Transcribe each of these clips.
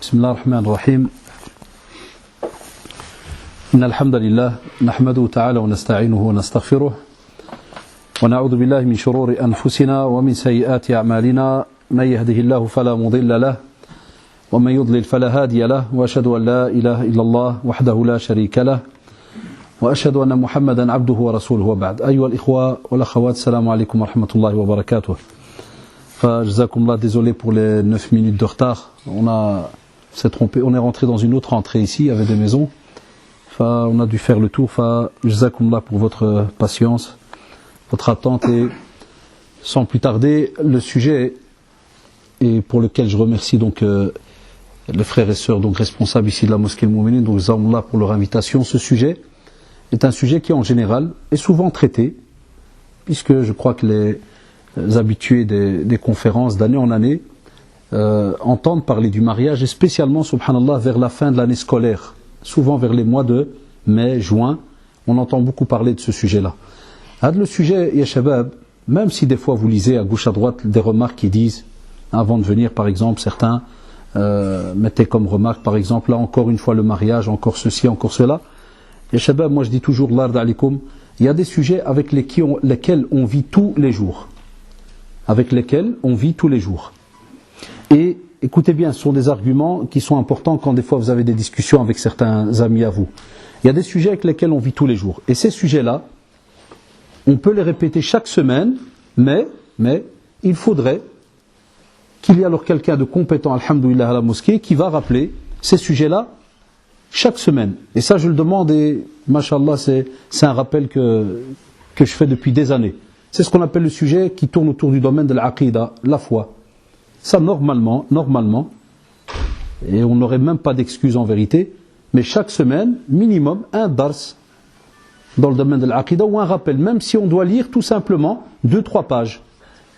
بسم الله الرحمن الرحيم إن الحمد لله نحمده تعالى ونستعينه ونستغفره ونعوذ بالله من شرور أنفسنا ومن سيئات أعمالنا من يهده الله فلا مضل له ومن يضلل فلا هادي له وأشهد أن لا إله إلا الله وحده لا شريك له وأشهد أن محمدا عبده ورسوله وبعد. أيها الإخوة والأخوات, السلام عليكم ورحمة الله وبركاته. Jazakumullah, désolé pour les 9 minutes de retard. S'est trompé, on est rentré dans une autre entrée ici avec des maisons. On a dû faire le tour. Jazakumullah pour votre patience, votre attente, et sans plus tarder, le sujet, et pour lequel je remercie donc les frères et sœurs donc responsables ici de la mosquée Al-Mouminin, donc Jazakumullah pour leur invitation. Ce sujet est un sujet qui en général est souvent traité, puisque je crois que les habitués des conférences d'année en année entendent parler du mariage, et spécialement, subhanallah, vers la fin de l'année scolaire, souvent vers les mois de mai, juin, on entend beaucoup parler de ce sujet-là. Le sujet, ya shabab, même si des fois vous lisez à gauche à droite des remarques qui disent, avant de venir par exemple, certains mettaient comme remarque par exemple, là encore une fois le mariage, encore ceci, encore cela. Ya shabab, moi je dis toujours, l'ard alikoum, il y a des sujets avec lesquels on vit tous les jours. Et écoutez bien, ce sont des arguments qui sont importants quand des fois vous avez des discussions avec certains amis à vous. Il y a des sujets avec lesquels on vit tous les jours. Et ces sujets-là, on peut les répéter chaque semaine, mais il faudrait qu'il y ait alors quelqu'un de compétent, alhamdoulilah, à la mosquée, qui va rappeler ces sujets-là chaque semaine. Et ça, je le demande, et mashallah, c'est un rappel que je fais depuis des années. C'est ce qu'on appelle le sujet qui tourne autour du domaine de l'aqida, la foi. Ça, normalement, et on n'aurait même pas d'excuse en vérité, mais chaque semaine, minimum, un dars dans le domaine de l'aqida, ou un rappel, même si on doit lire tout simplement 2-3 pages.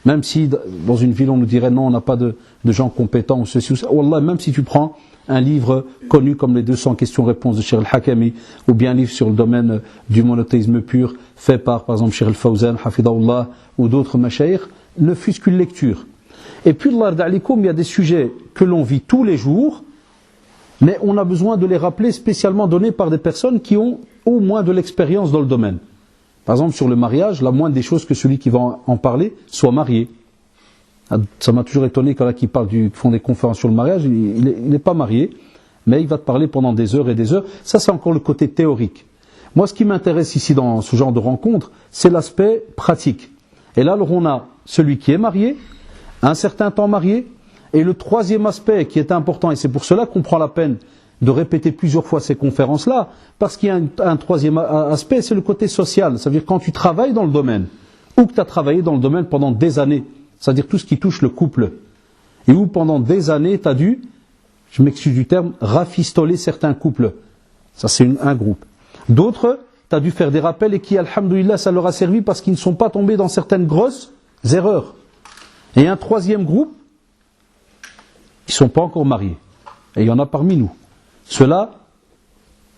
Même si dans une ville on nous dirait non, on n'a pas de gens compétents ou ceci ou ça. Wallah, même si tu prends un livre connu comme les 200 questions-réponses de Cheikh Al-Hakami, ou bien un livre sur le domaine du monothéisme pur, fait par exemple Cheikh Al-Fawzan, Hafidahullah, ou d'autres mashayikh, ne fût-ce qu'une lecture. Et puis, il y a des sujets que l'on vit tous les jours, mais on a besoin de les rappeler, spécialement donnés par des personnes qui ont au moins de l'expérience dans le domaine. Par exemple, sur le mariage, la moindre des choses que celui qui va en parler soit marié. Ça m'a toujours étonné quand qui font des conférences sur le mariage, il n'est pas marié, mais il va te parler pendant des heures et des heures. Ça, c'est encore le côté théorique. Moi, ce qui m'intéresse ici dans ce genre de rencontre, c'est l'aspect pratique. Et là, alors, on a celui qui est marié, un certain temps marié, et le troisième aspect qui est important, et c'est pour cela qu'on prend la peine de répéter plusieurs fois ces conférences-là, parce qu'il y a un troisième aspect, c'est le côté social. Ça veut dire quand tu travailles dans le domaine, ou que tu as travaillé dans le domaine pendant des années, c'est-à-dire tout ce qui touche le couple, et où pendant des années tu as dû, je m'excuse du terme, rafistoler certains couples. Ça c'est un groupe. D'autres, tu as dû faire des rappels et qui, alhamdoulilah, ça leur a servi parce qu'ils ne sont pas tombés dans certaines grosses erreurs. Et un troisième groupe, ils ne sont pas encore mariés. Et il y en a parmi nous. Ceux-là,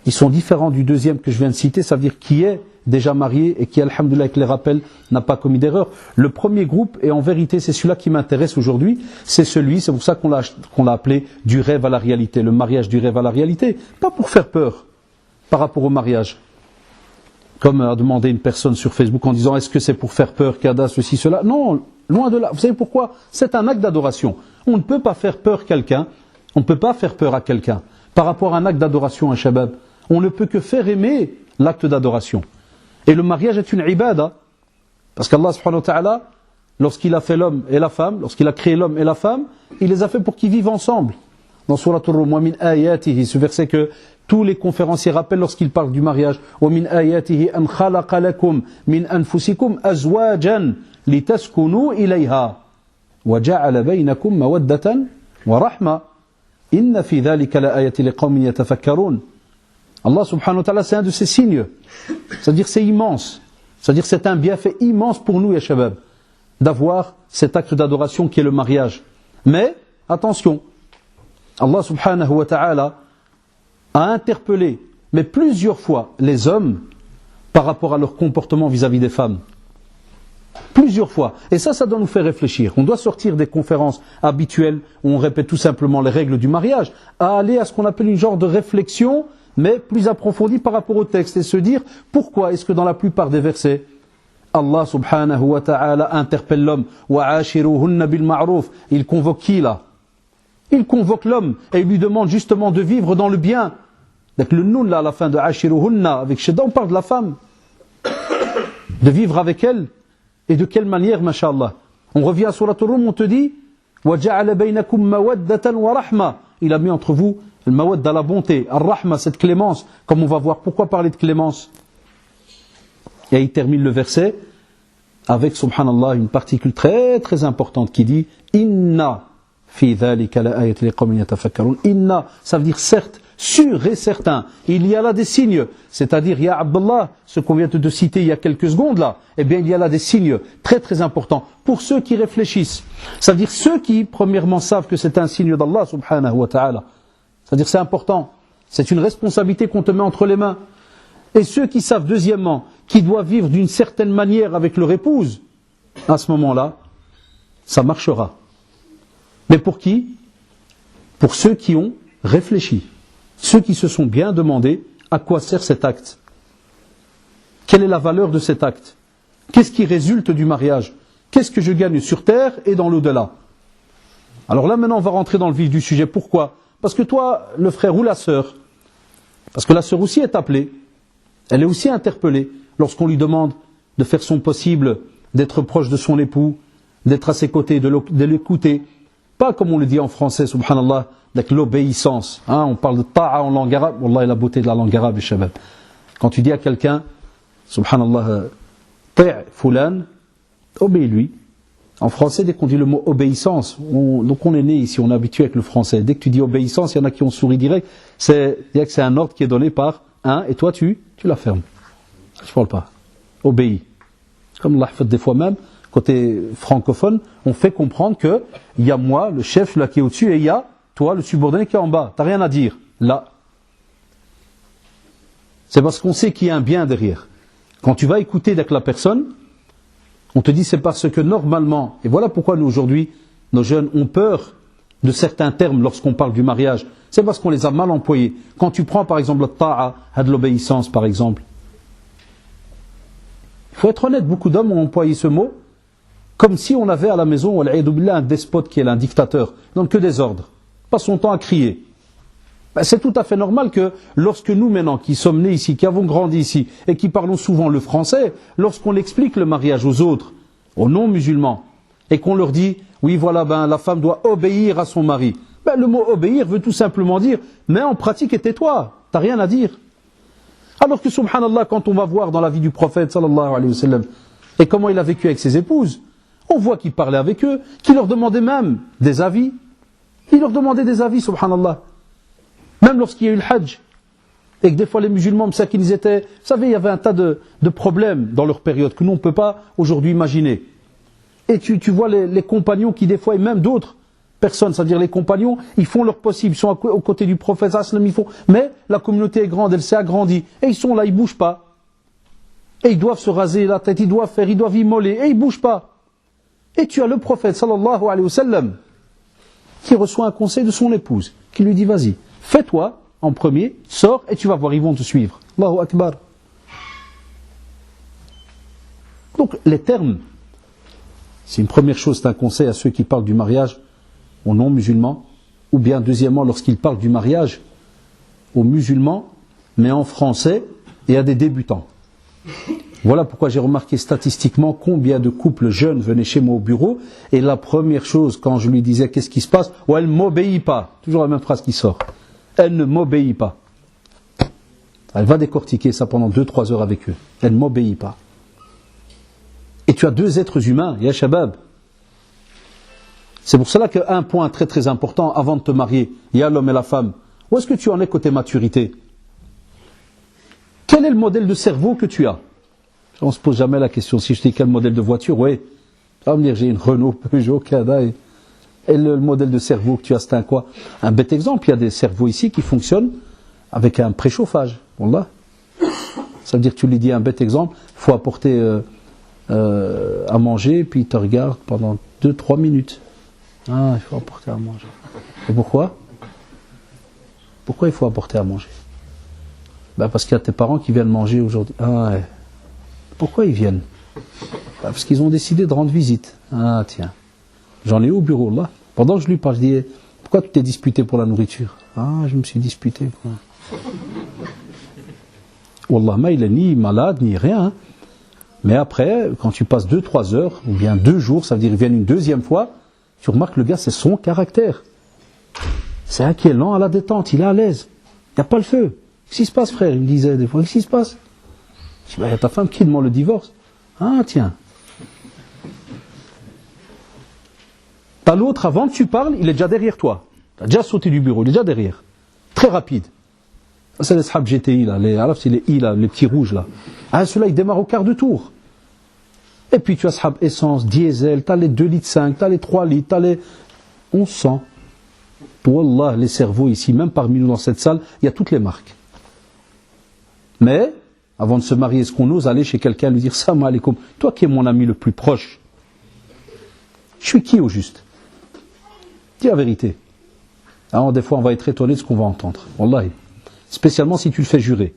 ils sont différents du deuxième que je viens de citer, ça veut dire qui est déjà marié et qui, alhamdoulilah, avec les rappels, n'a pas commis d'erreur. Le premier groupe, et en vérité c'est celui-là qui m'intéresse aujourd'hui, c'est pour ça qu'on l'a appelé du rêve à la réalité, le mariage du rêve à la réalité. Pas pour faire peur par rapport au mariage. Comme a demandé une personne sur Facebook en disant est-ce que c'est pour faire peur, Kada, ceci, cela. Non, loin de là. Vous savez pourquoi? C'est un acte d'adoration. On ne peut pas faire peur à quelqu'un par rapport à un acte d'adoration, un shabab. On ne peut que faire aimer l'acte d'adoration. Et le mariage est une ibada. Parce qu'Allah subhanahu wa ta'ala, lorsqu'il a fait l'homme et la femme, lorsqu'il a créé l'homme et la femme, il les a fait pour qu'ils vivent ensemble. Dans Surat Ar-Rum, wa min ayatihi, ce verset que tous les conférenciers rappellent lorsqu'ils parlent du mariage. Wa min ayatihi an khalaqa lakum min anfusikum azwajan litaskunu ilayha wa ja'ala baynakum mawaddatan wa rahma. Inna fi dhalika la ayati liqawmin yatafakkarun. Allah subhanahu wa ta'ala, c'est un de ses signes. C'est-à-dire c'est immense. C'est-à-dire c'est un bienfait immense pour nous, ya shabab, d'avoir cet acte d'adoration qui est le mariage. Mais, attention, Allah subhanahu wa ta'ala a interpellé, mais plusieurs fois, les hommes par rapport à leur comportement vis-à-vis des femmes. Plusieurs fois. Et ça doit nous faire réfléchir. On doit sortir des conférences habituelles où on répète tout simplement les règles du mariage, à aller à ce qu'on appelle une genre de réflexion, mais plus approfondie par rapport au texte, et se dire pourquoi est-ce que dans la plupart des versets, Allah subhanahu wa ta'ala interpelle l'homme, وَعَاشِرُوهُنَّ بِالْمَعْرُوفِ. Il convoque qui là? Il convoque l'homme et il lui demande justement de vivre dans le bien. Donc le nun là à la fin de Ashiruhunna, avec Shedda, on parle de la femme. De vivre avec elle. Et de quelle manière, masha'Allah? On revient à Surat Ar-Rum, on te dit وَجَعَلَ بَيْنَكُمْ مَوَدَّةً وَرَحْمَةً. Il a mis entre vous le mawadda, la bonté, ar-rahma, cette clémence, comme on va voir. Pourquoi parler de clémence? Et il termine le verset avec, subhanallah, une particule très très importante qui dit Inna fi dhalika la ayat liqawmin yatafakkarun. Inna, ça veut dire certes, sûr et certain, il y a là des signes, c'est-à-dire, ya Abdullah, ce qu'on vient de citer il y a quelques secondes là, eh bien il y a là des signes très très importants pour ceux qui réfléchissent. C'est-à-dire ceux qui, premièrement, savent que c'est un signe d'Allah subhanahu wa ta'ala. C'est-à-dire c'est important, c'est une responsabilité qu'on te met entre les mains. Et ceux qui savent, deuxièmement, qu'ils doivent vivre d'une certaine manière avec leur épouse, à ce moment-là, ça marchera. Mais pour qui? Pour ceux qui ont réfléchi. Ceux qui se sont bien demandé à quoi sert cet acte. Quelle est la valeur de cet acte? Qu'est-ce qui résulte du mariage? Qu'est-ce que je gagne sur terre et dans l'au-delà? Alors là maintenant on va rentrer dans le vif du sujet. Pourquoi? Parce que toi, le frère ou la sœur, parce que la sœur aussi est appelée, elle est aussi interpellée lorsqu'on lui demande de faire son possible, d'être proche de son époux, d'être à ses côtés, de l'écouter. Pas comme on le dit en français, subhanallah, avec l'obéissance. On parle de ta'a en langue arabe. Wallah, la beauté de la langue arabe, shabab. Quand tu dis à quelqu'un, subhanallah, ta'a fulan, obéis-lui. En français, dès qu'on dit le mot obéissance, donc on est né ici, on est habitué avec le français. Dès que tu dis obéissance, il y en a qui ont souri direct. C'est un ordre qui est donné par un, et toi tu la fermes. Je ne parle pas. Obéis. Comme Allah fait des fois même, côté francophone, on fait comprendre que il y a moi, le chef là qui est au-dessus, et il y a toi, le subordonné qui est en bas. Tu n'as rien à dire. Là. C'est parce qu'on sait qu'il y a un bien derrière. Quand tu vas écouter avec la personne, on te dit c'est parce que normalement, et voilà pourquoi nous aujourd'hui, nos jeunes ont peur de certains termes lorsqu'on parle du mariage. C'est parce qu'on les a mal employés. Quand tu prends par exemple le ta'a, de l'obéissance par exemple. Il faut être honnête, beaucoup d'hommes ont employé ce mot comme si on avait à la maison un despote qui est là, un dictateur, il donne que des ordres, passe son temps à crier. C'est tout à fait normal que lorsque nous maintenant, qui sommes nés ici, qui avons grandi ici, et qui parlons souvent le français, lorsqu'on explique le mariage aux autres, aux non-musulmans, et qu'on leur dit, oui voilà, la femme doit obéir à son mari. Le mot obéir veut tout simplement dire, mais en pratique et tais-toi, t'as rien à dire. Alors que subhanallah, quand on va voir dans la vie du prophète sallallahu alayhi wa sallam, et comment il a vécu avec ses épouses, on voit qu'il parlait avec eux, qu'il leur demandait même des avis. Il leur demandait des avis, subhanallah. Même lorsqu'il y a eu le hajj, et que des fois les musulmans, ils étaient, vous savez, il y avait un tas de problèmes dans leur période que nous on ne peut pas aujourd'hui imaginer. Et tu vois les compagnons qui des fois, et même d'autres personnes, c'est-à-dire les compagnons, ils font leur possible, ils sont aux côtés du prophète, mais la communauté est grande, elle s'est agrandie, et ils sont là, ils ne bougent pas. Et ils doivent se raser la tête, ils doivent immoler, et ils ne bougent pas. Et tu as le prophète, sallallahu alayhi wa sallam, qui reçoit un conseil de son épouse, qui lui dit, vas-y, fais-toi en premier, sors, et tu vas voir, ils vont te suivre. Allahu Akbar. Donc, les termes, c'est une première chose, c'est un conseil à ceux qui parlent du mariage aux non-musulmans, ou bien deuxièmement, lorsqu'ils parlent du mariage aux musulmans, mais en français, et à des débutants. Voilà pourquoi j'ai remarqué statistiquement combien de couples jeunes venaient chez moi au bureau, et la première chose, quand je lui disais qu'est-ce qui se passe, elle ne m'obéit pas. Toujours la même phrase qui sort. Elle ne m'obéit pas. Elle va décortiquer ça pendant 2-3 heures avec eux. Elle ne m'obéit pas. Et tu as deux êtres humains, ya shabab. C'est pour cela qu'un point très très important avant de te marier, il y a l'homme et la femme. Où est-ce que tu en es côté maturité? Quel est le modèle de cerveau que tu as? On ne se pose jamais la question. Si je dis quel modèle de voiture, oui. Ça va me dire j'ai une Renault, Peugeot, Kada. Et le modèle de cerveau que tu as, c'est un quoi? Un bête exemple, il y a des cerveaux ici qui fonctionnent avec un préchauffage. Wallah. Ça veut dire que tu lui dis un bête exemple, il faut apporter à manger, puis il te regarde pendant 2-3 minutes. Ah, il faut apporter à manger. Et pourquoi? Pourquoi il faut apporter à manger? Ben parce qu'il y a tes parents qui viennent manger aujourd'hui. Ah ouais. Pourquoi ils viennent? Ben parce qu'ils ont décidé de rendre visite. Ah tiens. J'en ai au bureau là. Pendant que je lui parle, je dis, pourquoi tu t'es disputé pour la nourriture? Ah, je me suis disputé. Quoi. Wallah, mais il est ni malade, ni rien. Mais après, quand tu passes 2-3 heures, ou bien 2 jours, ça veut dire qu'ils viennent une deuxième fois, tu remarques que le gars, c'est son caractère. C'est un qui est lent à la détente, il est à l'aise. Il n'y a pas le feu. Qu'est-ce qui se passe, frère? Il me disait des fois, qu'est-ce qui se passe? Je dis, il y a ta femme qui demande le divorce. Ah, tiens. T'as l'autre, avant que tu parles, il est déjà derrière toi. Tu as déjà sauté du bureau, il est déjà derrière. Très rapide. C'est les Shab GTI, là, c'est les I, là, les petits rouges, là. Ah, ceux-là, ils démarrent au quart de tour. Et puis tu as Shab essence, diesel, tu as les 2,5 litres, tu as les 3 litres, tu as les... On sent. Wallah, les cerveaux ici, même parmi nous dans cette salle, il y a toutes les marques. Mais, avant de se marier, est-ce qu'on ose aller chez quelqu'un et lui dire « Salam alaikum, toi qui es mon ami le plus proche, je suis qui au juste ?» Dis la vérité. Alors des fois on va être étonné de ce qu'on va entendre. Wallahi. Spécialement si tu le fais jurer.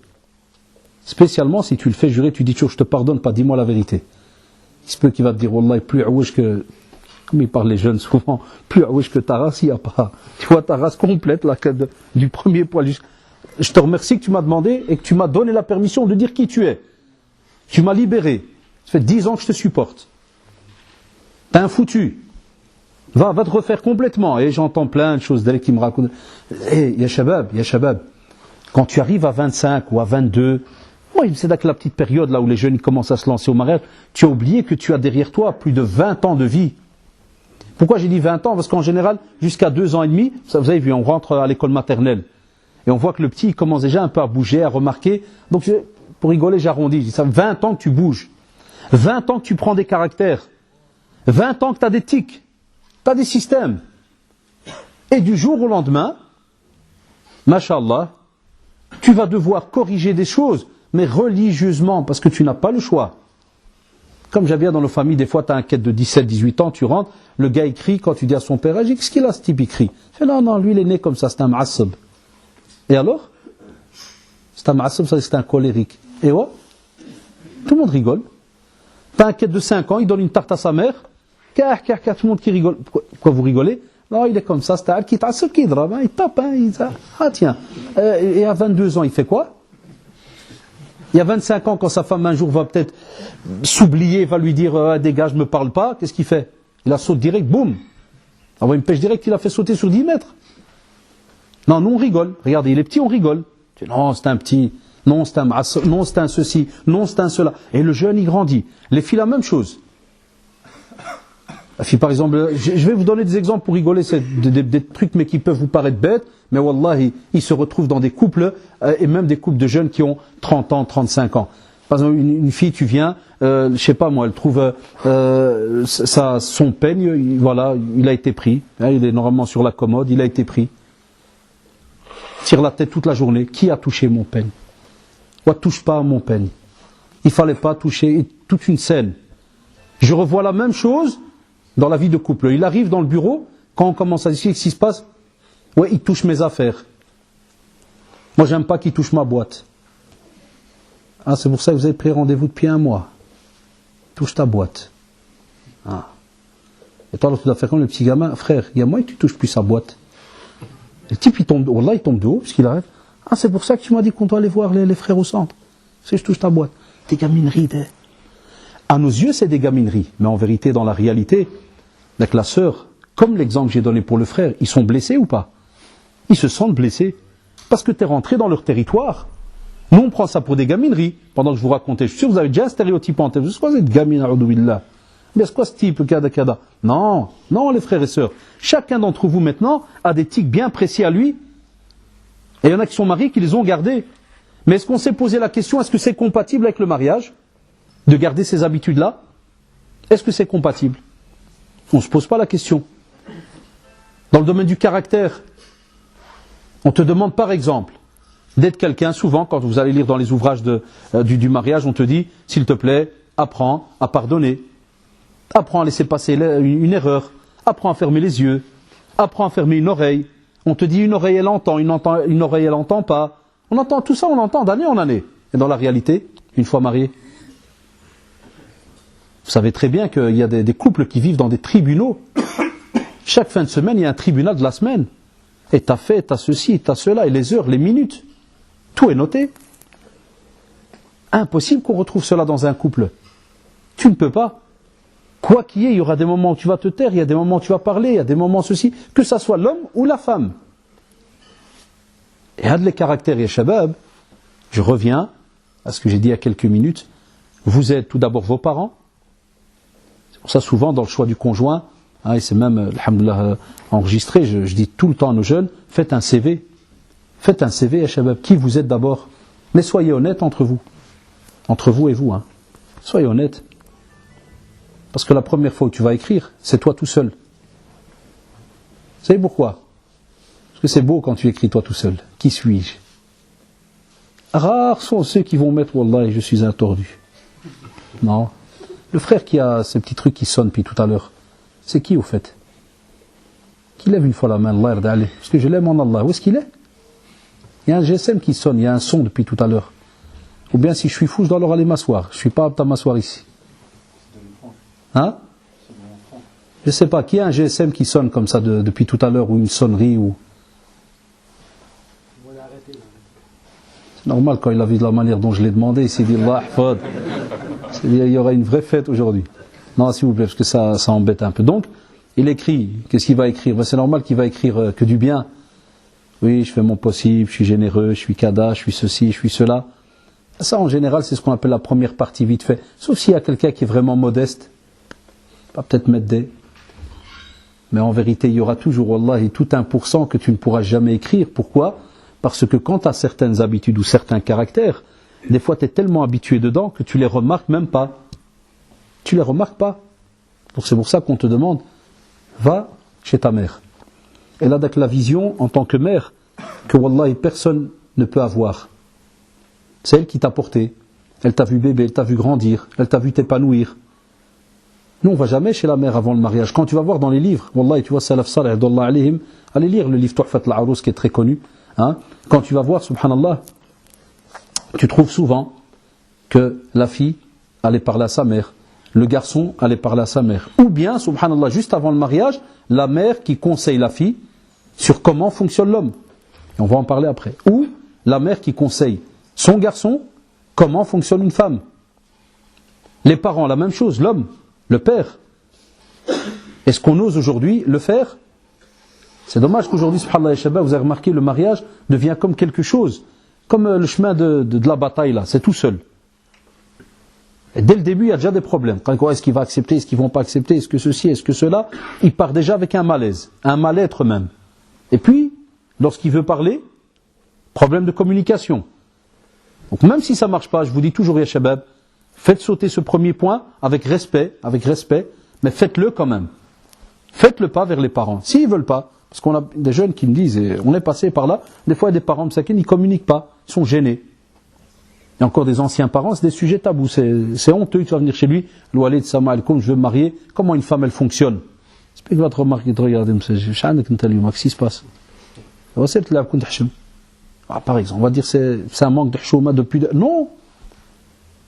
Spécialement si tu le fais jurer, tu dis je te pardonne pas, dis-moi la vérité. Il se peut qu'il va te dire Wallahi, plus aouish que, comme ils parlent les jeunes souvent, plus aouish que ta race, il n'y a pas. Tu vois ta race complète là, du premier poil jusqu'à... Je te remercie que tu m'as demandé et que tu m'as donné la permission de dire qui tu es. Tu m'as libéré. Ça fait 10 ans que je te supporte. T'es un foutu. Va te refaire complètement. Et j'entends plein de choses d'elle qui me racontent. Ya shabab. Quand tu arrives à 25 ou à 22, moi, c'est là que la petite période là où les jeunes ils commencent à se lancer au mariage, tu as oublié que tu as derrière toi plus de 20 ans de vie. Pourquoi j'ai dit 20 ans? Parce qu'en général, jusqu'à 2 ans et demi, ça, vous avez vu, on rentre à l'école maternelle. Et on voit que le petit, il commence déjà un peu à bouger, à remarquer. Donc, pour rigoler, j'arrondis. Je dis ça, 20 ans que tu bouges. 20 ans que tu prends des caractères. 20 ans que tu as des tics. Tu as des systèmes. Et du jour au lendemain, Masha'Allah, tu vas devoir corriger des choses, mais religieusement, parce que tu n'as pas le choix. Comme j'avais dans nos familles, des fois tu as un quête de 17-18 ans, tu rentres, le gars il crie, quand tu dis à son père, qu'est-ce qu'il a ce type, il crie. Il fait non, lui il est né comme ça, c'est un ma'assab. Et alors? C'est un ma'assab, c'est un colérique. Et ouais, tout le monde rigole. Tu as un quête de 5 ans, il donne une tarte à sa mère, tout le monde qui rigole. Pourquoi vous rigolez? Non, il est comme ça, c'est un qui t'assab qui drape, il tape, ah tiens. Et à 22 ans, il fait quoi? Il y a 25 ans, quand sa femme un jour va peut-être s'oublier, va lui dire dégage, me parle pas, qu'est-ce qu'il fait? Il la saute direct, boum. Alors une pêche directe, il a fait sauter sur 10 mètres. Non, nous on rigole. Regardez, il est petit, on rigole. Non, c'est un petit, non, c'est un masse, non, c'est un ceci, non, c'est un cela. Et le jeune, il grandit. Les filles, la même chose. La fille, par exemple, je vais vous donner des exemples pour rigoler, c'est des trucs, mais qui peuvent vous paraître bêtes, mais wallahi, ils se retrouvent dans des couples, et même des couples de jeunes qui ont 30 ans, 35 ans. Par exemple, une fille, tu viens, je sais pas moi, elle trouve son peigne, voilà, il a été pris. Hein, il est normalement sur la commode, il a été pris. Tire la tête toute la journée. Qui a touché mon peigne? Ou touche pas à mon peigne. Il fallait pas toucher, toute une scène. Je revois la même chose dans la vie de couple. Il arrive dans le bureau, quand on commence à discuter, qu'est-ce qui se passe? Ouais, il touche mes affaires. Moi, j'aime pas qu'il touche ma boîte. Ah, c'est pour ça que vous avez pris rendez-vous depuis 1 mois. Touche ta boîte. Ah. Et toi, tu dois faire comme le petit gamin. Frère, il y a moyen que tu touches plus sa boîte. Et le type, il tombe de haut, puisqu'il arrive. Ah, c'est pour ça que tu m'as dit qu'on doit aller voir les frères au centre. C'est je touche ta boîte. Des gamineries. À nos yeux, c'est des gamineries. Mais en vérité, dans la réalité, avec la sœur, comme l'exemple que j'ai donné pour le frère, ils sont blessés ou pas? Ils se sentent blessés. Parce que tu es rentré dans leur territoire. Nous, on prend ça pour des gamineries. Pendant que je vous racontais, je suis sûr que vous avez déjà un stéréotype en tête. C'est quoi cette gamine, a'udhu-billah? Mais c'est quoi ce type, kada? Non, les frères et sœurs. Chacun d'entre vous maintenant a des tics bien précis à lui. Et il y en a qui sont mariés, qui les ont gardés. Mais est-ce qu'on s'est posé la question, est-ce que c'est compatible avec le mariage? De garder ces habitudes-là? Est-ce que c'est compatible? On ne se pose pas la question. Dans le domaine du caractère, on te demande par exemple d'être quelqu'un, souvent quand vous allez lire dans les ouvrages du mariage, on te dit, s'il te plaît, apprends à pardonner. Apprends à laisser passer une erreur. Apprends à fermer les yeux. Apprends à fermer une oreille. On te dit une oreille elle entend, une oreille elle entend pas. On entend tout ça, on l'entend d'année en année. Et dans la réalité, une fois marié, vous savez très bien qu'il y a des couples qui vivent dans des tribunaux. Chaque fin de semaine, il y a un tribunal de la semaine. Et t'as fait, t'as ceci, t'as cela, et les heures, les minutes. Tout est noté. Impossible qu'on retrouve cela dans un couple. Tu ne peux pas. Quoi qu'il y ait, il y aura des moments où tu vas te taire, il y a des moments où tu vas parler, il y a des moments ceci, que ça soit l'homme ou la femme. Et un des caractères, ya shabab, je reviens à ce que j'ai dit il y a quelques minutes, vous êtes tout d'abord vos parents. C'est pour ça souvent dans le choix du conjoint, et c'est même, alhamdoulilah, enregistré, je dis tout le temps à nos jeunes, faites un CV. Faites un CV, ya shabab, qui vous êtes d'abord. Mais soyez honnêtes entre vous. Entre vous et vous. Soyez honnêtes. Parce que la première fois où tu vas écrire, c'est toi tout seul. Vous savez pourquoi? Parce que c'est beau quand tu écris toi tout seul. Qui suis-je? Rares sont ceux qui vont mettre Wallah, je suis un tordu. Non. Le frère qui a ces petits trucs qui sonnent depuis tout à l'heure, c'est qui au fait? Qui lève une fois la main, Allah yarda alayh. Parce que je l'aime en Allah. Où est-ce qu'il est? Il y a un GSM qui sonne, il y a un son depuis tout à l'heure. Ou bien si je suis fou, je dois alors aller m'asseoir. Je ne suis pas apte à m'asseoir ici. Hein? Je ne sais pas, qui a un GSM qui sonne comme ça depuis tout à l'heure, ou une sonnerie ou... C'est normal quand il a vu de la manière dont je l'ai demandé, il s'est dit Allah hafad. Il y aura une vraie fête aujourd'hui. Non, s'il vous plaît, parce que ça embête un peu. Donc, il écrit, qu'est-ce qu'il va écrire? C'est normal qu'il va écrire que du bien. Oui, je fais mon possible, je suis généreux, je suis kada, je suis ceci, je suis cela. Ça, en général, c'est ce qu'on appelle la première partie vite fait. Sauf s'il y a quelqu'un qui est vraiment modeste, pas peut-être mettre des. Mais en vérité, il y aura toujours, wallahi, tout 1% que tu ne pourras jamais écrire. Pourquoi? Parce que quand tu as certaines habitudes ou certains caractères, des fois tu es tellement habitué dedans que tu les remarques même pas. Tu les remarques pas. Donc c'est pour ça qu'on te demande, va chez ta mère. Elle a donc la vision en tant que mère que wallahi personne ne peut avoir. C'est elle qui t'a porté. Elle t'a vu bébé, elle t'a vu grandir, elle t'a vu t'épanouir. Nous on va jamais chez la mère avant le mariage. Quand tu vas voir dans les livres, wallahi tu vois Salaf Salih, allez lire le livre Tuhfat al-Arous qui est très connu. Quand tu vas voir, subhanallah, tu trouves souvent que la fille allait parler à sa mère, le garçon allait parler à sa mère. Ou bien, subhanallah, juste avant le mariage, la mère qui conseille la fille sur comment fonctionne l'homme. Et on va en parler après. Ou la mère qui conseille son garçon comment fonctionne une femme. Les parents, la même chose, l'homme, le père. Est-ce qu'on ose aujourd'hui le faire? C'est dommage qu'aujourd'hui, subhanallah, vous avez remarqué, le mariage devient comme quelque chose, comme le chemin de la bataille là, c'est tout seul. Et dès le début, il y a déjà des problèmes. Est-ce qu'il va accepter, est-ce qu'ils vont pas accepter, est-ce que ceci, est-ce que cela? Il part déjà avec un malaise, un mal-être même. Et puis, lorsqu'il veut parler, problème de communication. Donc même si ça marche pas, je vous dis toujours, ya shabab, faites sauter ce premier point avec respect, mais faites-le quand même. Faites le pas vers les parents. S'ils veulent pas, parce qu'on a des jeunes qui me disent, et on est passé par là, des fois il y a des parents msakin, ils ne communiquent pas, ils sont gênés. Il y a encore des anciens parents, c'est des sujets tabous, c'est honteux, tu vas venir chez lui, l'oualid sama alkoum, je veux me marier, comment une femme elle fonctionne? C'est pas que tu vas te remarquer, te regarder, qu'est-ce qui se passe? Par exemple, on va dire c'est un manque de chouma depuis... Non,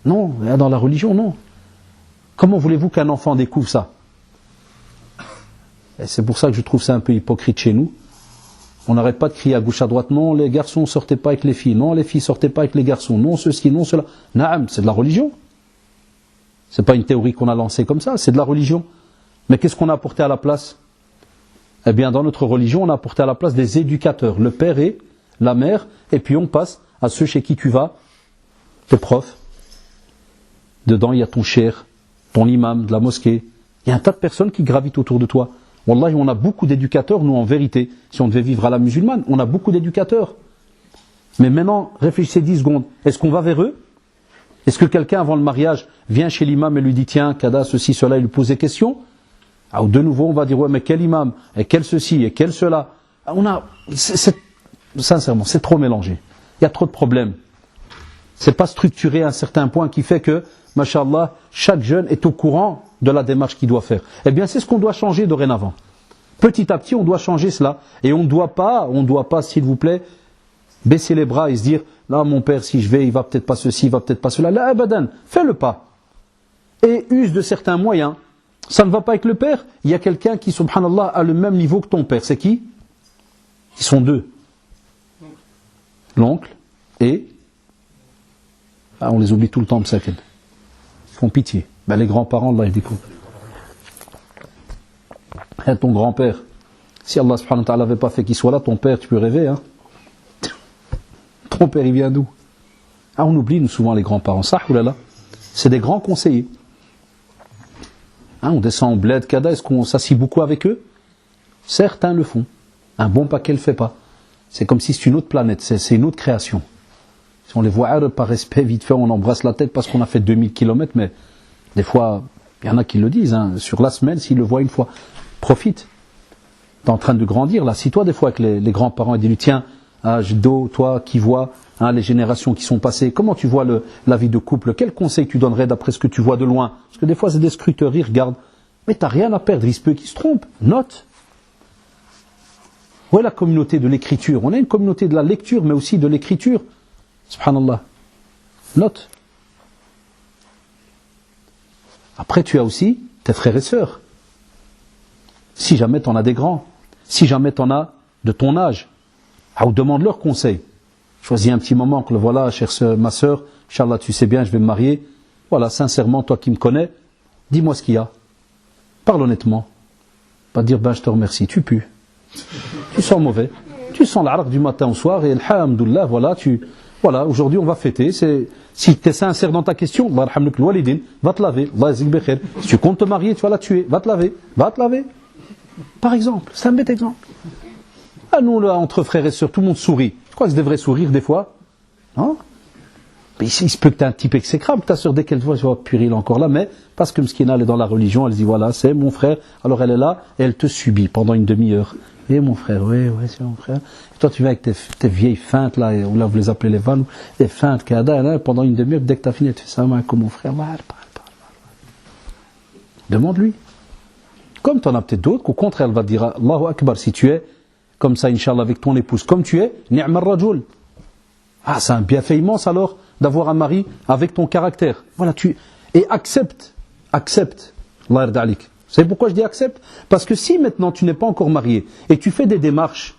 dans la religion, non. Comment voulez-vous qu'un enfant découvre ça? Et c'est pour ça que je trouve ça un peu hypocrite chez nous. On n'arrête pas de crier à gauche à droite, non, les garçons ne sortaient pas avec les filles, non, les filles ne sortaient pas avec les garçons, non, ceci, non, cela. Naam, c'est de la religion. C'est pas une théorie qu'on a lancée comme ça, c'est de la religion. Mais qu'est-ce qu'on a apporté à la place? Eh bien, dans notre religion, on a apporté à la place des éducateurs, le père et la mère, et puis on passe à ceux chez qui tu vas, tes profs. Dedans, il y a ton cheikh, ton imam de la mosquée. Il y a un tas de personnes qui gravitent autour de toi. Wallahi, on a beaucoup d'éducateurs, nous en vérité. Si on devait vivre à la musulmane, on a beaucoup d'éducateurs. Mais maintenant, réfléchissez 10 secondes. Est-ce qu'on va vers eux? Est-ce que quelqu'un, avant le mariage, vient chez l'imam et lui dit, tiens, kada, ceci, cela, et lui pose des questions? Alors, de nouveau, on va dire, ouais, mais quel imam? Et quel ceci? Et quel cela? Sincèrement, c'est trop mélangé. Il y a trop de problèmes. C'est pas structuré à un certain point qui fait que, mashallah, chaque jeune est au courant de la démarche qu'il doit faire. Eh bien, c'est ce qu'on doit changer dorénavant. Petit à petit, on doit changer cela. Et on ne doit pas, s'il vous plaît, baisser les bras et se dire, là, mon père, si je vais, il va peut-être pas ceci, il va peut-être pas cela. Là, abadan, fais le pas. Et use de certains moyens. Ça ne va pas avec le père. Il y a quelqu'un qui, subhanallah, a le même niveau que ton père. C'est qui? Ils sont deux. L'oncle et... Ah, on les oublie tout le temps, Msaken. Ils font pitié. Ben, les grands-parents, Allah, ils découvrent. Et ton grand-père, si Allah subhanahu wa ta'ala n'avait pas fait qu'il soit là, ton père, tu peux rêver, hein. Ton père, il vient d'où? Ah, on oublie, nous, souvent, les grands-parents. Ça, oulala. C'est des grands conseillers. Hein, on descend en bled, kada, est-ce qu'on s'assit beaucoup avec eux? Certains le font. Un bon paquet ne le fait pas. C'est comme si c'est une autre planète, c'est une autre création. Si on les voit par respect, vite fait, on embrasse la tête parce qu'on a fait 2000 km, mais des fois, il y en a qui le disent, hein, sur la semaine, s'ils le voient une fois, profite. Tu es en train de grandir, là, si toi, des fois, avec les grands-parents, et dis-lui, tiens, Jdo, toi qui vois hein, les générations qui sont passées, comment tu vois la vie de couple? Quel conseil tu donnerais d'après ce que tu vois de loin? Parce que des fois, c'est des scruteurs, ils regardent. Mais tu n'as rien à perdre, il se peut qu'ils se trompent. Note. Où est la communauté de l'écriture? On a une communauté de la lecture, mais aussi de l'écriture. Subhanallah. Note. Après, tu as aussi tes frères et sœurs. Si jamais tu en as des grands, si jamais tu en as de ton âge, ou demande leur conseil. Choisis un petit moment, que voilà, chère soeur, ma sœur, Inch'Allah, tu sais bien, je vais me marier. Voilà, sincèrement, toi qui me connais, dis-moi ce qu'il y a. Parle honnêtement. Pas dire, ben je te remercie, tu pues. Tu sens mauvais. Tu sens l'arq du matin au soir et alhamdoulilah, voilà, aujourd'hui on va fêter. Si tu es sincère dans ta question, va te laver. Si tu comptes te marier, tu vas la tuer. Va te laver. Par exemple, c'est un bête exemple. Ah nous, là, entre frères et sœurs, tout le monde sourit. Je crois que je devrais sourire des fois. Non? Mais il se peut que tu aies un type exécrable, ta sœur, dès qu'elle te voit, je vois, purée, il est encore là, mais parce que Mskina, elle est dans la religion, elle dit, voilà, c'est mon frère, alors elle est là, et elle te subit pendant une demi-heure. Et mon frère, oui, c'est mon frère. Et toi, tu viens avec tes vieilles feintes, là, ou là, vous les appelez les vannes, les feintes, là, pendant une demi-heure, dès que tu as fini, tu fais ça, comme mon frère, demande-lui. Comme tu en as peut-être d'autres, qu'au contraire, elle va te dire, Allahu Akbar, si tu es comme ça, Inch'Allah, avec ton épouse, comme tu es, ni'mar rajul. Ah, c'est un bienfait immense alors d'avoir un mari avec ton caractère. Voilà, et accepte. Allah yarda alik. Vous savez pourquoi je dis accepte? Parce que si maintenant tu n'es pas encore marié et tu fais des démarches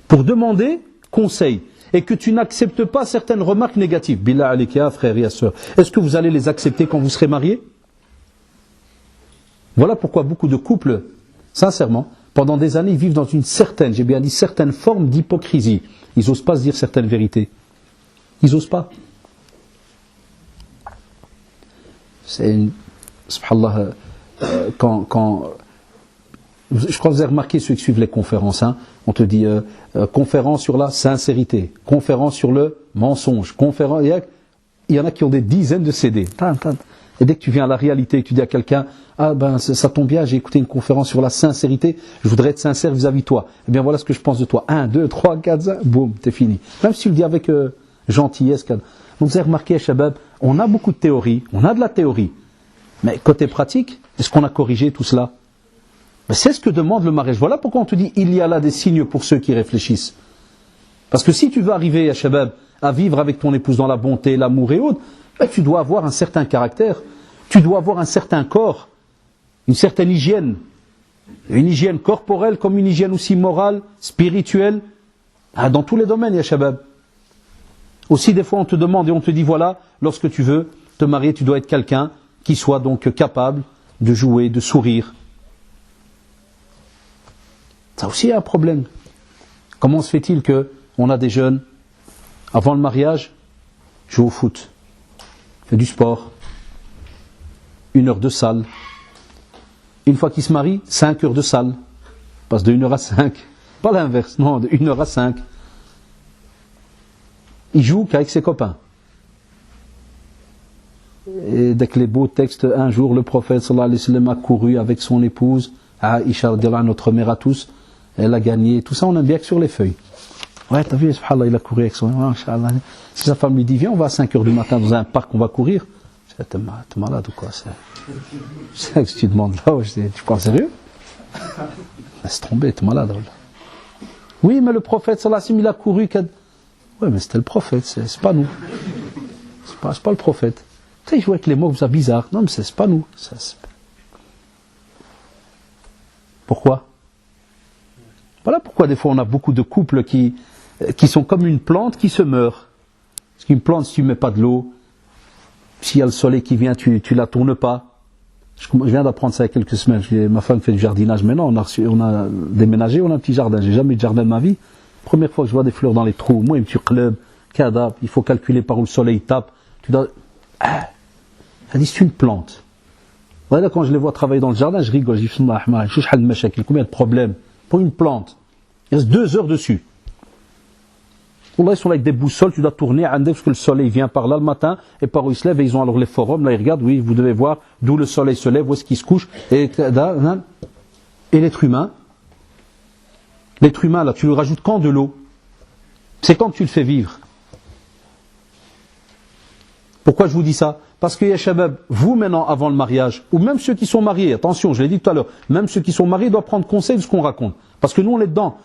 pour demander conseil et que tu n'acceptes pas certaines remarques négatives, billah alik ya frère et sœur, est-ce que vous allez les accepter quand vous serez mariés? Voilà pourquoi beaucoup de couples, sincèrement, pendant des années, ils vivent dans une certaine, j'ai bien dit, certaine forme d'hypocrisie. Ils n'osent pas se dire certaines vérités. Ils n'osent pas. C'est une... Subhanallah, je crois que vous avez remarqué ceux qui suivent les conférences, hein, on te dit conférence sur la sincérité, conférence sur le mensonge, conférence... Il y en a qui ont des dizaines de CD. Et dès que tu viens à la réalité, tu dis à quelqu'un, ah ben ça tombe bien, j'ai écouté une conférence sur la sincérité, je voudrais être sincère vis-à-vis de toi. Eh bien voilà ce que je pense de toi. 1, 2, 3, 4, 5, boum, t'es fini. Même si tu le dis avec gentillesse. Donc vous avez remarqué, Shabab, on a beaucoup de théories, on a de la théorie. Mais côté pratique, est-ce qu'on a corrigé tout cela? Mais c'est ce que demande le mariage. Voilà pourquoi on te dit, il y a là des signes pour ceux qui réfléchissent. Parce que si tu veux arriver, Shabab, à vivre avec ton épouse dans la bonté, l'amour et autres, ben, tu dois avoir un certain caractère, tu dois avoir un certain corps, une certaine hygiène, une hygiène corporelle comme une hygiène aussi morale, spirituelle, dans tous les domaines, ya Shabab. Aussi des fois on te demande et on te dit voilà, lorsque tu veux te marier, tu dois être quelqu'un qui soit donc capable de jouer, de sourire. Ça aussi est un problème. Comment se fait-il qu'on a des jeunes, avant le mariage, jouent au foot, fait du sport, 1 heure de salle. Une fois qu'ils se marient, 5 heures de salle. Passe de 1 heure à 5. Pas l'inverse, non, de 1 heure à 5. Il joue qu'avec ses copains. Et dès que les beaux textes, un jour le prophète sallallahu alayhi wa sallam a couru avec son épouse, Aïcha, notre mère à tous, elle a gagné. Tout ça on aime bien que sur les feuilles. Ouais, t'as vu, subhanallah, il a couru avec son... Inch'Allah. Si sa femme lui dit, viens, on va à 5 heures du matin dans un parc, on va courir. T'es malade ou quoi? C'est que tu demandes là, tu prends sérieux? Laisse tomber, t'es malade. Là. Oui, mais le prophète, sallallahu alayhi wa sallam, il a couru. Ouais, mais c'était le prophète, c'est pas nous. C'est pas le prophète. Tu sais, il joue avec les mots, c'est bizarre. Non, mais c'est pas nous. Pourquoi? Voilà pourquoi des fois on a beaucoup de couples qui sont comme une plante qui se meurt. Parce qu'une plante, si tu ne mets pas de l'eau, s'il y a le soleil qui vient, tu la tournes pas. Je viens d'apprendre ça il y a quelques semaines. Ma femme fait du jardinage maintenant. On a déménagé, on a un petit jardin. J'ai jamais eu de jardin de ma vie. Première fois que je vois des fleurs dans les trous, moi, un petit club, cadavre, il faut calculer par où le soleil tape. Tu dois... Elle dit, c'est une plante. Voilà, quand je les vois travailler dans le jardin, je rigole. Je dis, combien de problèmes pour une plante. Il reste 2 heures dessus. Ils sont là avec des boussoles, tu dois tourner, parce que le soleil vient par là le matin, et par où il se lève, et ils ont alors les forums, là ils regardent, oui, vous devez voir d'où le soleil se lève, où est-ce qu'il se couche, et l'être humain, là, tu lui rajoutes quand de l'eau? C'est quand tu le fais vivre. Pourquoi je vous dis ça? Parce que, ya shabab, vous maintenant, avant le mariage, ou même ceux qui sont mariés, attention, je l'ai dit tout à l'heure, même ceux qui sont mariés doivent prendre conseil de ce qu'on raconte. Parce que nous, on est dedans.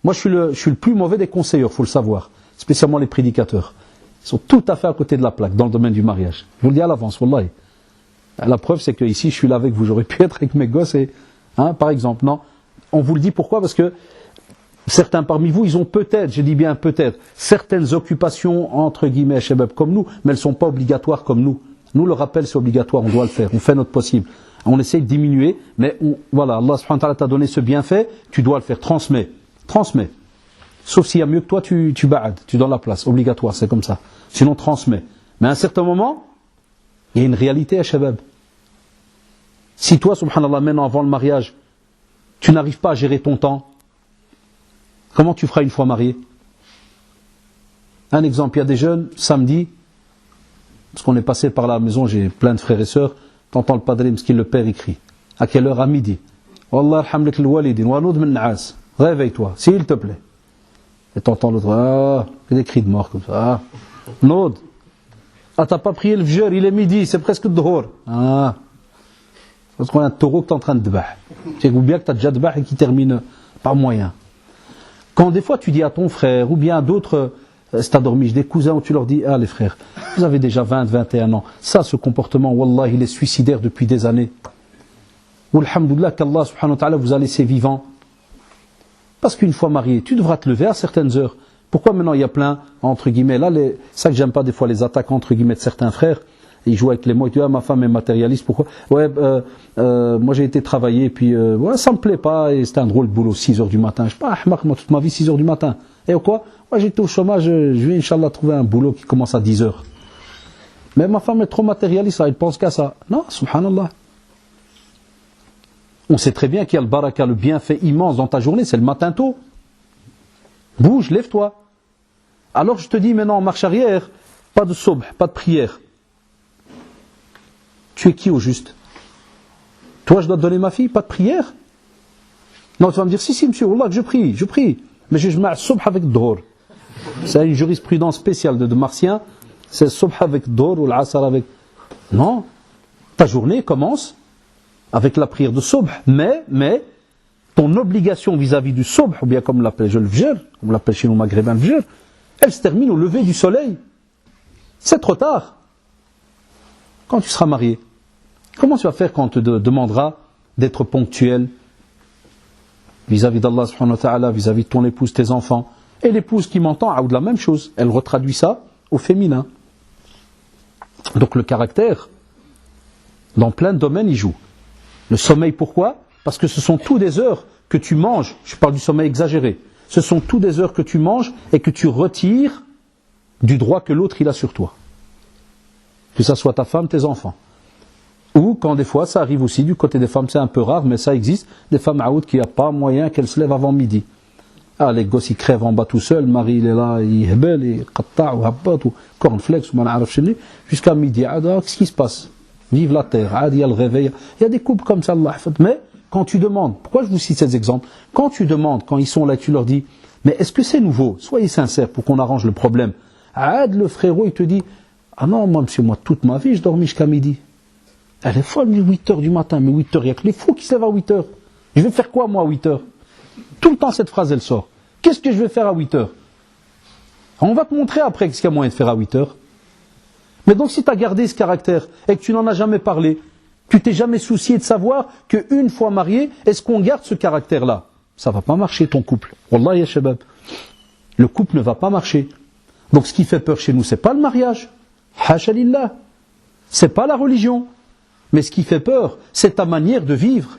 Moi, je suis le plus mauvais des conseilleurs, faut le savoir. Spécialement les prédicateurs. Ils sont tout à fait à côté de la plaque, dans le domaine du mariage. Je vous le dis à l'avance, wallahi. La preuve, c'est que ici, je suis là avec vous. J'aurais pu être avec mes gosses et, par exemple. Non. On vous le dit pourquoi? Parce que certains parmi vous, ils ont peut-être, je dis bien peut-être, certaines occupations, entre guillemets, shabab, comme nous, mais elles ne sont pas obligatoires comme nous. Nous, le rappel, c'est obligatoire, on doit le faire. On fait notre possible. On essaie de diminuer, mais voilà, Allah subhanahu wa ta'ala t'a donné ce bienfait, tu dois le faire. Transmets. Sauf s'il y a mieux que toi, tu ba'ad, tu donnes la place, obligatoire, c'est comme ça. Sinon, transmets. Mais à un certain moment, il y a une réalité à shabab. Si toi, subhanallah, maintenant, avant le mariage, tu n'arrives pas à gérer ton temps, comment tu feras une fois marié? Un exemple, il y a des jeunes, samedi, parce qu'on est passé par la maison, j'ai plein de frères et sœurs, t'entends le padre, le père écrit. À quelle heure? À midi. Wallah, alhamdulillah, al-walidin, wa noud min na'as. Réveille-toi, s'il te plaît. Et t'entends l'autre, des cris de mort comme ça. Noud. T'as pas prié le fjr, il est midi, c'est presque le dhour. Parce qu'on a un taureau que t'es en train de dbah. Tu sais bien que t'as déjà dbah et qui termine par moyen. Quand des fois tu dis à ton frère, ou bien à d'autres, c'est à dormir, des cousins, où tu leur dis, les frères, vous avez déjà 20, 21 ans. Ça, ce comportement, wallah, il est suicidaire depuis des années. Ou alhamdoulilah qu'Allah subhanahu wa ta'ala vous a laissé vivant. Parce qu'une fois marié, tu devras te lever à certaines heures. Pourquoi maintenant il y a plein, entre guillemets, là, ça que j'aime pas des fois, les attaques entre guillemets de certains frères, ils jouent avec les mots, ils disent, ma femme est matérialiste, pourquoi? Ouais, moi j'ai été travailler, puis ça me plaît pas, et c'était un drôle de boulot, 6 heures du matin. Je sais pas, moi toute ma vie, 6 heures du matin. Et quoi? Moi j'étais au chômage, je vais Inch'Allah trouver un boulot qui commence à 10 heures. Mais ma femme est trop matérialiste, elle pense qu'à ça. Non, subhanallah. On sait très bien qu'il y a le baraka, le bienfait immense dans ta journée, c'est le matin tôt. Bouge, lève-toi. Alors je te dis maintenant en marche arrière, pas de subh, pas de prière. Tu es qui au juste? Toi je dois te donner ma fille, pas de prière? Non, tu vas me dire, si monsieur, Wallah, que je prie. Mais je mets subh avec dhur. C'est une jurisprudence spéciale de martien, c'est subh avec dhur ou l'asr avec... Non, ta journée commence avec la prière de subh, mais ton obligation vis-à-vis du subh, ou bien comme l'appelle le fjr, on l'appelle chez nous maghrébins le fjr, elle se termine au lever du soleil. C'est trop tard. Quand tu seras marié, comment tu vas faire quand on te demandera d'être ponctuel vis-à-vis d'Allah subhanahu wa ta'ala, vis-à-vis de ton épouse, tes enfants? Et l'épouse qui m'entend a de la même chose, elle retraduit ça au féminin. Donc le caractère, dans plein de domaines, il joue. Le sommeil, pourquoi? Parce que ce sont toutes des heures que tu manges, je parle du sommeil exagéré, ce sont toutes des heures que tu manges et que tu retires du droit que l'autre il a sur toi. Que ça soit ta femme, tes enfants. Ou quand des fois, ça arrive aussi, du côté des femmes, c'est un peu rare, mais ça existe, des femmes aoud qui n'ont pas moyen qu'elles se lèvent avant midi. Les gosses ils crèvent en bas tout seuls, le mari il est là, il hebel, il qatta' ou habbat, ou cornflakes, ou man'araf chenni, jusqu'à midi. Qu'est-ce qui se passe? Vive la terre, il y a le réveil. Il y a des couples comme ça, Allah. Mais quand tu demandes, pourquoi je vous cite ces exemples? Quand tu demandes, quand ils sont là, tu leur dis, Mais est-ce que c'est nouveau? Soyez sincères pour qu'on arrange le problème. Aad, le frérot, il te dit, ah non, moi, monsieur, moi, toute ma vie, je dormis jusqu'à midi. Elle est folle, 8h du matin, mais 8h, il y a que les fous qui se lèvent à 8h. Je vais faire quoi, moi, à 8h? Tout le temps, cette phrase, elle sort. Qu'est-ce que je vais faire à 8h? On va te montrer après ce qu'il y a moyen de faire à 8h. Mais donc, si tu as gardé ce caractère et que tu n'en as jamais parlé, tu t'es jamais soucié de savoir qu'une fois marié, est-ce qu'on garde ce caractère-là? Ça va pas marcher, ton couple. Wallah, ya shabab. Le couple ne va pas marcher. Donc, ce qui fait peur chez nous, c'est pas le mariage. Hasha lillah. C'est pas la religion. Mais ce qui fait peur, c'est ta manière de vivre.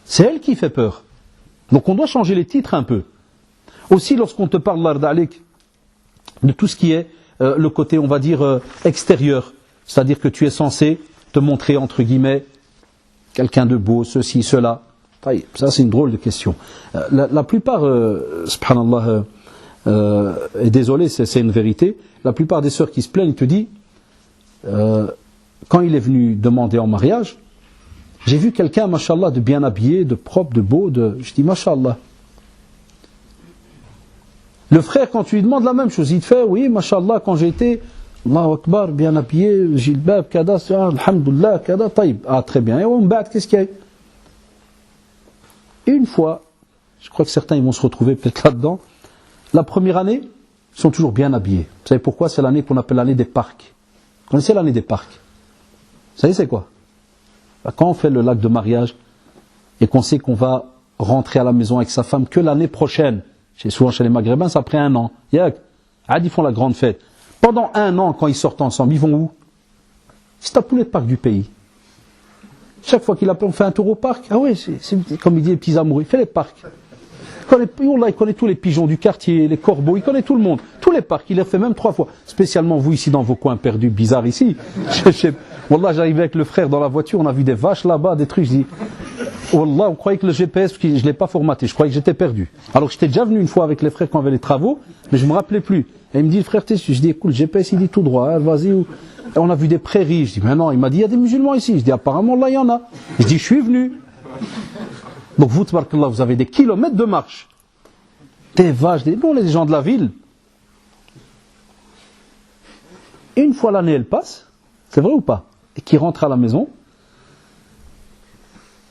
C'est elle qui fait peur. Donc, on doit changer les titres un peu. Aussi, lorsqu'on te parle, l'ardalik, de tout ce qui est le côté, on va dire, extérieur. C'est-à-dire que tu es censé te montrer, entre guillemets, quelqu'un de beau, ceci, cela. Ça, c'est une drôle de question. La plupart, subhanallah, et désolé, c'est une vérité, la plupart des sœurs qui se plaignent, ils te disent, quand il est venu demander en mariage, j'ai vu quelqu'un, mashallah, de bien habillé, de propre, de beau, je dis, mashallah. Le frère, quand tu lui demandes la même chose, il te fait, oui, mashallah, quand j'ai été, Allahu Akbar, bien habillé, jilbab, kada, alhamdulillah, kada, taïb. Ah, très bien. Et on bat, qu'est-ce qu'il y a? Et une fois, je crois que certains ils vont se retrouver peut-être là-dedans, la première année, ils sont toujours bien habillés. Vous savez pourquoi? C'est l'année qu'on appelle l'année des parcs. Vous connaissez l'année des parcs? Vous savez c'est quoi? Quand on fait le lac de mariage et qu'on sait qu'on va rentrer à la maison avec sa femme que l'année prochaine, souvent chez les Maghrébins, c'est après 1 an. Ils font la grande fête. Pendant 1 an, quand ils sortent ensemble, ils vont où? C'est à tous les parcs du pays. Chaque fois qu'il appelle, on fait un tour au parc. Ah oui, c'est comme il dit les petits amoureux, il fait les parcs. Il connaît tous les pigeons du quartier, les corbeaux, il connaît tout le monde. Tous les parcs, il les fait même 3 fois. Spécialement vous ici dans vos coins perdus, bizarres ici. Wallah, j'arrivais avec le frère dans la voiture, on a vu des vaches là-bas, des trucs. Je dis, Wallah, on croyait que le GPS, je ne l'ai pas formaté, je croyais que j'étais perdu. Alors j'étais déjà venu une fois avec les frères quand on avait les travaux, mais je ne me rappelais plus. Et il me dit, frère, je dis, écoute, le GPS, il dit tout droit, hein, vas-y. Et on a vu des prairies. Je dis, mais non, il m'a dit, il y a des musulmans ici. Je dis, apparemment, là, il y en a. Je dis, je suis venu. Donc vous, tabarakallah, vous avez des kilomètres de marche. Des vaches, bon, les gens de la ville. Et une fois l'année, elle passe, c'est vrai ou pas? Et qui rentre à la maison.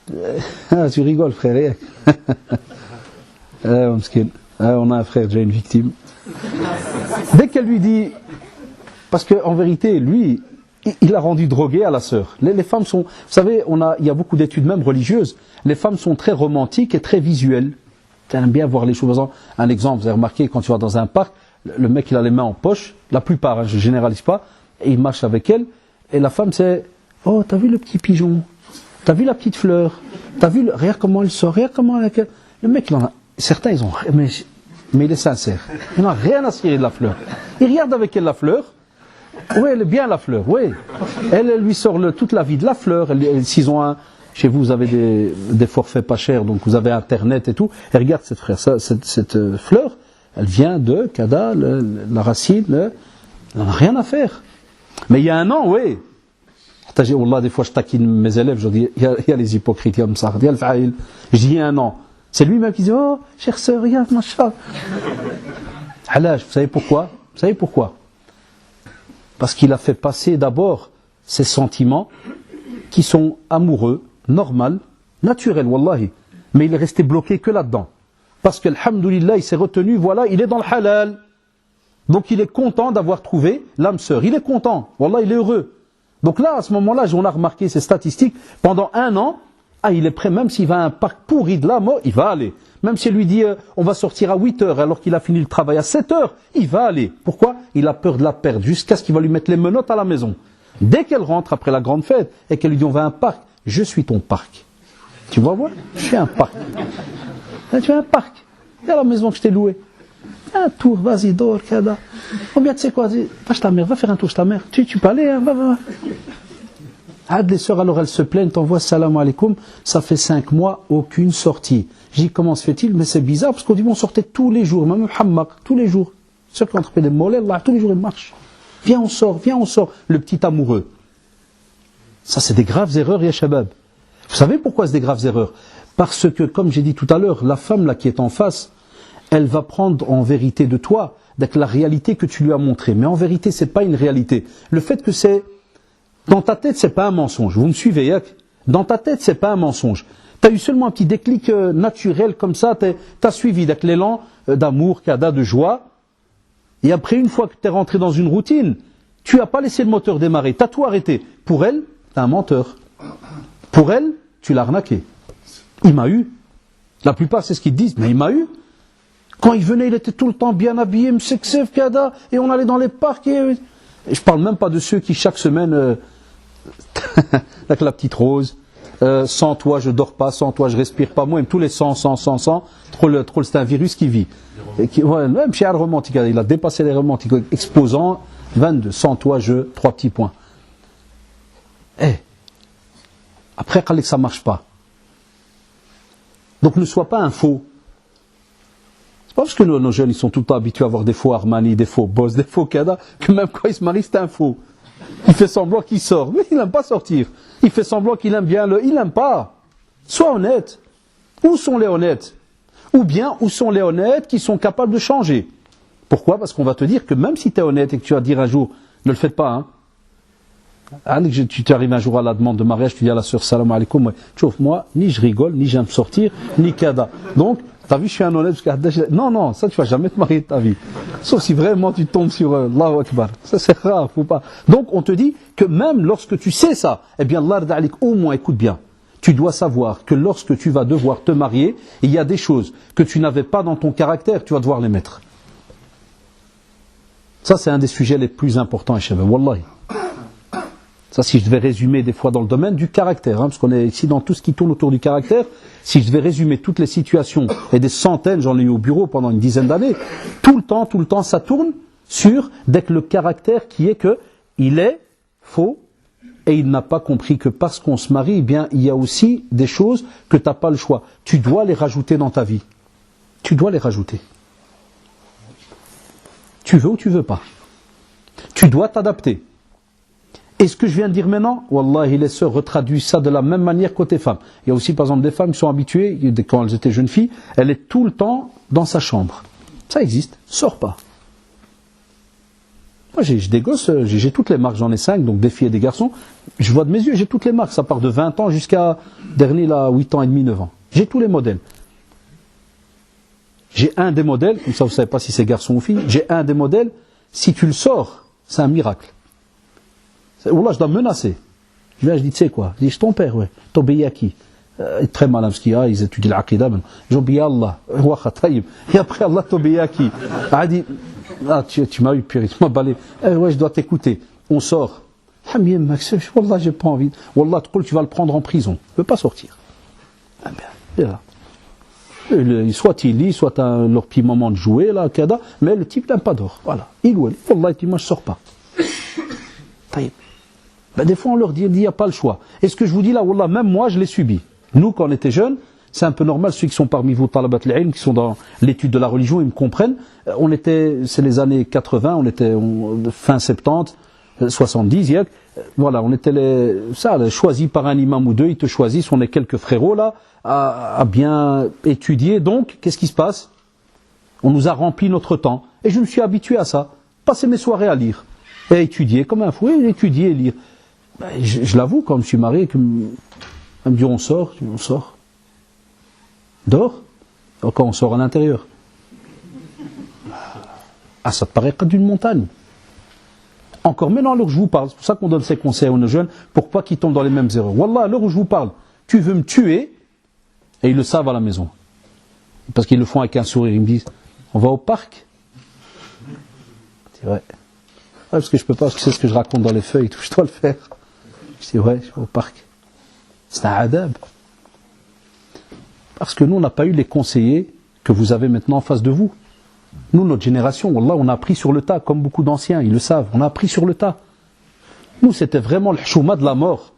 Tu rigoles, frère. On a un frère, déjà une victime. Dès qu'elle lui dit, parce qu'en vérité, lui, il a rendu drogué à la sœur. Les femmes sont, vous savez, il y a beaucoup d'études même religieuses, les femmes sont très romantiques et très visuelles. Tu aimes bien voir les choses. Un exemple, vous avez remarqué, quand tu vas dans un parc, le mec il a les mains en poche, la plupart, hein, je ne généralise pas, et il marche avec elle, et la femme c'est, oh, t'as vu le petit pigeon, t'as vu la petite fleur, t'as vu, regarde comment elle sort, regarde comment elle... Le mec, il en a, certains ils ont, mais il est sincère, il n'a rien à cirer de la fleur. Il regarde avec elle la fleur, oui, elle est bien la fleur, oui. Elle lui sort toute la vie de la fleur, s'ils ont chez vous, vous avez des forfaits pas chers, donc vous avez Internet et tout, et regarde cette fleur, elle vient de Kada, la racine, elle n'a rien à faire. Mais il y a 1 an, oui. Wallah, des fois je taquine mes élèves, je dis, il y a les hypocrites, il y a le fa'il. Je dis, il y a 1 an. C'est lui-même qui dit, oh, chère sœur, regarde, machin. Halaj, vous savez pourquoi? Vous savez pourquoi? Parce qu'il a fait passer d'abord ses sentiments qui sont amoureux, normal, naturel, wallahi. Mais il est resté bloqué que là-dedans. Parce que, alhamdoulilah, il s'est retenu, voilà, il est dans le halal. Donc il est content d'avoir trouvé l'âme sœur. Il est content, wallah, il est heureux. Donc là, à ce moment-là, on a remarqué ces statistiques, pendant 1 an, il est prêt, même s'il va à un parc pourri de la mort, il va aller. Même si elle lui dit, on va sortir à 8h, alors qu'il a fini le travail à 7h, il va aller. Pourquoi? Il a peur de la perdre, jusqu'à ce qu'il va lui mettre les menottes à la maison. Dès qu'elle rentre après la grande fête, et qu'elle lui dit, on va à un parc, je suis ton parc. Tu vas voir? Je suis un parc. Tu es un parc. C'est la maison que je t'ai louée. Un tour, vas-y, dors, kada. Combien tu sais quoi? Va chez ta mère, va faire un tour chez ta mère. Tu peux aller, hein, va. Les sœurs, alors elles se plaignent, t'envoient salam alaikum, ça fait 5 mois, aucune sortie. J'ai dit, comment se fait-il? Mais c'est bizarre, parce qu'on dit, on sortait tous les jours, même Hammak, tous les jours. Ceux qui ont entrepris des mollets, là, tous les jours, ils marchent. Viens, on sort, le petit amoureux. Ça, c'est des graves erreurs, ya shabab. Vous savez pourquoi c'est des graves erreurs? Parce que, comme j'ai dit tout à l'heure, la femme là qui est en face, elle va prendre en vérité de toi la réalité que tu lui as montrée. Mais en vérité, c'est pas une réalité. Le fait que c'est dans ta tête, c'est pas un mensonge. Vous me suivez, Yak? Dans ta tête, c'est pas un mensonge. Tu as eu seulement un petit déclic naturel comme ça, tu as suivi avec l'élan d'amour, kada, de joie. Et après, une fois que tu es rentré dans une routine, tu n'as pas laissé le moteur démarrer, tu as tout arrêté. Pour elle, tu es un menteur. Pour elle, tu l'as arnaqué. Il m'a eu. La plupart, c'est ce qu'ils disent, mais il m'a eu. Quand il venait, il était tout le temps bien habillé, mseksef, kada, et on allait dans les parcs. Et je parle même pas de ceux qui, chaque semaine, avec la petite rose, sans toi je dors pas, sans toi je respire pas, moi, tous les 100, trop, c'est un virus qui vit. Et qui, ouais, même chez Al Romantique, il a dépassé les romantiques, exposant 22, sans toi je, 3 petits points. Après, que ça marche pas. Donc ne sois pas un faux. C'est pas parce que nos jeunes ils sont tout le temps habitués à avoir des faux Armani, des faux Boss, des faux Kada, que même quand ils se marient c'est un faux. Il fait semblant qu'il sort, mais il n'aime pas sortir. Il fait semblant qu'il aime bien il n'aime pas. Sois honnête. Où sont les honnêtes? Ou bien, où sont les honnêtes qui sont capables de changer? Pourquoi? Parce qu'on va te dire que même si tu es honnête et que tu vas dire un jour, ne le faites pas, hein. Tu t'arrives un jour à la demande de mariage, tu dis à la sœur salam alaikum, moi, ni je rigole, ni j'aime sortir, ni kada. Donc, t'as vu, je suis un honnête, non, ça tu vas jamais te marier de ta vie. Sauf si vraiment tu tombes sur Allahu Akbar. Ça c'est rare, faut pas. Donc on te dit que même lorsque tu sais ça, eh bien Allah d'alik, au moins écoute bien. Tu dois savoir que lorsque tu vas devoir te marier, il y a des choses que tu n'avais pas dans ton caractère, tu vas devoir les mettre. Ça c'est un des sujets les plus importants, Shabab, wallahi. Ça, si je devais résumer des fois dans le domaine du caractère, parce qu'on est ici dans tout ce qui tourne autour du caractère, si je devais résumer toutes les situations, et des centaines, j'en ai eu au bureau pendant une dizaine d'années, tout le temps, ça tourne sur dès que le caractère qui est que il est faux, et il n'a pas compris que parce qu'on se marie, eh bien, il y a aussi des choses que tu n'as pas le choix. Tu dois les rajouter dans ta vie. Tu dois les rajouter. Tu veux ou tu veux pas. Tu dois t'adapter. Et ce que je viens de dire maintenant, wallahi, les sœurs retraduisent ça de la même manière côté femmes. Il y a aussi par exemple des femmes qui sont habituées, quand elles étaient jeunes filles, elle est tout le temps dans sa chambre. Ça existe, sors pas. Moi j'ai des gosses, j'ai toutes les marques, j'en ai 5, donc des filles et des garçons. Je vois de mes yeux, j'ai toutes les marques, ça part de 20 ans jusqu'à dernier là, 8 ans et demi, 9 ans. J'ai tous les modèles. J'ai un des modèles, comme ça vous ne savez pas si c'est garçon ou fille, j'ai un des modèles, si tu le sors, c'est un miracle. Wallah, je dois menacer. Je dis, tu sais quoi? Je dis, ton père, ouais. T'obéis à qui? Très malin, parce qu'il y a, ils étudient l'aqida. J'obéis à Allah. Et après, Allah t'obéit à qui? Il dit, tu m'as eu pire, tu m'as balé. Ouais, je dois t'écouter. On sort. Wallah, j'ai pas envie. Wallah, tu vas le prendre en prison. Il ne peut pas sortir. Ah bien, là. Soit il lit, soit leur petit moment de jouer, là, kada, mais le type n'aime pas d'or. Voilà. Il ou elle. Wallah, il dit, moi, je sors pas. Ben, des fois on leur dit, il n'y a pas le choix. Et ce que je vous dis là, wallah, même moi je l'ai subi. Nous quand on était jeunes, c'est un peu normal, ceux qui sont parmi vous, talabat al-ilm, qui sont dans l'étude de la religion, ils me comprennent. C'est les années 80, on était fin 70, 70, voilà, on était choisis par un imam ou deux, ils te choisissent, on est quelques frérots là, à bien étudier. Donc, qu'est-ce qui se passe? On nous a rempli notre temps. Et je me suis habitué à ça. Passer mes soirées à lire. Et étudier comme un fou, étudier et lire. Ben, je l'avoue, quand je me suis marié, elle me dit on sort. Dehors? Quand on sort à l'intérieur. Ah, ça te paraît comme d'une montagne. Encore maintenant, à l'heure où je vous parle, c'est pour ça qu'on donne ces conseils aux jeunes, pour pas qu'ils tombent dans les mêmes erreurs. Wallah, à l'heure où je vous parle, tu veux me tuer, et ils le savent à la maison. Parce qu'ils le font avec un sourire, ils me disent, on va au parc? C'est vrai. Ouais, parce que je peux pas, parce que c'est ce que je raconte dans les feuilles, tout, je dois le faire. Je dis, ouais, je vais au parc. C'est un adab. Parce que nous, on n'a pas eu les conseillers que vous avez maintenant en face de vous. Nous, notre génération, wallah, on a appris sur le tas, comme beaucoup d'anciens, ils le savent, on a appris sur le tas. Nous, c'était vraiment le chouma de la mort.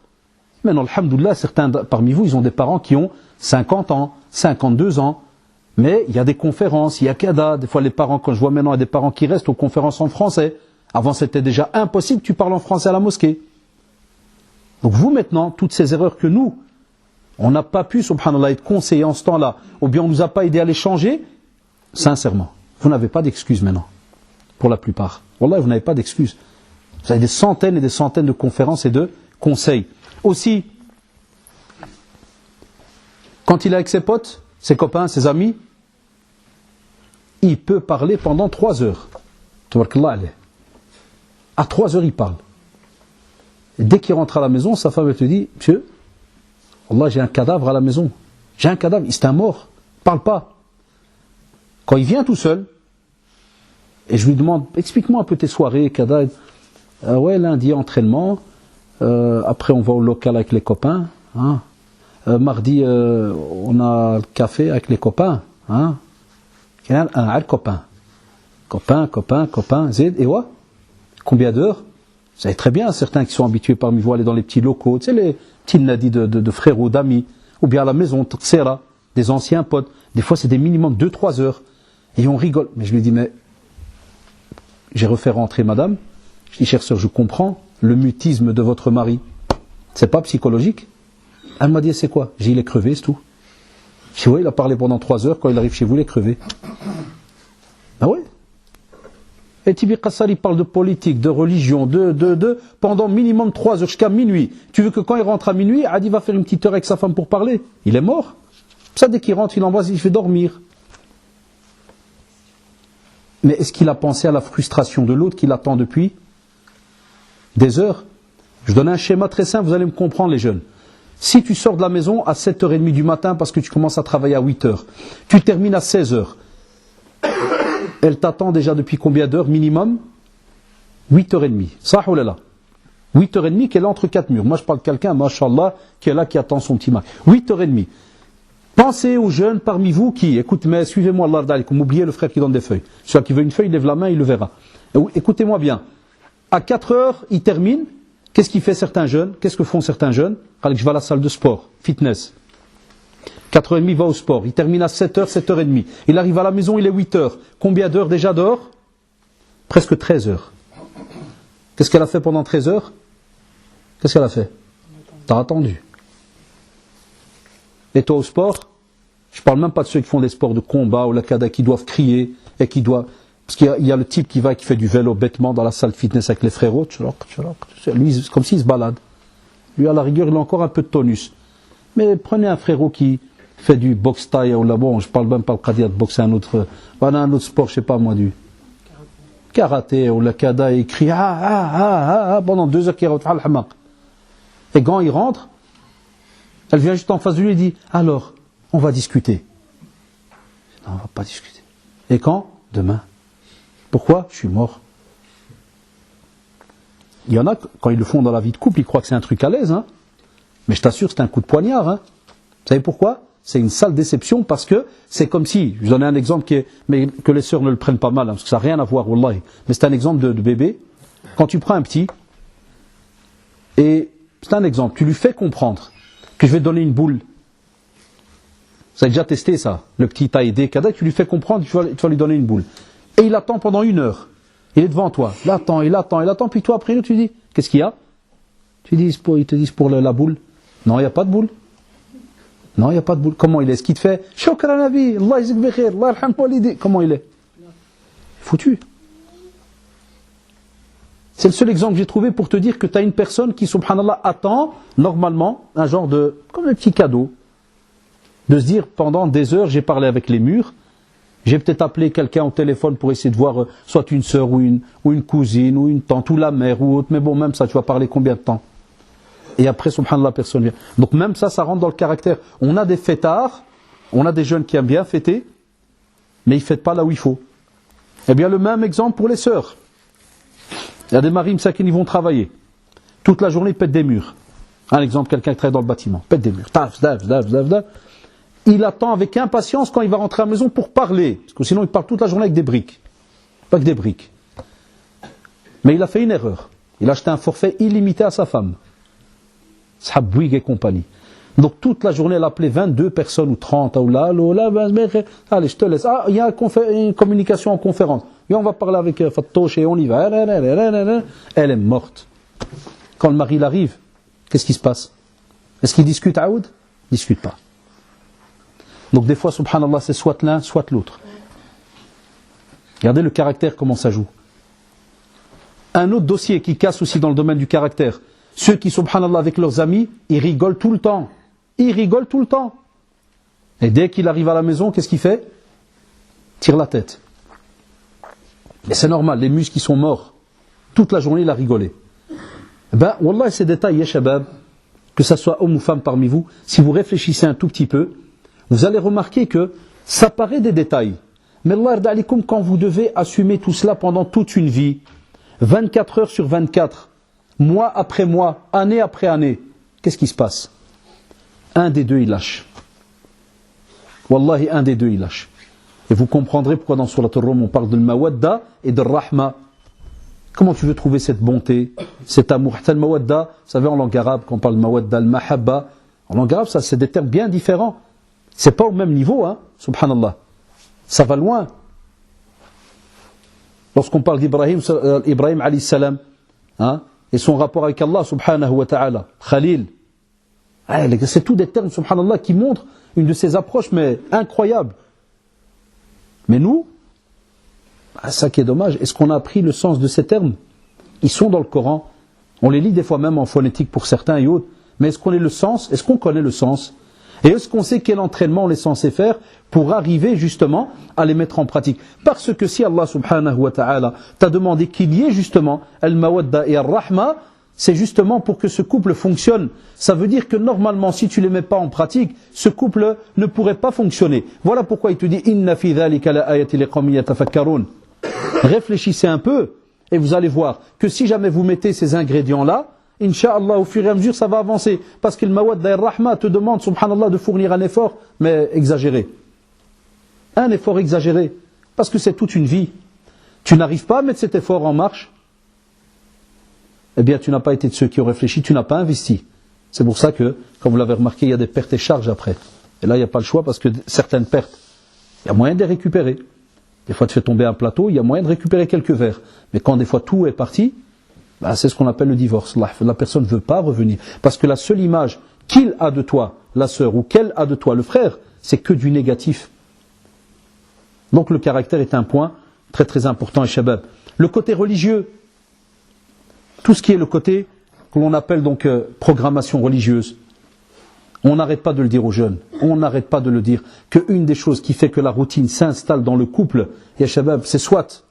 Maintenant, alhamdoulilah, certains parmi vous, ils ont des parents qui ont 50 ans, 52 ans. Mais il y a des conférences, il y a kada. Des fois, les parents, quand je vois maintenant, il y a des parents qui restent aux conférences en français. Avant, c'était déjà impossible que tu parles en français à la mosquée. Donc vous, maintenant, toutes ces erreurs que nous, on n'a pas pu, subhanallah, être conseillés en ce temps-là, ou bien on ne nous a pas aidé à les changer, Sincèrement. Vous n'avez pas d'excuses maintenant. Pour la plupart. Wallah, vous n'avez pas d'excuses. Vous avez des centaines et des centaines de conférences et de conseils. Aussi, quand il est avec ses potes, ses copains, ses amis, il peut parler pendant 3 heures. À 3 heures, il parle. Et dès qu'il rentre à la maison, sa femme te dit, monsieur, Wallah, j'ai un cadavre à la maison. J'ai un cadavre, c'est un mort. Parle pas. Quand il vient tout seul, et je lui demande, explique-moi un peu tes soirées, cadavre. Ouais, lundi, entraînement. Après, on va au local avec les copains. Hein. Mardi, on a le café avec les copains. Hein. Un copain. Copain, Zed, et ouais. Combien d'heures? Vous savez très bien, certains qui sont habitués parmi vous à aller dans les petits locaux, tu sais, les petits nadis de frères d'amis, ou bien à la maison, tsera, des anciens potes. Des fois, c'est des minimums 2-3 heures. Et on rigole. Mais je lui dis, mais j'ai refait rentrer madame. Je dis, chère sœur, je comprends le mutisme de votre mari. C'est pas psychologique. Elle m'a dit, c'est quoi? J'ai dit, il est crevé, c'est tout. Je dis, oui, il a parlé pendant 3 heures, quand il arrive chez vous, il est crevé. Ah oui. Et Tibi Qassar, il parle de politique, de religion, pendant minimum 3 heures, jusqu'à minuit. Tu veux que quand il rentre à minuit, Adi va faire une petite heure avec sa femme pour parler? Il est mort. Ça, dès qu'il rentre, il envoie, il fait dormir. Mais est-ce qu'il a pensé à la frustration de l'autre qui l'attend depuis des heures? Je donne un schéma très simple, vous allez me comprendre les jeunes. Si tu sors de la maison à 7h30 du matin parce que tu commences à travailler à 8h, tu termines à 16h, elle t'attend déjà depuis combien d'heures minimum? 8h30. Ça ou là 8h30 qu'elle est entre 4 murs. Moi je parle de quelqu'un, mashallah, qui est là, qui attend son petit mari. 8h30. Pensez aux jeunes parmi vous qui, écoute, mais suivez-moi, Allah d'alikum, oubliez le frère qui donne des feuilles. Celui qui veut une feuille, il lève la main, il le verra. Écoutez-moi bien. À 4h, il termine. Qu'est-ce qu'il fait certains jeunes? Qu'est-ce que font certains jeunes? Je vais à la salle de sport, fitness. 4h30, il va au sport. Il termine à 7h, 7h30. Il arrive à la maison, il est 8h. Combien d'heures déjà dehors? Presque 13 heures. Qu'est-ce qu'elle a fait pendant 13 heures? Qu'est-ce qu'elle a fait? T'as attendu. Et toi au sport? Je parle même pas de ceux qui font des sports de combat ou la kada qui doivent crier et qui doivent... Parce qu'il y a le type qui fait du vélo bêtement dans la salle de fitness avec les frérots. Lui, c'est comme s'il se balade. Lui, à la rigueur, il a encore un peu de tonus. Mais prenez un frérot qui fait du boxe taille ou là, bon, je parle même pas le qadia de boxe, un autre sport, je sais pas moi, du karaté ou la kada, il crie pendant 2 heures qu'il rentre al hamaq. Et quand il rentre, elle vient juste en face de lui et dit, alors, on va discuter. Non, on va pas discuter. Et quand? Demain. Pourquoi? Je suis mort. Il y en a, quand ils le font dans la vie de couple, ils croient que c'est un truc à l'aise, hein. Mais je t'assure, c'est un coup de poignard, hein. Vous savez pourquoi? C'est une sale déception parce que c'est comme si, je vous donne un exemple mais que les sœurs ne le prennent pas mal, hein, parce que ça n'a rien à voir, wallahi. Mais c'est un exemple de bébé. Quand tu prends un petit, et c'est un exemple, tu lui fais comprendre que je vais te donner une boule. Vous avez déjà testé ça? Le petit t'a aidé, tu lui fais comprendre que tu vas lui donner une boule. Et il attend pendant 1 heure. Il est devant toi. Il attend, puis toi après, tu dis, qu'est-ce qu'il y a? Ils te disent pour la boule. Non, il n'y a pas de boule. Non, il n'y a pas de boule. Comment il est? Ce qu'il te fait, Shukran Nabi, Allah yizk bi khair, Allah yarham walidi. Comment il est? Foutu. C'est le seul exemple que j'ai trouvé pour te dire que tu as une personne qui, subhanallah, attend, normalement, un genre de, comme un petit cadeau, de se dire, pendant des heures, j'ai parlé avec les murs, j'ai peut-être appelé quelqu'un au téléphone pour essayer de voir, soit une sœur ou une cousine, ou une tante, ou la mère, ou autre, mais bon, même ça, tu vas parler combien de temps? Et après, subhanallah, personne vient. Donc même ça, ça rentre dans le caractère. On a des fêtards, on a des jeunes qui aiment bien fêter, mais ils ne fêtent pas là où il faut. Eh bien, le même exemple pour les sœurs. Il y a des maris, qui vont travailler. Toute la journée, ils pètent des murs. Un exemple, quelqu'un qui travaille dans le bâtiment. Pète des murs. Il attend avec impatience quand il va rentrer à la maison pour parler. Parce que sinon, il parle toute la journée avec des briques. Pas que des briques. Mais il a fait une erreur. Il a acheté un forfait illimité à sa femme. Bouygues et compagnie. Donc toute la journée, elle a appelé 22 personnes ou 30. Ou là, allez, je te laisse. Ah, il y a une communication en conférence. Et on va parler avec Fattoche et on y va. Elle est morte. Quand le mari arrive, qu'est-ce qui se passe? Est-ce qu'il discute Aoud? Il ne discute pas. Donc des fois, subhanallah, c'est soit l'un, soit l'autre. Regardez le caractère, comment ça joue. Un autre dossier qui casse aussi dans le domaine du caractère. Ceux qui, subhanallah, avec leurs amis, ils rigolent tout le temps. Ils rigolent tout le temps. Et dès qu'il arrive à la maison, qu'est-ce qu'il fait? Tire la tête. Mais c'est normal, les muscles qui sont morts. Toute la journée, il a rigolé. Ben, wallah, ces détails, ya shabab, que ça soit homme ou femme parmi vous, si vous réfléchissez un tout petit peu, vous allez remarquer que ça paraît des détails. Mais Allah yarda alikum, quand vous devez assumer tout cela pendant toute une vie, 24 heures sur 24, mois après mois, année après année, qu'est-ce qui se passe? Un des deux, il lâche. Wallahi, un des deux, il lâche. Et vous comprendrez pourquoi dans Surat Ar-Rum, on parle de mawadda et de rahma. Comment tu veux trouver cette bonté, cet amour? Al mawadda, vous savez, en langue arabe, quand on parle de mawadda, al mahabba, en langue arabe, ça, c'est des termes bien différents. C'est pas au même niveau, hein, subhanallah. Ça va loin. Lorsqu'on parle d'Ibrahim, Ibrahim alayhi salam, hein, et son rapport avec Allah, subhanahu wa ta'ala, Khalil. C'est tous des termes, subhanallah, qui montrent une de ces approches, mais incroyables. Mais nous, ça qui est dommage, est-ce qu'on a appris le sens de ces termes? Ils sont dans le Coran, on les lit des fois même en phonétique pour certains et autres, mais est-ce qu'on connaît le sens? Est-ce qu'on connaît le sens? Et est-ce qu'on sait quel entraînement on est censé faire pour arriver justement à les mettre en pratique? Parce que si Allah subhanahu wa ta'ala t'a demandé qu'il y ait justement al-mawadda et al-rahma, c'est justement pour que ce couple fonctionne. Ça veut dire que normalement, si tu ne les mets pas en pratique, ce couple ne pourrait pas fonctionner. Voilà pourquoi il te dit Inna fi dhalika la ayati liqawmin yatafakkarun. Réfléchissez un peu et vous allez voir que si jamais vous mettez ces ingrédients-là, Inch'Allah, au fur et à mesure, ça va avancer. Parce que le mawadda et rahma te demande, subhanallah, de fournir un effort, mais exagéré. Un effort exagéré. Parce que c'est toute une vie. Tu n'arrives pas à mettre cet effort en marche, eh bien, tu n'as pas été de ceux qui ont réfléchi, tu n'as pas investi. C'est pour ça que, comme vous l'avez remarqué, il y a des pertes et charges après. Et là, il n'y a pas le choix parce que certaines pertes, il y a moyen de les récupérer. Des fois, tu fais tomber un plateau, il y a moyen de récupérer quelques verres. Mais quand des fois tout est parti, bah, c'est ce qu'on appelle le divorce. La personne ne veut pas revenir. Parce que la seule image qu'il a de toi, la sœur, ou qu'elle a de toi, le frère, c'est que du négatif. Donc le caractère est un point très très important, et shabab. Le côté religieux, tout ce qui est le côté que l'on appelle donc programmation religieuse, on n'arrête pas de le dire aux jeunes, on n'arrête pas de le dire, qu'une des choses qui fait que la routine s'installe dans le couple, ya shabab, c'est soit,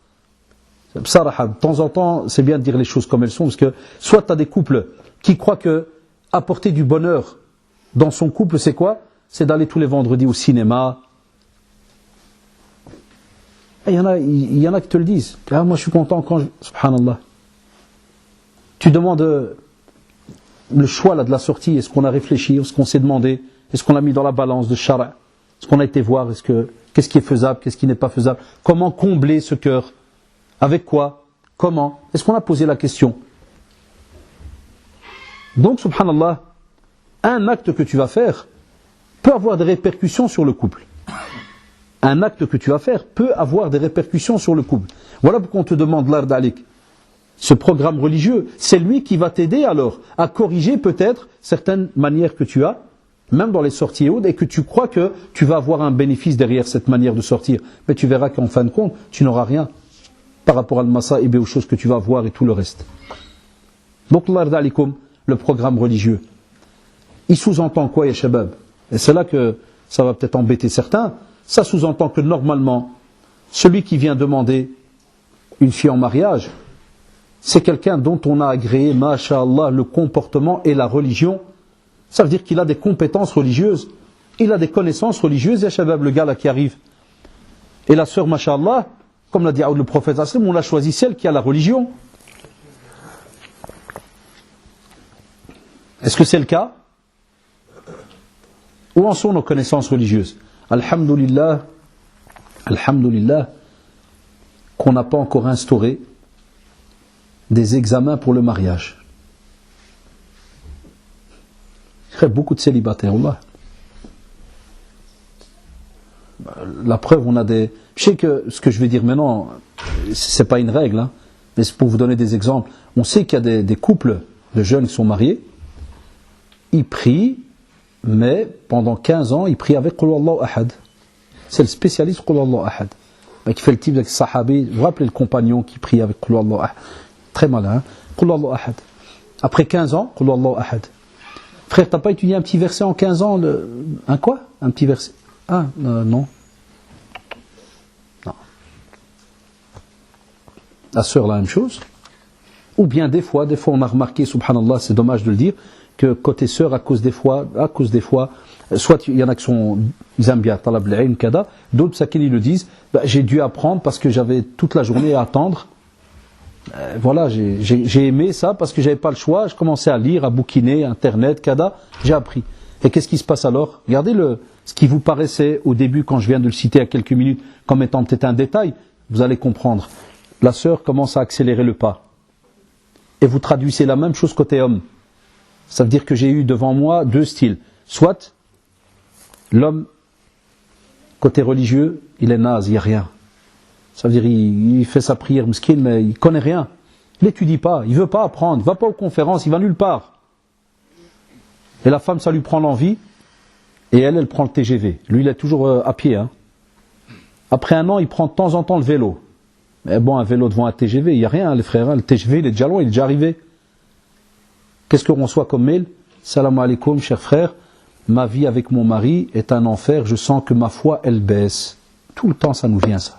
de temps en temps, c'est bien de dire les choses comme elles sont, parce que soit tu as des couples qui croient que apporter du bonheur dans son couple, c'est quoi? C'est d'aller tous les vendredis au cinéma. Il y en a qui te le disent. Ah, moi je suis content quand subhanallah. Tu demandes le choix là, de la sortie, est-ce qu'on a réfléchi, est-ce qu'on s'est demandé, est-ce qu'on l'a mis dans la balance de shara, est-ce qu'on a été voir, qu'est-ce qui est faisable, qu'est-ce qui n'est pas faisable, comment combler ce cœur, avec quoi, comment, est-ce qu'on a posé la question? Donc subhanallah, un acte que tu vas faire peut avoir des répercussions sur le couple. Un acte que tu vas faire peut avoir des répercussions sur le couple. Voilà pourquoi on te demande l'ard d'alik. Ce programme religieux, c'est lui qui va t'aider alors à corriger peut-être certaines manières que tu as, même dans les sorties et autres, et que tu crois que tu vas avoir un bénéfice derrière cette manière de sortir. Mais tu verras qu'en fin de compte, tu n'auras rien par rapport à al-masa'ib et aux choses que tu vas voir et tout le reste. Donc, l'ard alikum, le programme religieux, il sous-entend quoi, ya shabab? Et c'est là que ça va peut-être embêter certains. Ça sous-entend que normalement, celui qui vient demander une fille en mariage, c'est quelqu'un dont on a agréé, masha'Allah, le comportement et la religion. Ça veut dire qu'il a des compétences religieuses, il a des connaissances religieuses, ya shabab, le gars là qui arrive. Et la sœur, masha'Allah, comme l'a dit le prophète, on l'a choisi celle qui a la religion. Est-ce que c'est le cas? Où en sont nos connaissances religieuses? Alhamdulillah, alhamdulillah, qu'on n'a pas encore instauré des examens pour le mariage. Il y a beaucoup de célibataires, Allah. La preuve, on a des... Je sais que ce que je vais dire maintenant, c'est pas une règle, hein, mais c'est pour vous donner des exemples. On sait qu'il y a des couples de jeunes qui sont mariés, ils prient, mais pendant 15 ans, ils prient avec Qul Huwallahu Ahad. C'est le spécialiste Qul Huwallahu Ahad. qui fait le type avec Sahabi. Vous vous rappelez le compagnon qui prie avec Qul Huwallahu Ahad? Très malin, hein? Qul Huwallahu Ahad. Après 15 ans, Qul Huwallahu Ahad. Frère, t'as pas étudié un petit verset en 15 ans un quoi? Un petit verset? Ah, non. Non. La sœur, la même chose. Ou bien des fois on a remarqué, subhanallah, c'est dommage de le dire, que côté sœur, à cause des fois, soit il y en a qui sont, ils aiment bien, talab al-ilm, kada, d'autres, ça qu'ils le disent, j'ai dû apprendre parce que j'avais toute la journée à attendre. Voilà, j'ai aimé ça parce que j'avais pas le choix, je commençais à lire, à bouquiner, internet, kada, j'ai appris. Et qu'est-ce qui se passe alors? Regardez ce qui vous paraissait au début, quand je viens de le citer à quelques minutes, comme étant peut-être un détail, vous allez comprendre. La sœur commence à accélérer le pas. Et vous traduisez la même chose côté homme. Ça veut dire que j'ai eu devant moi deux styles. Soit, l'homme, côté religieux, il est naze, il n'y a rien. Ça veut dire il fait sa prière mesquine, mais il ne connaît rien. Il n'étudie pas, il ne veut pas apprendre, il ne va pas aux conférences, il ne va nulle part. Et la femme, ça lui prend l'envie, et elle prend le TGV. Lui, il est toujours à pied. Hein. Après un an, il prend de temps en temps le vélo. Mais bon, un vélo devant un TGV, il n'y a rien, les frères. Hein. Le TGV, il est déjà loin, il est déjà arrivé. Qu'est-ce qu'on reçoit comme mail? Salam alaikum, cher frère. Ma vie avec mon mari est un enfer. Je sens que ma foi, elle baisse. Tout le temps, ça nous vient, ça.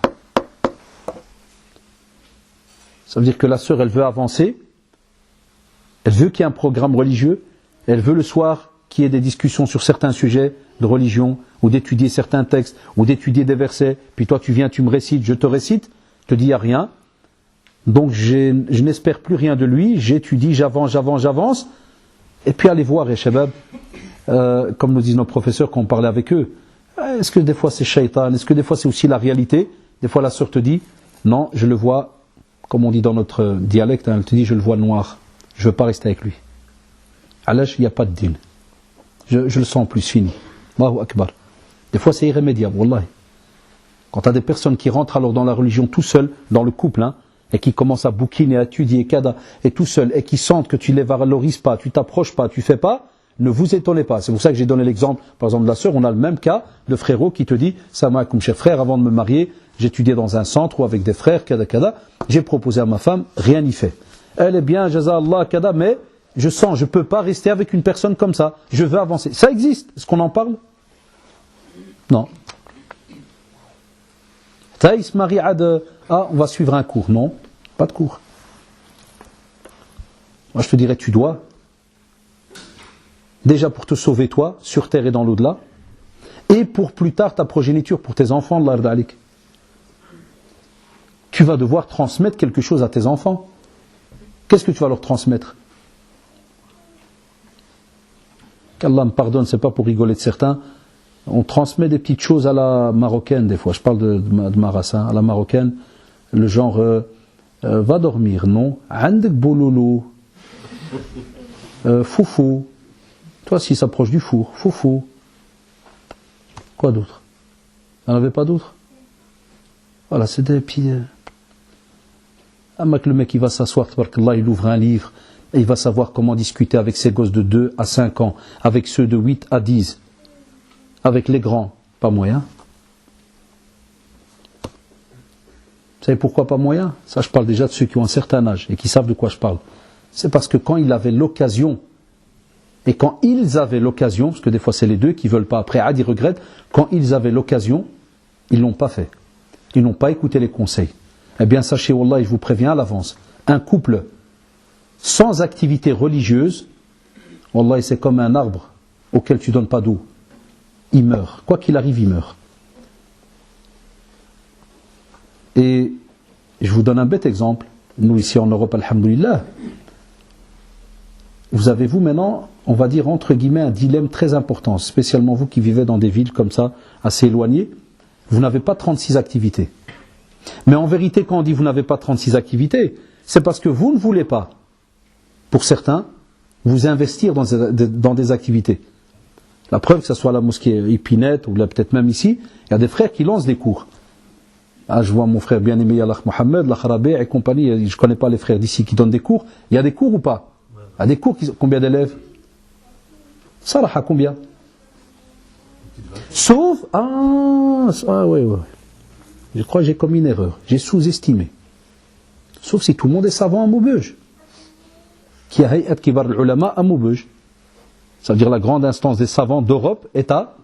Ça veut dire que la sœur, elle veut avancer. Elle veut qu'il y ait un programme religieux. Elle veut le soir qu'il y ait des discussions sur certains sujets de religion, ou d'étudier certains textes, ou d'étudier des versets. Puis toi, tu viens, tu me récites, je te récite. Je te dis, il n'y a rien. Donc, je n'espère plus rien de lui. J'étudie, j'avance. Et puis, allez voir, les shabab, comme nous disent nos professeurs quand on parlait avec eux, est-ce que des fois c'est shaitan? Est-ce que des fois c'est aussi la réalité? Des fois, la sœur te dit, non, je le vois, comme on dit dans notre dialecte, elle te dit, je le vois noir. Je ne veux pas rester avec lui. À l'âge, il n'y a pas de din. Je le sens plus, fini. Allahu Akbar. Des fois, c'est irrémédiable, wallahi. Quand tu as des personnes qui rentrent alors dans la religion tout seul, dans le couple, hein, et qui commencent à bouquiner, à étudier, kada, et tout seul, et qui sentent que tu ne les valorises pas, tu t'approches pas, tu fais pas, ne vous étonnez pas. C'est pour ça que j'ai donné l'exemple, par exemple, de la sœur. On a le même cas de frérot qui te dit, Salam alaikum, cher frère, avant de me marier, j'étudiais dans un centre ou avec des frères, kada, kada. J'ai proposé à ma femme, rien n'y fait. Elle est bien, jaza Allah, kada, mais je sens, je ne peux pas rester avec une personne comme ça. Je veux avancer. Ça existe. Est-ce qu'on en parle? Non. Il se marie à on va suivre un cours. Non, pas de cours. Moi je te dirais, tu dois. Déjà pour te sauver toi, sur terre et dans l'au-delà. Et pour plus tard ta progéniture, pour tes enfants, Allah alik. Tu vas devoir transmettre quelque chose à tes enfants. Qu'est-ce que tu vas leur transmettre? Qu'Allah me pardonne, c'est pas pour rigoler de certains. On transmet des petites choses à la marocaine des fois. Je parle de ma race, hein, à la marocaine. Le genre, va dormir, non? Andek bouloulou. Foufou. Toi, si s'approche du four, foufou. Quoi d'autre? Il n'y en avait pas d'autre? Voilà, c'est des petits... Le mec, il va s'asseoir, il ouvre un livre, et il va savoir comment discuter avec ses gosses de 2 à 5 ans, avec ceux de 8 à 10. Avec les grands, pas moyen. Vous savez pourquoi pas moyen? Ça, je parle déjà de ceux qui ont un certain âge et qui savent de quoi je parle. C'est parce que quand il avait l'occasion, et quand ils avaient l'occasion, parce que des fois c'est les deux qui ne veulent pas, après Adi regrette, quand ils avaient l'occasion, ils ne l'ont pas fait. Ils n'ont pas écouté les conseils. Eh bien sachez, Wallah, je vous préviens à l'avance, un couple sans activité religieuse, Wallah, c'est comme un arbre auquel tu ne donnes pas d'eau. Il meurt. Quoi qu'il arrive, il meurt. Et je vous donne un bête exemple. Nous, ici en Europe, alhamdoulilah, vous avez, vous, maintenant, on va dire, entre guillemets, un dilemme très important, spécialement vous qui vivez dans des villes comme ça, assez éloignées. Vous n'avez pas 36 activités. Mais en vérité, quand on dit vous n'avez pas 36 activités, c'est parce que vous ne voulez pas, pour certains, vous investir dans des activités. La preuve, que ce soit à la mosquée Épinette, ou là peut-être même ici, il y a des frères qui lancent des cours. Ah, je vois mon frère bien-aimé, Allah Mohamed, la Kharabé et compagnie, je ne connais pas les frères d'ici qui donnent des cours. Il y a des cours ou pas? Il y a des cours, combien d'élèves? Saraha, combien? Sauf, oui. Je crois que j'ai commis une erreur. J'ai sous-estimé. Sauf si tout le monde est savant à Maubeuge. Qui a Hayat Kibar al-Ulama à Maubeuge. Ça veut dire la grande instance des savants d'Europe est à...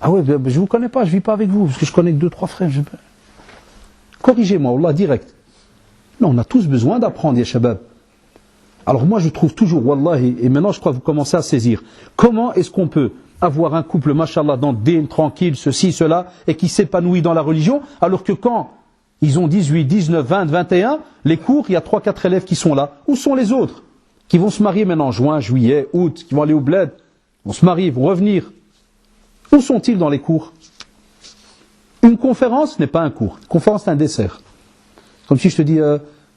Ah ouais, je ne vous connais pas, je ne vis pas avec vous, parce que je connais que 2-3 frères. Corrigez-moi, Allah, direct. Non, on a tous besoin d'apprendre, ya shabab. Alors moi, je trouve toujours, wallahi, et maintenant je crois que vous commencez à saisir, comment est-ce qu'on peut avoir un couple, mashallah, dans le din, tranquille, ceci, cela, et qui s'épanouit dans la religion, alors que quand ils ont 18, 19, 20, 21, les cours, il y a 3-4 élèves qui sont là. Où sont les autres? Qui vont se marier maintenant en juin, juillet, août, qui vont aller au bled, vont se marier, vont revenir. Où sont-ils dans les cours? Une conférence n'est pas un cours. Une conférence, c'est un dessert. Comme si je te dis,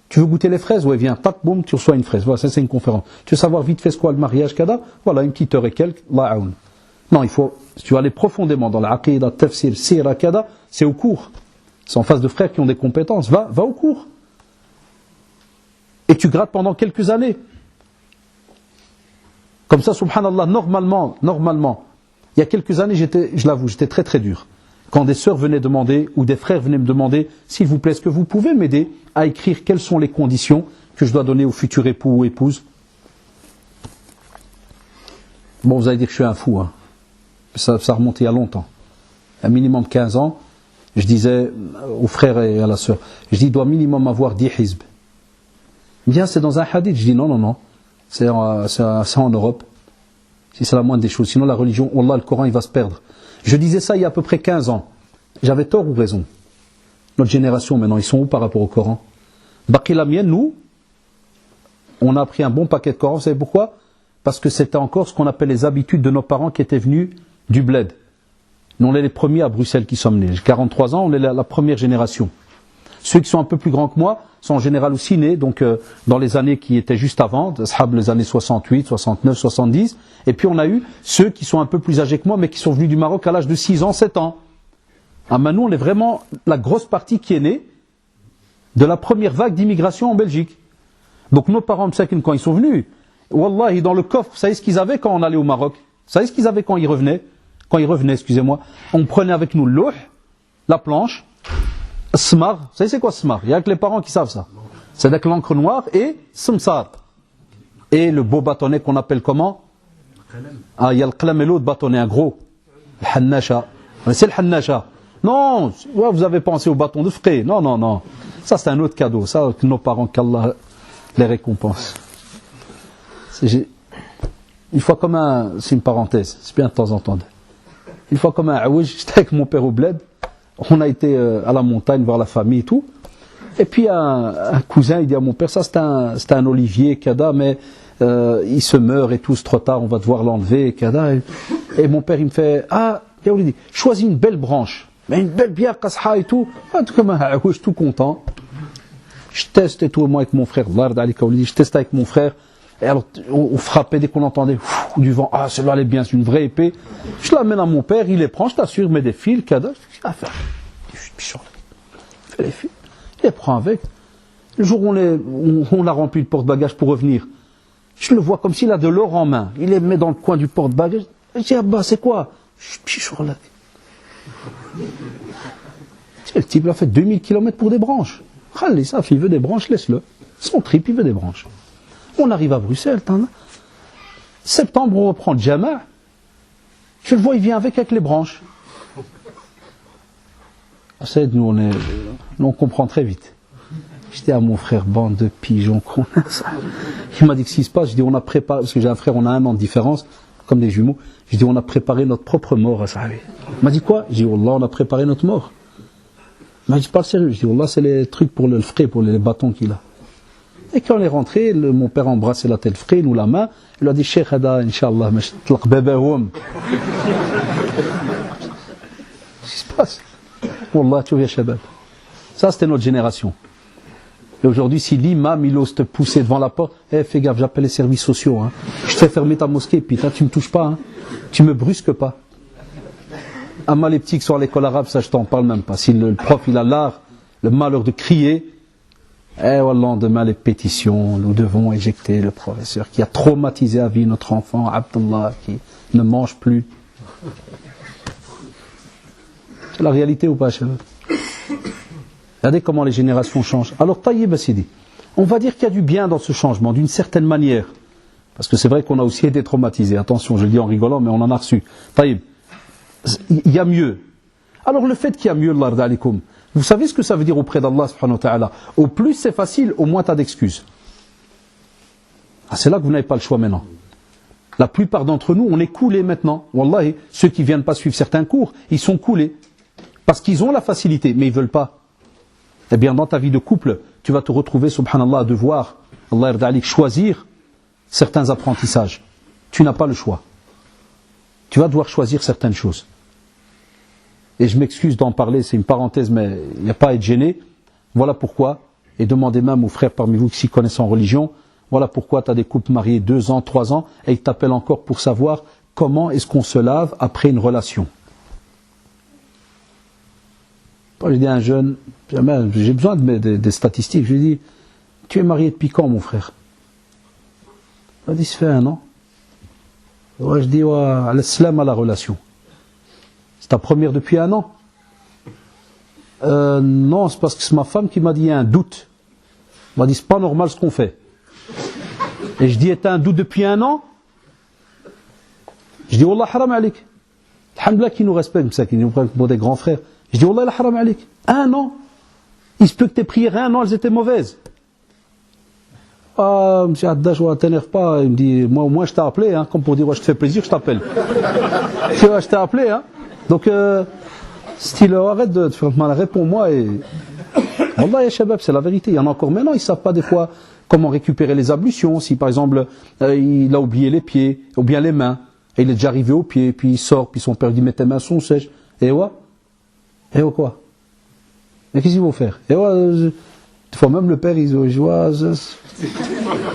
tu veux goûter les fraises? Ouais, viens, tac, boum, tu reçois une fraise. Voilà, ça c'est une conférence. Tu veux savoir vite fait ce qu'est le mariage, kada? Voilà, une petite heure et quelques, la'aoun. Non, il faut, si tu veux aller profondément dans l'aqidah, tafsir, sira, kada, c'est au cours. C'est en face de frères qui ont des compétences. Va au cours. Et tu grattes pendant quelques années. Comme ça, subhanallah, normalement, il y a quelques années, je l'avoue, j'étais très très dur. Quand des sœurs venaient demander, ou des frères venaient me demander, s'il vous plaît, est-ce que vous pouvez m'aider à écrire quelles sont les conditions que je dois donner au futur époux ou épouse? Bon, vous allez dire que je suis un fou, hein. Ça remonte il y a longtemps. Un minimum 15 ans, je disais aux frères et à la sœur, je dis, il doit minimum avoir 10 hizb. Bien, c'est dans un hadith. Je dis, non, c'est en Europe. Si c'est la moindre des choses. Sinon, la religion, Wallah, le Coran, il va se perdre. Je disais ça il y a à peu près 15 ans. J'avais tort ou raison? Notre génération, maintenant, ils sont où par rapport au Coran? Baqi la mienne, nous, on a pris un bon paquet de Coran. Vous savez pourquoi? Parce que c'était encore ce qu'on appelle les habitudes de nos parents qui étaient venus du bled. Nous, on est les premiers à Bruxelles qui sommes nés. J'ai 43 ans, on est la première génération. Ceux qui sont un peu plus grands que moi sont en général aussi nés, donc dans les années qui étaient juste avant, les années 68, 69, 70. Et puis on a eu ceux qui sont un peu plus âgés que moi, mais qui sont venus du Maroc à l'âge de 6 ans, 7 ans. Ah, maintenant, on est vraiment la grosse partie qui est née de la première vague d'immigration en Belgique. Donc nos parents, quand ils sont venus, wallahi, dans le coffre, vous savez ce qu'ils avaient quand on allait au Maroc? Vous savez ce qu'ils avaient quand ils revenaient? Excusez-moi. On prenait avec nous l'ouh, la planche, smar. Vous savez c'est quoi smar? Il n'y a que les parents qui savent ça. C'est avec l'encre noire et samsar. Et le beau bâtonnet qu'on appelle comment? Ah, il y a le qlam et l'autre bâtonnet, un gros. Le hannasha. C'est le hannasha. Non, vous avez pensé au bâton de frais. Non. Ça c'est un autre cadeau. Ça, que nos parents, qu'Allah les récompense. Une fois comme c'est une parenthèse, c'est bien de temps en temps. Une fois comme un aouj, j'étais avec mon père au bled. On a été à la montagne voir la famille et tout. Et puis un cousin, il dit à mon père, ça c'est un olivier, kada, mais il se meurt et tout, c'est trop tard, on va devoir l'enlever, kada. Et mon père, il me fait, il dit, choisis une belle branche, mais une belle bière, kasha et tout. Comme un aouj, tout content. Je teste et tout, moi avec mon frère, je teste avec mon frère. Et alors, on frappait dès qu'on entendait du vent. Ah, celle-là, elle est bien, c'est une vraie épée. Je l'amène à mon père, il les prend, je t'assure, met des fils, cadeau. Il les fils. Il les prend avec. Le jour où on a rempli le porte-bagages pour revenir, je le vois comme s'il a de l'or en main. Il les met dans le coin du porte-bagages. Je dis, c'est quoi? Le type, il a fait 2000 km pour des branches. Allez, ça, il veut des branches, laisse-le. Son trip, il veut des branches. On arrive à Bruxelles, septembre, on reprend le Jama. Je le vois, il vient avec les branches. Nous, on comprend très vite. J'étais à mon frère, bande de pigeons qu'on a ça. Il m'a dit que ce qui se passe, je dis on a préparé, parce que j'ai un frère, on a 1 an de différence, comme des jumeaux. Je dis on a préparé notre propre mort à ça. Il m'a dit quoi? Je dis Wallah, on a préparé notre mort. Il m'a dit pas sérieux. Je dis Wallah, c'est les trucs pour le frais, pour les bâtons qu'il a. Et quand on est rentré, mon père a embrassé la tête frais, nous la main, il a dit Cheikh Hada, Inch'Allah, mais je tlaq babahoum. Qu'est-ce qui se passe? Wallah, tu vois, Shabab. Ça, c'était notre génération. Et aujourd'hui, si l'imam, il ose te pousser devant la porte, fais gaffe, j'appelle les services sociaux. Hein. Je te fais fermer ta mosquée, puis tu me touches pas. Hein. Tu me brusques pas. Amma les petits qui sont à l'école arabe, ça, je t'en parle même pas. Si le prof, il a l'art, le malheur de crier, wallah, demain les pétitions, nous devons éjecter le professeur qui a traumatisé à vie notre enfant, Abdullah, qui ne mange plus. C'est la réalité ou pas, Shabab? Regardez comment les générations changent. Alors, Taïb Sidi, on va dire qu'il y a du bien dans ce changement, d'une certaine manière. Parce que c'est vrai qu'on a aussi été traumatisés. Attention, je le dis en rigolant, mais on en a reçu. Taïb, il y a mieux. Alors, le fait qu'il y a mieux, Allah alaikum, vous savez ce que ça veut dire auprès d'Allah subhanahu wa ta'ala? Au plus c'est facile, au moins tu as d'excuses. Ah, c'est là que vous n'avez pas le choix maintenant. La plupart d'entre nous, on est coulés maintenant. Wallahi, ceux qui ne viennent pas suivre certains cours, ils sont coulés. Parce qu'ils ont la facilité, mais ils ne veulent pas. Eh bien, dans ta vie de couple, tu vas te retrouver, subhanallah, à devoir, Allah yarda alik, choisir certains apprentissages. Tu n'as pas le choix. Tu vas devoir choisir certaines choses. Et je m'excuse d'en parler, c'est une parenthèse, mais il n'y a pas à être gêné. Voilà pourquoi, et demandez même aux frères parmi vous qui s'y connaissent en religion, voilà pourquoi tu as des couples mariés 2 ans, 3 ans, et ils t'appellent encore pour savoir comment est-ce qu'on se lave après une relation. Je dis à un jeune, j'ai besoin des statistiques, je lui dis, tu es marié depuis quand mon frère? Il m'a dit, ça fait 1 an. Ouais, je dis, ouais, l'islam à la relation. C'est ta première depuis 1 an? Non, c'est parce que c'est ma femme qui m'a dit, il y a un doute. Elle m'a dit, c'est pas normal ce qu'on fait. Et je dis, t'as un doute depuis 1 an? Je dis, Wallah haram alik. Alhamdulillah qui nous respecte, ça, qui nous prend pour des grands frères. Je dis, Wallah haram alik. 1 an. Il se peut que tes prières 1 an, elles étaient mauvaises. Ah, monsieur Haddash, t'énerve pas. Il me dit, moi au moins je t'ai appelé, hein, comme pour dire, ouais, je te fais plaisir, je t'appelle. Tu vois, je t'ai appelé, hein. Donc, style, arrête de te faire mal, réponds-moi et. Wallah, ya shabab, c'est la vérité. Il y en a encore maintenant, ils ne savent pas des fois comment récupérer les ablutions. Si par exemple, il a oublié les pieds, ou bien les mains, et il est déjà arrivé aux pieds, puis il sort, puis son père dit, mais tes mains sont sèches. Et ouais. Et ouais quoi? Mais qu'est-ce qu'ils vont faire? Et ouais, des fois même le père, il dit,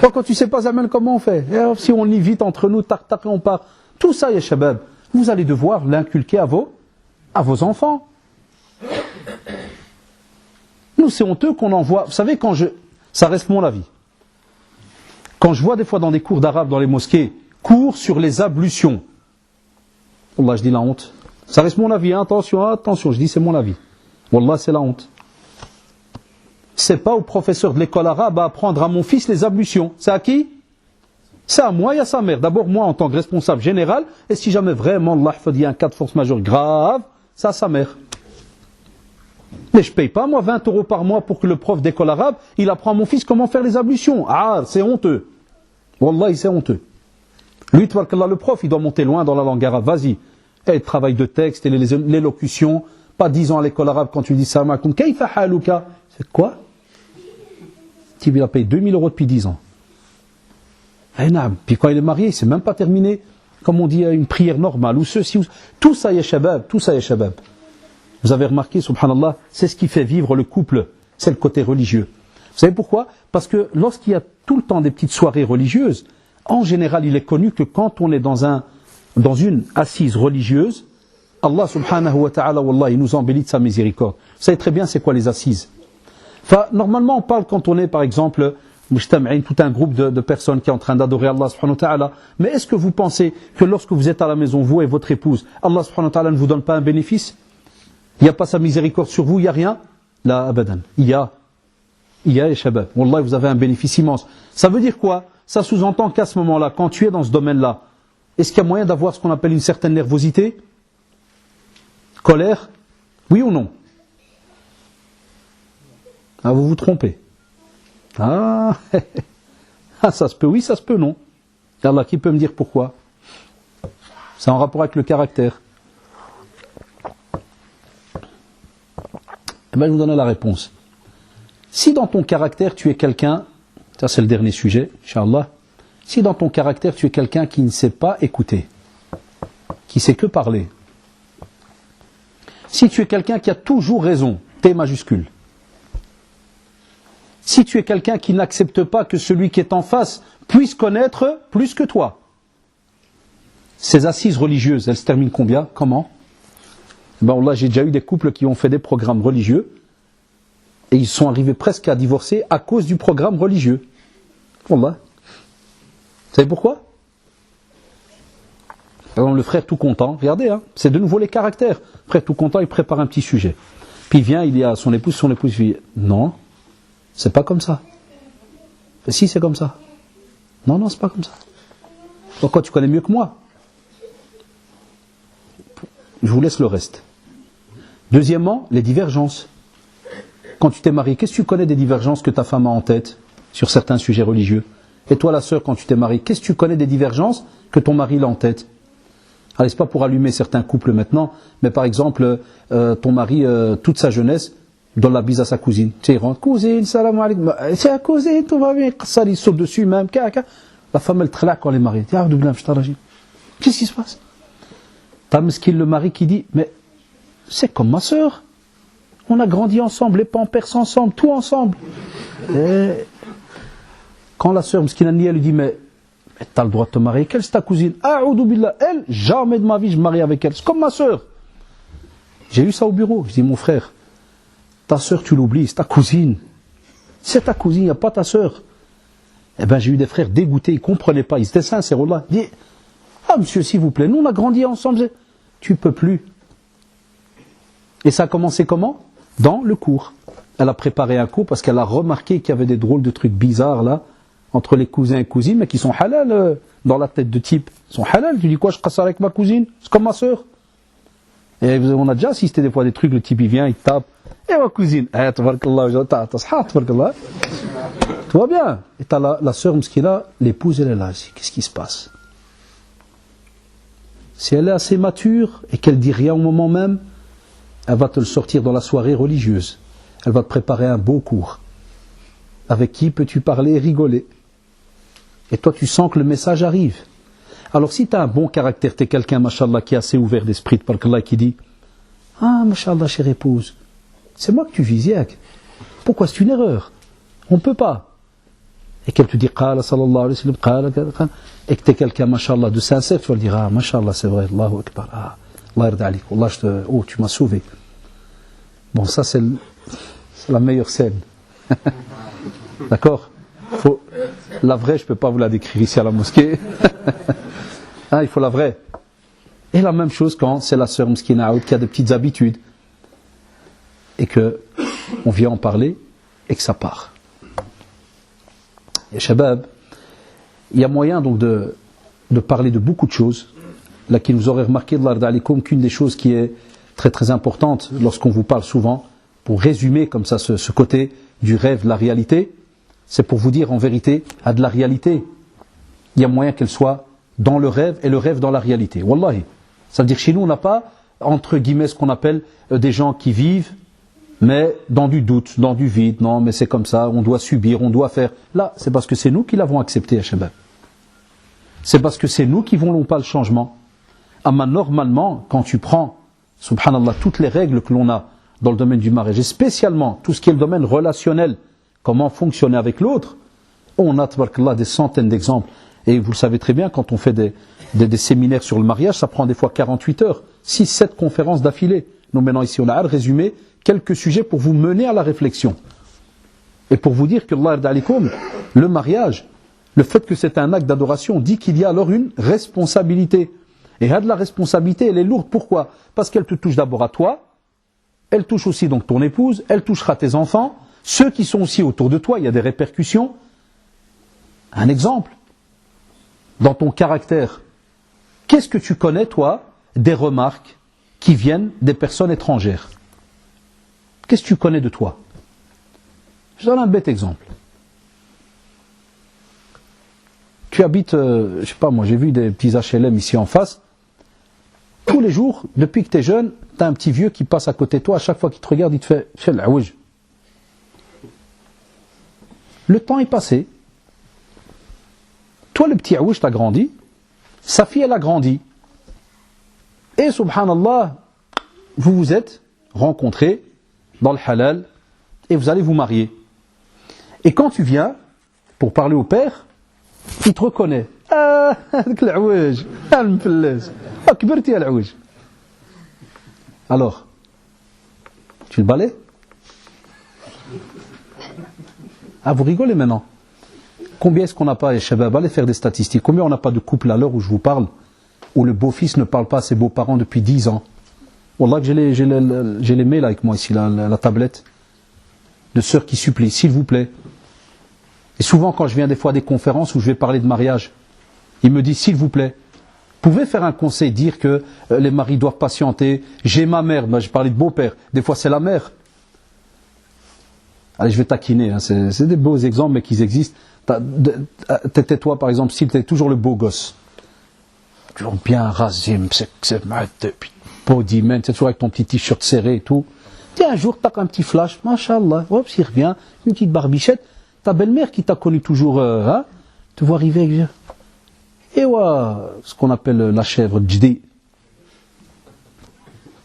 quand tu sais pas, Zaman, comment on fait? Et si on y vite entre nous, tac, tac, on part. Tout ça, ya shabab, vous allez devoir l'inculquer à vos enfants. Nous, c'est honteux qu'on envoie. Vous savez, ça reste mon avis. Quand je vois des fois dans des cours d'arabe dans les mosquées, cours sur les ablutions. Wallah, je dis la honte. Ça reste mon avis, hein. Attention, je dis c'est mon avis. Wallah, c'est la honte. C'est pas au professeur de l'école arabe à apprendre à mon fils les ablutions. C'est à qui? C'est à moi et à sa mère. D'abord, moi, en tant que responsable général, et si jamais vraiment, Allah il y a un cas de force majeure grave, c'est à sa mère. Mais je ne paye pas, moi, 20 € par mois pour que le prof d'école arabe, il apprend à mon fils comment faire les ablutions. Ah, c'est honteux. Wallah, c'est honteux. Lui, le prof, il doit monter loin dans la langue arabe. Vas-y. Et le travail de texte et l'élocution. Pas 10 ans à l'école arabe quand tu dis salam alaikum. Kayfa haluka? C'est quoi? Il a payé 2000 € depuis 10 ans. Puis quand il est marié, il ne s'est même pas terminé, comme on dit, une prière normale. Ou ceci, tout ça, ya shabab. Tout ça, ya shabab. Vous avez remarqué, subhanallah, c'est ce qui fait vivre le couple, c'est le côté religieux. Vous savez pourquoi? Parce que lorsqu'il y a tout le temps des petites soirées religieuses, en général, il est connu que quand on est dans une assise religieuse, Allah subhanahu wa ta'ala, wallah, il nous embellit de sa miséricorde. Vous savez très bien c'est quoi les assises. Enfin, normalement, on parle quand on est, par exemple, tout un groupe de personnes qui est en train d'adorer Allah subhanahu wa ta'ala. Mais est-ce que vous pensez que lorsque vous êtes à la maison, vous et votre épouse, Allah subhanahu wa ta'ala ne vous donne pas un bénéfice? Il n'y a pas sa miséricorde sur vous, il n'y a rien? Là, abadan. Il y a, les shabab. Wallah, vous avez un bénéfice immense. Ça veut dire quoi? Ça sous-entend qu'à ce moment-là, quand tu es dans ce domaine-là, est-ce qu'il y a moyen d'avoir ce qu'on appelle une certaine nervosité? Colère? Oui ou non? Ah, vous vous trompez. Ah, ça se peut, oui, ça se peut, non. Allah, qui peut me dire pourquoi? C'est en rapport avec le caractère. Eh bien, je vous donne la réponse. Si dans ton caractère, tu es quelqu'un, ça c'est le dernier sujet, Inch'Allah, si dans ton caractère, tu es quelqu'un qui ne sait pas écouter, qui sait que parler, si tu es quelqu'un qui a toujours raison, T majuscule, si tu es quelqu'un qui n'accepte pas que celui qui est en face puisse connaître plus que toi, ces assises religieuses, elles se terminent combien? Comment? Ben là, j'ai déjà eu des couples qui ont fait des programmes religieux et ils sont arrivés presque à divorcer à cause du programme religieux. Wallah. Vous savez pourquoi? Par exemple, le frère tout content, regardez, hein, c'est de nouveau les caractères. Frère tout content, il prépare un petit sujet. Puis il vient, il dit à son épouse dit non, c'est pas comme ça. Et si, c'est comme ça. Non, non, c'est pas comme ça. Pourquoi tu connais mieux que moi? Je vous laisse le reste. Deuxièmement, les divergences. Quand tu t'es marié, qu'est-ce que tu connais des divergences que ta femme a en tête sur certains sujets religieux? Et toi, la sœur, quand tu t'es marié, qu'est-ce que tu connais des divergences que ton mari a en tête? Allez, c'est pas pour allumer certains couples maintenant, mais par exemple, ton mari, toute sa jeunesse, donne la bise à sa cousine. Tu sais, il rentre, cousine, salam alaikum, c'est la cousine, tout va bien, ça, il saute dessus même, caca. La femme, elle trelaque quand elle est mariée. Qu'est-ce qui se passe? T'as mesquin le mari qui dit, mais c'est comme ma sœur. On a grandi ensemble, les pampers ensemble, tout ensemble. Et quand la sœur mesquine elle lui dit, mais t'as le droit de te marier, quelle c'est ta cousine? A'oudou billah, elle, jamais de ma vie je me marie avec elle. C'est comme ma sœur. J'ai eu ça au bureau. Je dis, mon frère, ta sœur tu l'oublies, c'est ta cousine. C'est ta cousine, il n'y a pas ta sœur. Eh bien, j'ai eu des frères dégoûtés, ils ne comprenaient pas, ils étaient sincères. Ils disaient, ah monsieur, s'il vous plaît, nous on a grandi ensemble. Tu peux plus. Et ça a commencé comment? Dans le cours. Elle a préparé un cours parce qu'elle a remarqué qu'il y avait des drôles de trucs bizarres là, entre les cousins et cousines, mais qui sont halal dans la tête de type. Ils sont halal, tu dis quoi, je casse avec ma cousine? C'est comme ma sœur. Et on a déjà assisté des fois des trucs, le type il vient, il tape. Et ma cousine, tout va bien. Et t'as la sœur mskina, l'épouse elle est là. Qu'est-ce qui se passe? Si elle est assez mature et qu'elle dit rien au moment même, elle va te le sortir dans la soirée religieuse. Elle va te préparer un beau cours. Avec qui peux-tu parler et rigoler? Et toi tu sens que le message arrive. Alors si tu as un bon caractère, tu es quelqu'un, mashallah, qui est assez ouvert d'esprit, qui dit, ah, mashallah, chère épouse, c'est moi que tu vises, pourquoi c'est une erreur? On ne peut pas. Et qu'elle te dit, qala sallallahu alayhi wa sallam, qala, et que tu es quelqu'un, mashallah, de sincère, tu vas lui dire, ah, mashallah, c'est vrai, Allahu akbar, ah, Allah yarda alik, Allah, oh, tu m'as sauvé. Bon, ça, c'est la meilleure scène. D'accord? La vraie, je ne peux pas vous la décrire ici à la mosquée. Ah, il faut la vraie. Et la même chose quand c'est la sœur mskina qui a des petites habitudes et que on vient en parler et que ça part. Et Shabab, il y a moyen donc de parler de beaucoup de choses. Là, qui nous aurait remarqué de l'Ardalikum qu'une des choses qui est très très importante lorsqu'on vous parle souvent, pour résumer comme ça ce côté du rêve, de la réalité, c'est pour vous dire en vérité, à de la réalité, il y a moyen qu'elle soit dans le rêve et le rêve dans la réalité. Wallahi. Ça veut dire que chez nous, on n'a pas, entre guillemets, ce qu'on appelle des gens qui vivent, mais dans du doute, dans du vide. Non, mais c'est comme ça, on doit subir, on doit faire. Là, c'est parce que c'est nous qui l'avons accepté, Shabab. C'est parce que c'est nous qui ne voulons pas le changement. Amma, normalement, quand tu prends, subhanallah, toutes les règles que l'on a dans le domaine du mariage, et spécialement tout ce qui est le domaine relationnel, comment fonctionner avec l'autre, on a, tabarakallah, des centaines d'exemples. Et vous le savez très bien, quand on fait des séminaires sur le mariage, ça prend des fois 48 heures, 6-7 conférences d'affilée. Nous maintenant ici, on a résumé quelques sujets pour vous mener à la réflexion. Et pour vous dire que le mariage, le fait que c'est un acte d'adoration, dit qu'il y a alors une responsabilité. Et la responsabilité, elle est lourde. Pourquoi? Parce qu'elle te touche d'abord à toi, elle touche aussi donc ton épouse, elle touchera tes enfants, ceux qui sont aussi autour de toi, il y a des répercussions. Un exemple. Dans ton caractère, qu'est-ce que tu connais, toi, des remarques qui viennent des personnes étrangères? Qu'est-ce que tu connais de toi? Je donne un bête exemple. Tu habites, je sais pas moi, j'ai vu des petits HLM ici en face. Tous les jours, depuis que tu es jeune, tu as un petit vieux qui passe à côté de toi, à chaque fois qu'il te regarde, il te fait « l'ouij ». Le temps est passé. Toi, le petit aouj, t'as grandi. Sa fille, elle a grandi. Et subhanallah, vous vous êtes rencontrés dans le halal et vous allez vous marier. Et quand tu viens pour parler au père, il te reconnaît. Ah, l'ouij, al-mfellez. Ah, kberti al-ouij. Alors, tu le balais? Ah, vous rigolez maintenant. Combien est-ce qu'on n'a pas, les shabab, allez faire des statistiques, combien on n'a pas de couple à l'heure où je vous parle, où le beau-fils ne parle pas à ses beaux-parents depuis 10 ans, Wallah que j'ai les mails avec moi ici, la tablette, de sœurs qui supplient, s'il vous plaît. Et souvent quand je viens des fois à des conférences où je vais parler de mariage, ils me disent s'il vous plaît, pouvez faire un conseil, dire que les maris doivent patienter. J'ai ma mère, je parlais de beau-père, des fois c'est la mère. Allez, je vais taquiner, hein. C'est des beaux exemples mais qui existent. T'étais toi par exemple, si tu es toujours le beau gosse, toujours bien rasé, c'est body man, c'est toujours avec ton petit t-shirt serré et tout. Tiens, un jour t'as un petit flash, machallah, hop, s'il revient, une petite barbichette, ta belle-mère qui t'a connu toujours, te voit arriver avec... Et ouais, ce qu'on appelle la chèvre, djdi.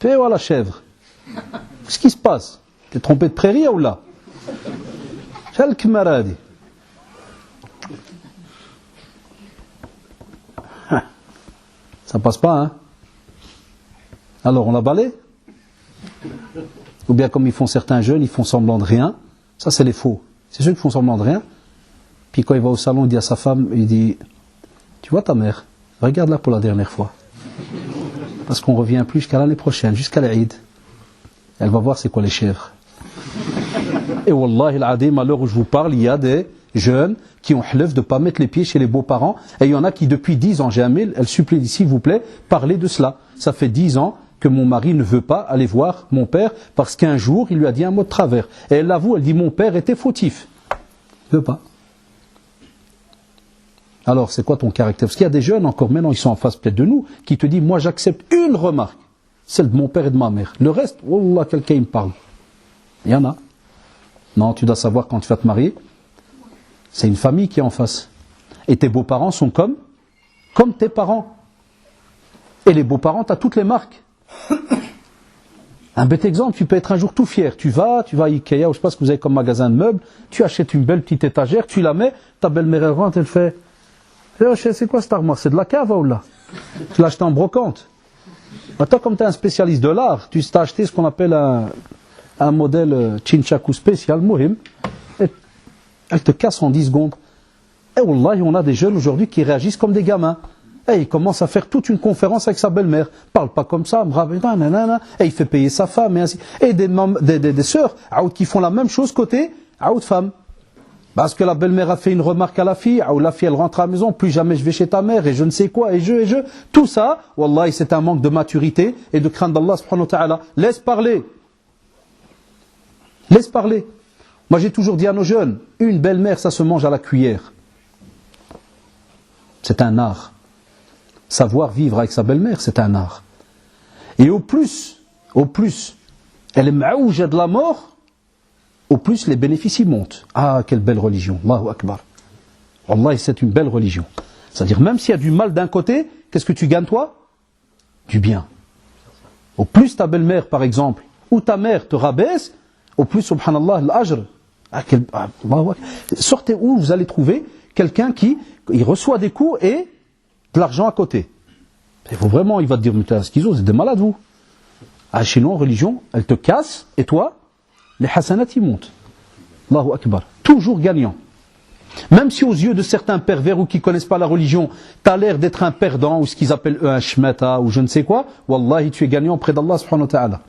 Et ouais, la chèvre. Qu'est-ce qui se passe? T'es trompé de prairie ou là? Chalk maradi. Ça passe pas, hein? Alors, on a balai? Ou bien comme ils font certains jeunes, ils font semblant de rien. Ça, c'est les faux. C'est ceux qui font semblant de rien. Puis quand il va au salon, il dit à sa femme, il dit... Tu vois ta mère, regarde-la pour la dernière fois. Parce qu'on ne revient plus jusqu'à l'année prochaine, jusqu'à l'Aïd. Elle va voir c'est quoi les chèvres. Et Wallahi al-Adim, à l'heure où je vous parle, il y a des jeunes qui ont hlef de ne pas mettre les pieds chez les beaux-parents. Et il y en a qui depuis 10 ans, j'ai un mail, elle supplie, s'il vous plaît, parlez de cela. Ça fait 10 ans que mon mari ne veut pas aller voir mon père parce qu'un jour, il lui a dit un mot de travers. Et elle l'avoue, elle dit mon père était fautif. Il ne veut pas. Alors, c'est quoi ton caractère? Parce qu'il y a des jeunes, encore maintenant, ils sont en face peut-être de nous, qui te disent, moi j'accepte une remarque, celle de mon père et de ma mère. Le reste, wallah, quelqu'un il me parle. Il y en a. Non, tu dois savoir quand tu vas te marier, c'est une famille qui est en face. Et tes beaux-parents sont comme tes parents. Et les beaux-parents, tu as toutes les marques. Un bête exemple, tu peux être un jour tout fier. Tu vas à Ikea, ou je sais pas ce que vous avez comme magasin de meubles, tu achètes une belle petite étagère, tu la mets, ta belle-mère elle rentre, elle fait... C'est quoi cette armoire? C'est de la cave ou là? Tu l'as acheté en brocante. Toi, comme tu es un spécialiste de l'art, tu t'as acheté ce qu'on appelle un modèle Chinchaku spécial, Mohim, et elle te casse en 10 secondes. Et Wallah, on a des jeunes aujourd'hui qui réagissent comme des gamins. Et il commence à faire toute une conférence avec sa belle-mère. Parle pas comme ça, et il fait payer sa femme, et ainsi. Et des sœurs qui font la même chose côté femme. Parce que la belle-mère a fait une remarque à la fille, ou la fille elle rentre à la maison, plus jamais je vais chez ta mère, et je ne sais quoi, et je. Tout ça, Wallah, c'est un manque de maturité et de crainte d'Allah subhanahu wa ta'ala. Laisse parler. Laisse parler. Moi j'ai toujours dit à nos jeunes, une belle-mère ça se mange à la cuillère. C'est un art. Savoir vivre avec sa belle-mère, c'est un art. Et au plus, elle est maouja de la mort, au plus les bénéfices y montent. Ah, quelle belle religion. Allahu Akbar. Wallah, c'est une belle religion. C'est-à-dire, même s'il y a du mal d'un côté, qu'est-ce que tu gagnes toi? Du bien. Au plus ta belle-mère, par exemple, ou ta mère te rabaisse, au plus, subhanallah, l'ajr. Sortez où vous allez trouver quelqu'un qui il reçoit des coups et de l'argent à côté. Il faut vraiment, il va te dire, mais t'es un schizo, vous êtes des malades, vous. Ah, chez nous, en religion, elle te casse, et toi, les hasanats y montent. Allahu Akbar. Toujours gagnant. Même si aux yeux de certains pervers ou qui ne connaissent pas la religion, tu as l'air d'être un perdant, ou ce qu'ils appellent eux un shmata, ou je ne sais quoi, wallahi, tu es gagnant auprès d'Allah subhanahu wa ta'ala.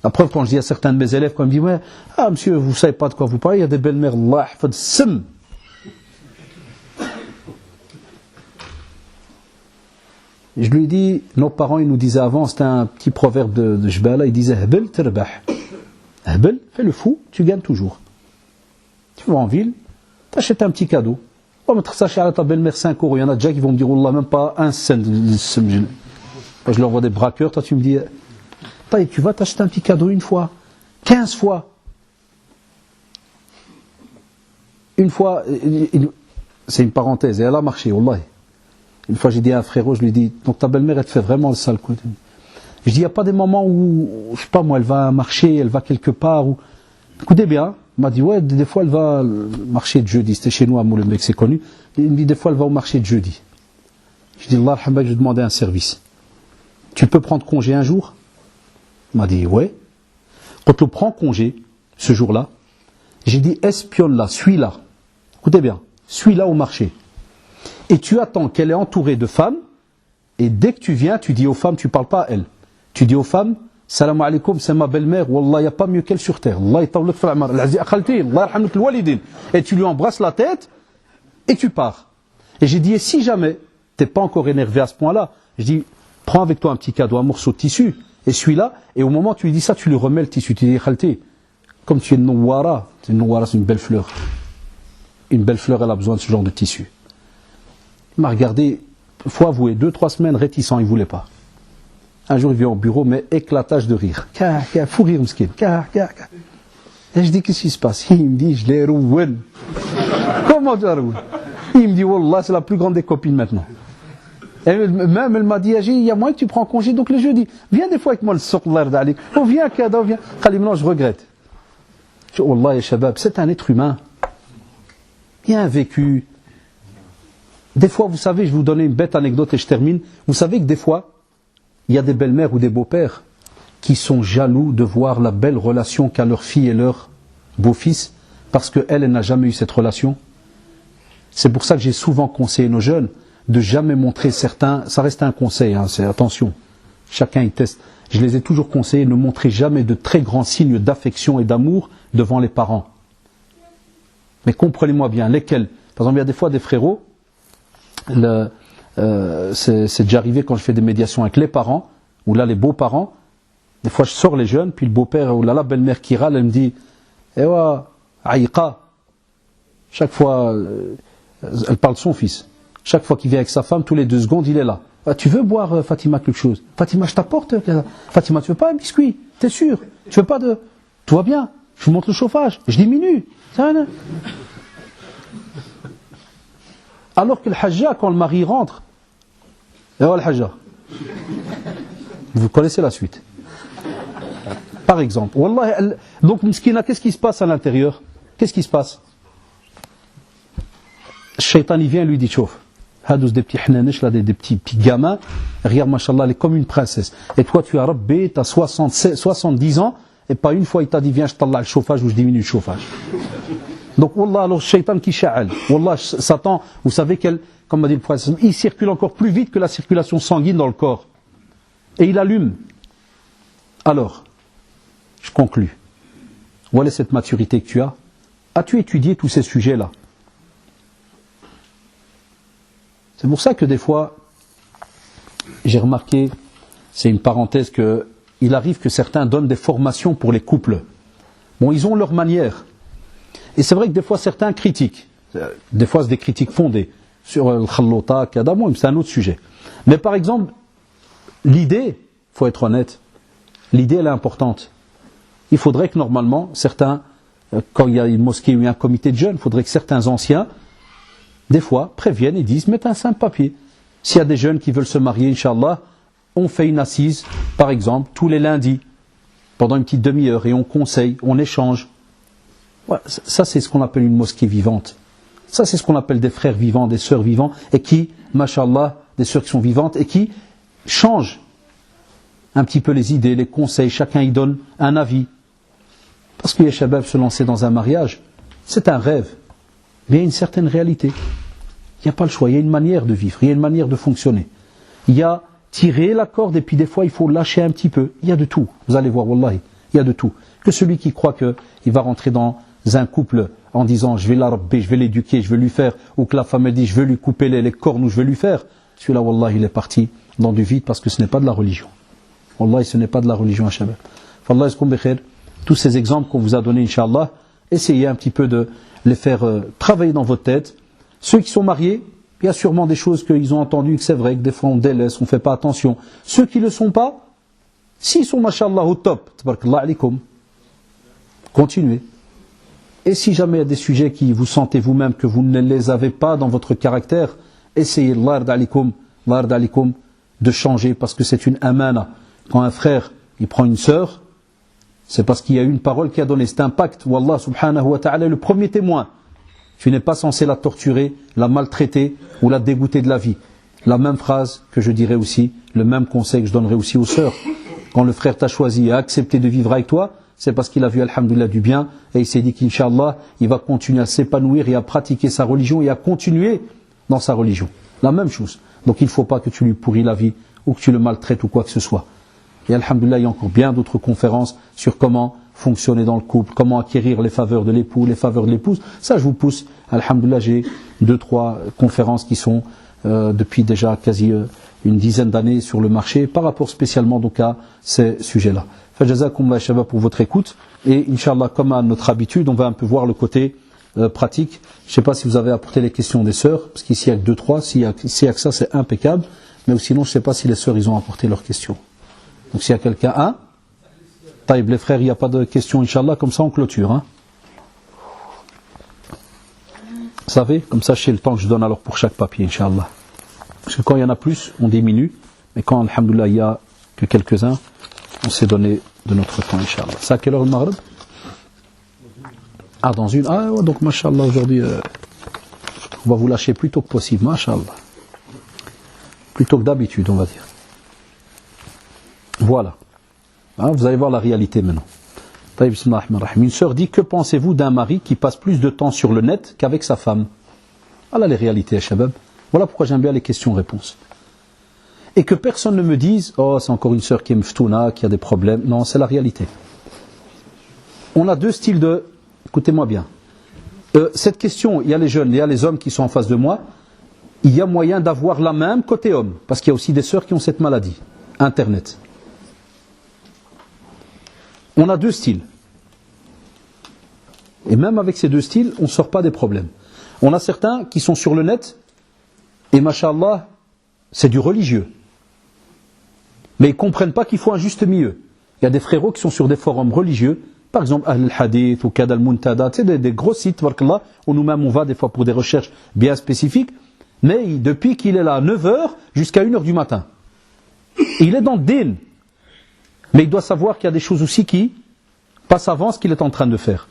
La preuve, quand je dis à certains de mes élèves, quand ils me disent, ouais, monsieur, vous ne savez pas de quoi vous parlez, il y a des belles-mères, Allah, hafad sim. Je lui dis, nos parents, ils nous disaient avant, c'était un petit proverbe de Jbala, ils disaient, Hebel terbah. Hebel, fais le fou, tu gagnes toujours. Tu vas en ville, t'achètes un petit cadeau. On va mettre ça chez ta belle-mère 5 €. Il y en a déjà qui vont me dire, Allah, même pas un cent. Je leur vois des braqueurs, toi tu me dis, tu vas t'acheter un petit cadeau une fois, 15 fois. Une fois, c'est une parenthèse, et elle a marché, Wallah. Une fois j'ai dit à un frérot, je lui ai dit, donc ta belle-mère elle te fait vraiment le sale coup. Je dis, il n'y a pas des moments où, je sais pas moi, elle va marcher, elle va quelque part, ou... Écoutez bien, il m'a dit, ouais, des fois elle va marcher de jeudi, c'était chez nous à Moulin, c'est connu. Il me dit, des fois elle va au marché de jeudi. Je dis, Allah, je vais demander un service. Tu peux prendre congé un jour? Il m'a dit, ouais. Quand tu prends congé, ce jour-là, j'ai dit, espionne-la, suis-la. Écoutez bien, suis-la au marché. Et tu attends qu'elle est entourée de femmes, et dès que tu viens, tu dis aux femmes, tu ne parles pas à elles. Tu dis aux femmes, salam alaikum, c'est ma belle-mère, wallah, il n'y a pas mieux qu'elle sur terre. Allah yatawlak fil amar, Allah yarhamuk al-walidin. Et tu lui embrasses la tête, et tu pars. Et j'ai dit, et si jamais, t'es pas encore énervé à ce point-là, je dis, prends avec toi un petit cadeau, un morceau de tissu, et celui-là, et au moment où tu lui dis ça, tu lui remets le tissu, tu dis, Khalti, comme tu es une nouara, c'est une belle fleur. Une belle fleur, elle a besoin de ce genre de tissu. Il m'a regardé, faut avouer, 2-3 semaines réticent, il voulait pas. Un jour, il vient au bureau, mais éclatage de rire. Fou rire, m'skin. Et je dis, qu'est-ce qui se passe? Il me dit, je l'ai roué. Comment tu as roué? Il me dit, wallah, c'est la plus grande des copines maintenant. Et même, elle m'a dit, il y a moyen que tu prends congé, donc le jeudi, viens des fois avec moi le souk, ou viens, cadeau, viens. Khalim, non, je regrette. Je dis, wallah, ya shabab, c'est un être humain. Il y a un vécu. Des fois, vous savez, je vais vous donner une bête anecdote et je termine. Vous savez que des fois, il y a des belles-mères ou des beaux-pères qui sont jaloux de voir la belle relation qu'a leur fille et leur beau-fils parce qu'elle n'a jamais eu cette relation. C'est pour ça que j'ai souvent conseillé nos jeunes de jamais montrer certains, ça reste un conseil, hein, c'est attention, chacun y teste. Je les ai toujours conseillé, ne montrez jamais de très grands signes d'affection et d'amour devant les parents. Mais comprenez-moi bien, lesquels? Par exemple, il y a des fois des frérots, c'est déjà arrivé quand je fais des médiations avec les parents, ou là les beaux-parents, des fois je sors les jeunes, puis le beau-père ou là la belle-mère qui râle, elle me dit « Ewa, aïqa ». Chaque fois, elle parle de son fils. Chaque fois qu'il vient avec sa femme, tous les 2 secondes, il est là. Ah, tu veux boire, Fatima, quelque chose? Fatima, je t'apporte. Fatima, tu veux pas un biscuit? T'es sûr? Tu veux pas de... Tout va bien. Je vous montre le chauffage. Je diminue. Alors que le hajja, quand le mari rentre, et voilà le hajja. Vous connaissez la suite. Par exemple. Wallah, donc, Mskina, qu'est-ce qui se passe à l'intérieur? Qu'est-ce qui se passe? Le shaitan, il vient et lui dit, chauffe. Hadous des petits hnanish, là, des petits gamins. Regarde, mashallah, elle est comme une princesse. Et toi, tu as rabbé, tu as 70 ans, et pas une fois, il t'a dit, viens, je t'allais le chauffage ou je diminue le chauffage. Donc, wallah, alors, shaitan qui sha'al. Wallah, Satan, vous savez comme m'a dit le prophète, il circule encore plus vite que la circulation sanguine dans le corps. Et il allume. Alors, je conclus. Voilà cette maturité que tu as. As-tu étudié tous ces sujets-là? C'est pour ça que des fois, j'ai remarqué, c'est une parenthèse, qu'il arrive que certains donnent des formations pour les couples. Bon, ils ont leur manière. Et c'est vrai que des fois, certains critiquent. Des fois, c'est des critiques fondées. Sur le khallota, kadamou, c'est un autre sujet. Mais par exemple, l'idée, il faut être honnête, l'idée, elle est importante. Il faudrait que normalement, certains, quand il y a une mosquée ou un comité de jeunes, il faudrait que certains anciens, des fois, préviennent et disent, mettez un simple papier. S'il y a des jeunes qui veulent se marier, Inch'Allah, on fait une assise, par exemple, tous les lundis, pendant une petite demi-heure, et on conseille, on échange. Voilà, ça, c'est ce qu'on appelle une mosquée vivante. Ça, c'est ce qu'on appelle des frères vivants, des sœurs vivantes, et qui, mashallah, des sœurs qui sont vivantes, et qui changent un petit peu les idées, les conseils, chacun y donne un avis. Parce que les shabab se lancer dans un mariage, c'est un rêve, mais il y a une certaine réalité. Il n'y a pas le choix, il y a une manière de vivre, il y a une manière de fonctionner. Il y a tirer la corde, et puis des fois, il faut lâcher un petit peu. Il y a de tout, vous allez voir, wallahi, il y a de tout. Que celui qui croit qu'il va rentrer dans un couple en disant je vais l'arabber, je vais l'éduquer, je vais lui faire, ou que la femme elle dit je vais lui couper les cornes ou je vais lui faire, celui-là, wallah, il est parti dans du vide parce que ce n'est pas de la religion. Wallah, ce n'est pas de la religion, Shabab. Fallah, tous ces exemples qu'on vous a donnés, Inch'Allah, essayez un petit peu de les faire travailler dans votre tête. Ceux qui sont mariés, il y a sûrement des choses qu'ils ont entendues, que c'est vrai, que des fois on délaisse, on ne fait pas attention. Ceux qui ne le sont pas, s'ils sont, mashallah, au top, tabarakallah alaikum, continuez. Et si jamais il y a des sujets qui vous sentez vous-même que vous ne les avez pas dans votre caractère, essayez, l'ard alikum, de changer, parce que c'est une amana. Quand un frère, il prend une sœur, c'est parce qu'il y a une parole qui a donné cet impact, où Allah subhanahu wa ta'ala est le premier témoin. Tu n'es pas censé la torturer, la maltraiter ou la dégoûter de la vie. La même phrase que je dirais aussi, le même conseil que je donnerai aussi aux sœurs. Quand le frère t'a choisi et a accepté de vivre avec toi, c'est parce qu'il a vu, alhamdoulilah, du bien, et il s'est dit qu'Inch'Allah, il va continuer à s'épanouir et à pratiquer sa religion et à continuer dans sa religion. La même chose. Donc il ne faut pas que tu lui pourris la vie, ou que tu le maltraites ou quoi que ce soit. Et alhamdoulilah, il y a encore bien d'autres conférences sur comment fonctionner dans le couple, comment acquérir les faveurs de l'époux, les faveurs de l'épouse. Ça, je vous pousse. Alhamdoulilah, j'ai 2-3 conférences qui sont depuis déjà quasi une dizaine d'années sur le marché par rapport spécialement donc à ces sujets-là. Fajazakumullah shabab pour votre écoute et Inch'Allah, comme à notre habitude, on va un peu voir le côté pratique. Je ne sais pas si vous avez apporté les questions des sœurs, parce qu'ici il y a que 2-3, s'il y a que ça c'est impeccable, mais sinon je ne sais pas si les sœurs ils ont apporté leurs questions. Donc s'il y a quelqu'un, Taïb, les frères, il n'y a pas de questions, Inch'Allah, comme ça on clôture. Vous savez, comme ça je sais le temps que je donne alors pour chaque papier, Inch'Allah. Parce que quand il y en a plus, on diminue, mais quand, alhamdoulilah, il n'y a que quelques-uns, on s'est donné de notre temps, Inch'Allah. C'est à quelle heure le Maghreb? Dans une. Donc, Masha'Allah, aujourd'hui, on va vous lâcher plus tôt que possible, Masha'Allah. Plus tôt que d'habitude, on va dire. Voilà. Vous allez voir la réalité maintenant. Une sœur dit, que pensez-vous d'un mari qui passe plus de temps sur le net qu'avec sa femme? Voilà les réalités, Shabab. Voilà pourquoi j'aime bien les questions-réponses. Et que personne ne me dise, c'est encore une sœur qui est mftouna, qui a des problèmes. Non, c'est la réalité. On a 2 styles de... Écoutez-moi bien. Cette question, il y a les jeunes, il y a les hommes qui sont en face de moi. Il y a moyen d'avoir la même côté homme. Parce qu'il y a aussi des sœurs qui ont cette maladie. Internet. On a 2 styles. Et même avec ces 2 styles, on ne sort pas des problèmes. On a certains qui sont sur le net, et masha'Allah, c'est du religieux. Mais ils ne comprennent pas qu'il faut un juste milieu. Il y a des frérots qui sont sur des forums religieux, par exemple Ahl al-Hadith ou Kad al-Muntada, c'est des gros sites, où nous-mêmes on va des fois pour des recherches bien spécifiques, mais depuis qu'il est là à 9h jusqu'à 1h du matin. Il est dans le din. Mais il doit savoir qu'il y a des choses aussi qui passent avant ce qu'il est en train de faire.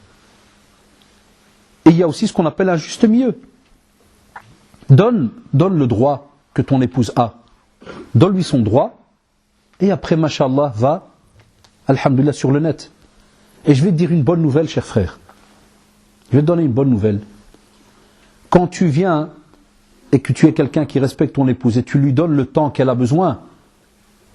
Et il y a aussi ce qu'on appelle un juste milieu. Donne le droit que ton épouse a. Donne-lui son droit. Et après, mashallah, va, alhamdulillah, sur le net. Et je vais te dire une bonne nouvelle, cher frère. Je vais te donner une bonne nouvelle. Quand tu viens et que tu es quelqu'un qui respecte ton épouse et tu lui donnes le temps qu'elle a besoin,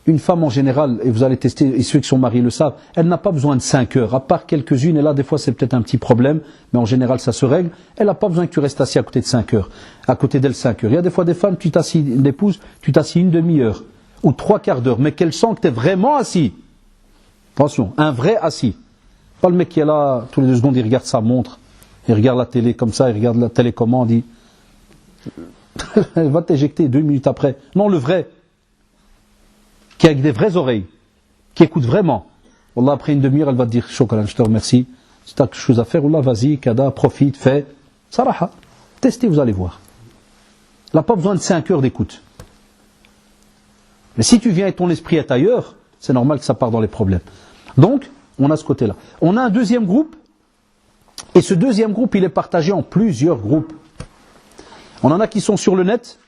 une femme en général, et vous allez tester, et ceux qui sont mariés le savent, elle n'a pas besoin de 5 heures, à part quelques-unes, et là des fois c'est peut-être un petit problème, mais en général ça se règle, elle n'a pas besoin que tu restes assis à côté de 5 heures, à côté d'elle 5 heures. Il y a des fois des femmes, tu t'assis, une épouse, tu t'assis une demi-heure, ou 3/4 d'heure, mais qu'elle sent que tu es vraiment assis. Attention, un vrai assis. Pas le mec qui est là, tous les 2 secondes, il regarde sa montre, il regarde la télé comme ça, il regarde la télécommande, il elle va t'éjecter 2 minutes après. Non, le vrai. Qui a avec des vraies oreilles, qui écoute vraiment. Wallah, après une demi-heure, elle va te dire, Shukran, je te remercie. Si tu as quelque chose à faire, Wallah, vas-y, kada, profite, fais. Saraha. Testez, vous allez voir. Elle n'a pas besoin de 5 heures d'écoute. Mais si tu viens et ton esprit est ailleurs, c'est normal que ça part dans les problèmes. Donc, on a ce côté-là. On a un deuxième groupe, et ce deuxième groupe, il est partagé en plusieurs groupes. On en a qui sont sur le net,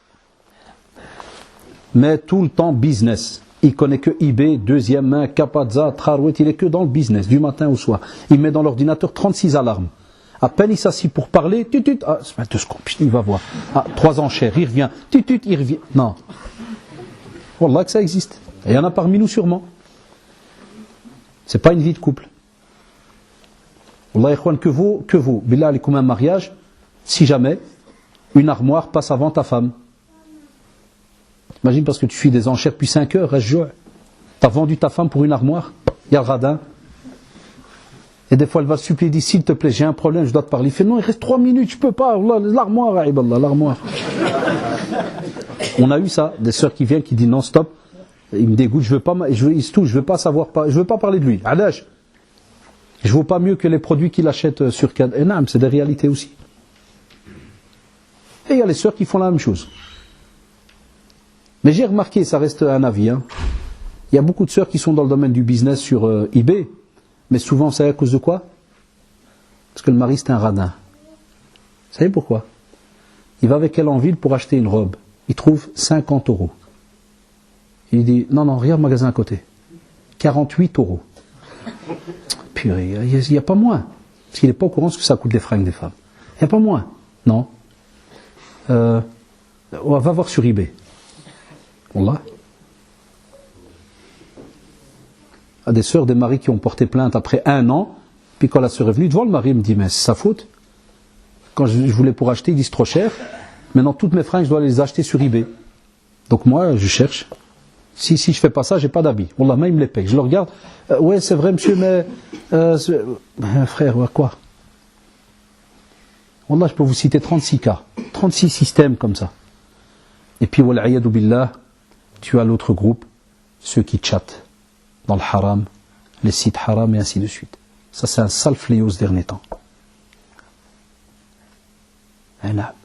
mais tout le temps business. Il connaît que eBay, deuxième main, Kapazza, Trarouet, il est que dans le business, du matin au soir. Il met dans l'ordinateur 36 alarmes. À peine il s'assit pour parler, il va voir. 3 enchères, il revient, il revient. Non. Wallah que ça existe. Et il y en a parmi nous sûrement. C'est pas une vie de couple. Wallah, ikhwan, que vaut, billah alaikum, un mariage, si jamais une armoire passe avant ta femme. Imagine parce que tu suis des enchères depuis 5 heures, reste joie. T'as vendu ta femme pour une armoire, il y a le radin. Et des fois elle va te supplier, dit s'il te plaît, j'ai un problème, je dois te parler. Il fait non, il reste 3 minutes, je peux pas, l'armoire, l'armoire. On a eu ça, des sœurs qui viennent, qui disent non, stop, il me dégoûte, je veux pas parler de lui. Adash. Je vaux pas mieux que les produits qu'il achète sur CAD. Et non, c'est des réalités aussi. Et il y a les sœurs qui font la même chose. Mais j'ai remarqué, ça reste un avis, il y a beaucoup de sœurs qui sont dans le domaine du business sur eBay, mais souvent c'est à cause de quoi? Parce que le mari c'est un radin. Vous savez pourquoi? Il va avec elle en ville pour acheter une robe. Il trouve 50 €. Il dit, non, regarde le magasin à côté. 48 €. Purée, il n'y a pas moins. Parce qu'il n'est pas au courant de ce que ça coûte les fringues des femmes. Il n'y a pas moins. Non. On va voir sur eBay. Wallah. à des sœurs, des maris qui ont porté plainte après 1 an, puis quand la sœur est venue devant le mari, il me dit, mais c'est sa faute. Quand je voulais pour acheter, ils disent trop cher. Maintenant, toutes mes fringues, je dois les acheter sur eBay. Donc moi, je cherche. Si je fais pas ça, j'ai pas d'habits. Wallah, même il me les paye. Je le regarde. Ouais, c'est vrai, monsieur, mais frère, quoi? Wallah, je peux vous citer 36 cas, 36 systèmes comme ça. Et puis, wal'iyadu billah, tu as l'autre groupe, ceux qui chattent dans le haram, les sites haram et ainsi de suite. Ça, c'est un sale fléau ce dernier temps. Et là,